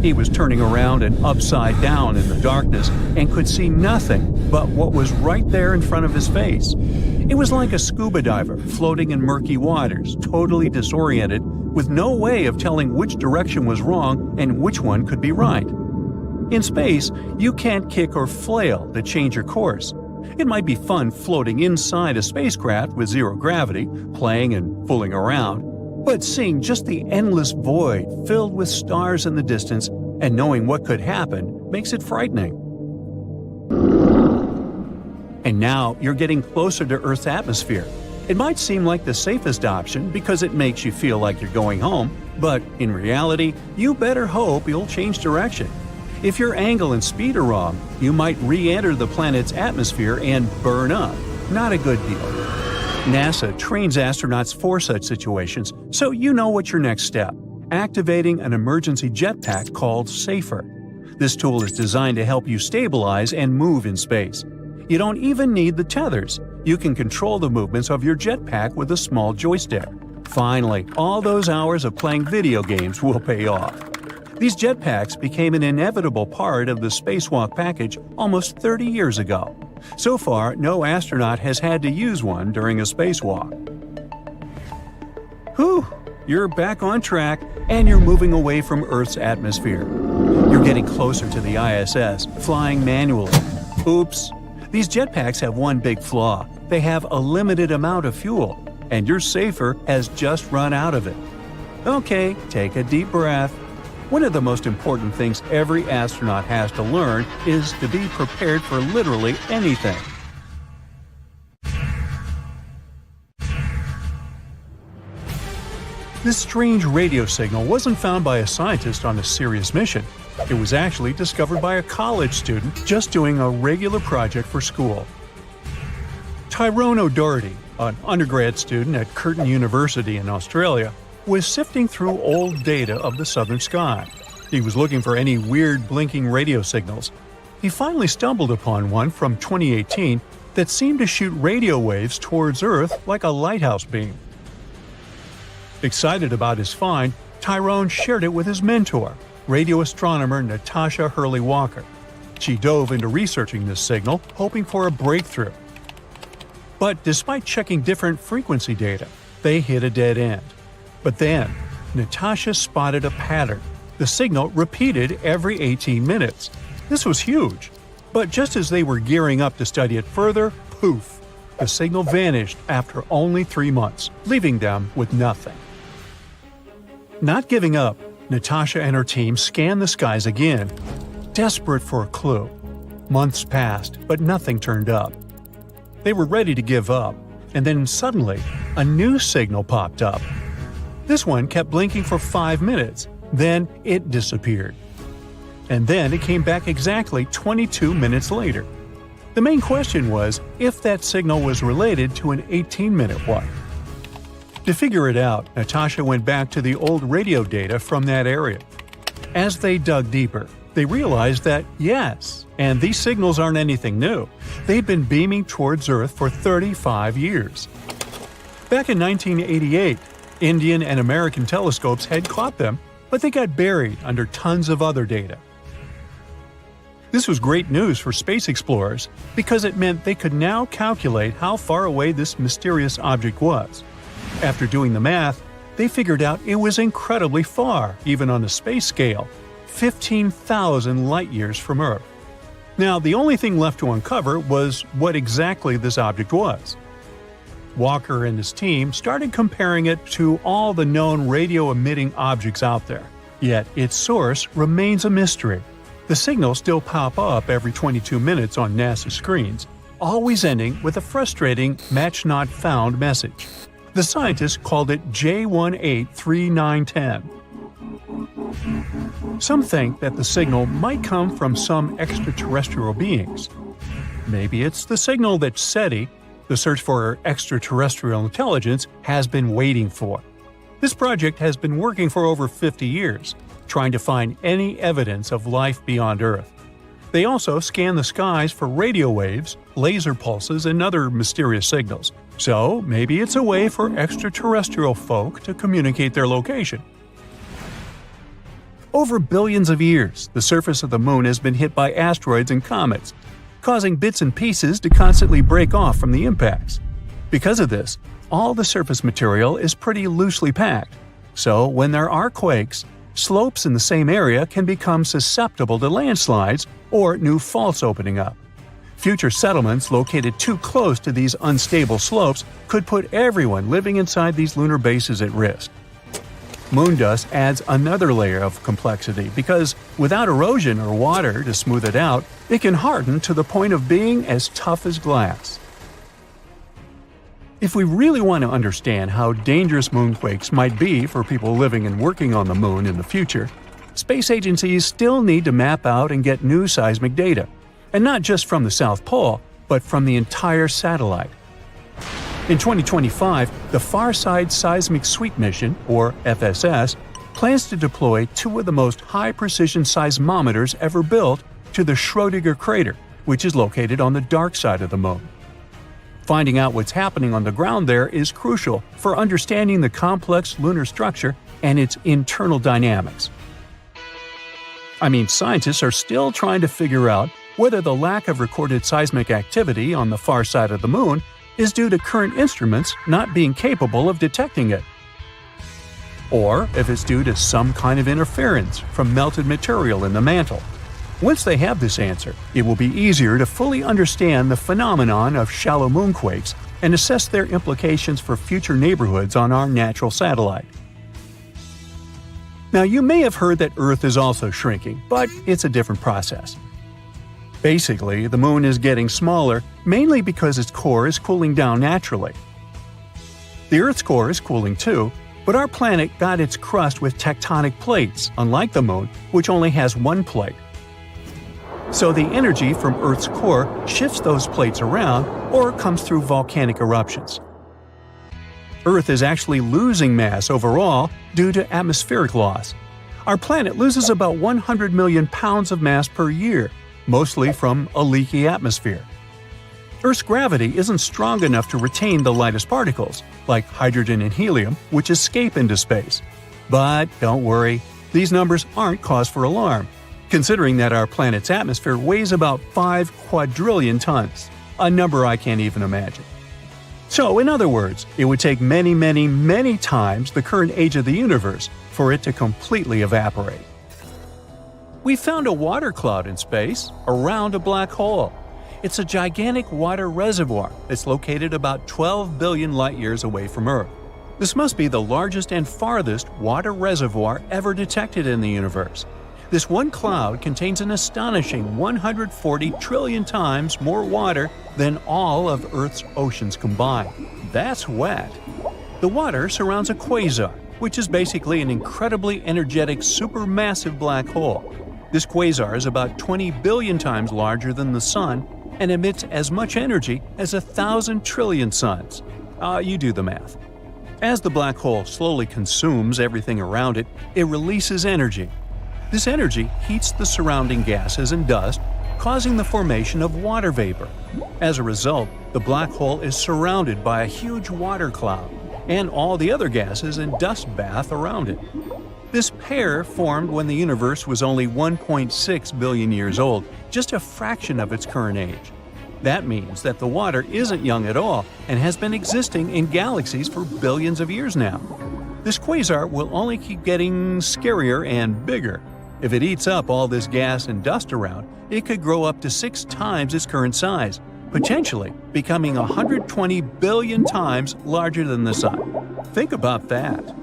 Speaker 4: He was turning around and upside down in the darkness and could see nothing but what was right there in front of his face. It was like a scuba diver floating in murky waters, totally disoriented, with no way of telling which direction was wrong and which one could be right. In space, you can't kick or flail to change your course. It might be fun floating inside a spacecraft with zero gravity, playing and fooling around, but seeing just the endless void filled with stars in the distance and knowing what could happen makes it frightening. And now you're getting closer to Earth's atmosphere. It might seem like the safest option because it makes you feel like you're going home, but in reality, you better hope you'll change direction. If your angle and speed are wrong, you might re-enter the planet's atmosphere and burn up. Not a good deal. NASA trains astronauts for such situations, so you know what's your next step: activating an emergency jetpack called SAFER. This tool is designed to help you stabilize and move in space. You don't even need the tethers. You can control the movements of your jetpack with a small joystick. Finally, all those hours of playing video games will pay off. These jetpacks became an inevitable part of the spacewalk package almost 30 years ago. So far, no astronaut has had to use one during a spacewalk. Whew! You're back on track, and you're moving away from Earth's atmosphere. You're getting closer to the ISS, flying manually. Oops! These jetpacks have one big flaw. They have a limited amount of fuel, and your SAFER has just run out of it. Okay, take a deep breath. One of the most important things every astronaut has to learn is to be prepared for literally anything. This strange radio signal wasn't found by a scientist on a serious mission. It was actually discovered by a college student just doing a regular project for school. Tyrone O'Doherty, an undergrad student at Curtin University in Australia, was sifting through old data of the southern sky. He was looking for any weird blinking radio signals. He finally stumbled upon one from 2018 that seemed to shoot radio waves towards Earth like a lighthouse beam. Excited about his find, Tyrone shared it with his mentor, radio astronomer Natasha Hurley-Walker. She dove into researching this signal, hoping for a breakthrough. But despite checking different frequency data, they hit a dead end. But then, Natasha spotted a pattern. The signal repeated every 18 minutes. This was huge. But just as they were gearing up to study it further, poof! The signal vanished after only 3 months, leaving them with nothing. Not giving up, Natasha and her team scanned the skies again, desperate for a clue. Months passed, but nothing turned up. They were ready to give up, and then suddenly, a new signal popped up. This one kept blinking for 5 minutes, then it disappeared. And then it came back exactly 22 minutes later. The main question was if that signal was related to an 18-minute one. To figure it out, Natasha went back to the old radio data from that area. As they dug deeper, they realized that, yes, and these signals aren't anything new. They'd been beaming towards Earth for 35 years. Back in 1988, Indian and American telescopes had caught them, but they got buried under tons of other data. This was great news for space explorers because it meant they could now calculate how far away this mysterious object was. After doing the math, they figured out it was incredibly far, even on a space scale, 15,000 light-years from Earth. Now, the only thing left to uncover was what exactly this object was. Walker and his team started comparing it to all the known radio-emitting objects out there. Yet its source remains a mystery. The signals still pop up every 22 minutes on NASA screens, always ending with a frustrating match not found message. The scientists called it J183910. Some think that the signal might come from some extraterrestrial beings. Maybe it's the signal that SETI, the search for extraterrestrial intelligence, has been waiting for. This project has been working for over 50 years, trying to find any evidence of life beyond Earth. They also scan the skies for radio waves, laser pulses, and other mysterious signals. So maybe it's a way for extraterrestrial folk to communicate their location. Over billions of years, the surface of the Moon has been hit by asteroids and comets, causing bits and pieces to constantly break off from the impacts. Because of this, all the surface material is pretty loosely packed. So when there are quakes, slopes in the same area can become susceptible to landslides or new faults opening up. Future settlements located too close to these unstable slopes could put everyone living inside these lunar bases at risk. Moon dust adds another layer of complexity because without erosion or water to smooth it out, it can harden to the point of being as tough as glass. If we really want to understand how dangerous moonquakes might be for people living and working on the Moon in the future, space agencies still need to map out and get new seismic data, and not just from the South Pole, but from the entire satellite. In 2025, the Farside Seismic Sweep Mission, or FSS, plans to deploy two of the most high-precision seismometers ever built to the Schrödinger crater, which is located on the dark side of the Moon. Finding out what's happening on the ground there is crucial for understanding the complex lunar structure and its internal dynamics. Scientists are still trying to figure out whether the lack of recorded seismic activity on the far side of the Moon is due to current instruments not being capable of detecting it, or if it's due to some kind of interference from melted material in the mantle. Once they have this answer, it will be easier to fully understand the phenomenon of shallow moonquakes and assess their implications for future neighborhoods on our natural satellite. Now, you may have heard that Earth is also shrinking, but it's a different process. Basically, the Moon is getting smaller, mainly because its core is cooling down naturally. The Earth's core is cooling too, but our planet got its crust with tectonic plates, unlike the Moon, which only has one plate. So the energy from Earth's core shifts those plates around or comes through volcanic eruptions. Earth is actually losing mass overall due to atmospheric loss. Our planet loses about 100 million pounds of mass per year, mostly from a leaky atmosphere. Earth's gravity isn't strong enough to retain the lightest particles, like hydrogen and helium, which escape into space. But don't worry, these numbers aren't cause for alarm, considering that our planet's atmosphere weighs about 5 quadrillion tons, a number I can't even imagine. So, in other words, it would take many, many, many times the current age of the universe for it to completely evaporate. We found a water cloud in space around a black hole. It's a gigantic water reservoir that's located about 12 billion light-years away from Earth. This must be the largest and farthest water reservoir ever detected in the universe. This one cloud contains an astonishing 140 trillion times more water than all of Earth's oceans combined. That's wet. The water surrounds a quasar, which is basically an incredibly energetic supermassive black hole. This quasar is about 20 billion times larger than the Sun and emits as much energy as 1,000 trillion suns. You do the math. As the black hole slowly consumes everything around it, it releases energy. This energy heats the surrounding gases and dust, causing the formation of water vapor. As a result, the black hole is surrounded by a huge water cloud and all the other gases and dust bath around it. This pair formed when the universe was only 1.6 billion years old, just a fraction of its current age. That means that the water isn't young at all and has been existing in galaxies for billions of years now. This quasar will only keep getting scarier and bigger. If it eats up all this gas and dust around, it could grow up to 6 times its current size, potentially becoming 120 billion times larger than the Sun. Think about that.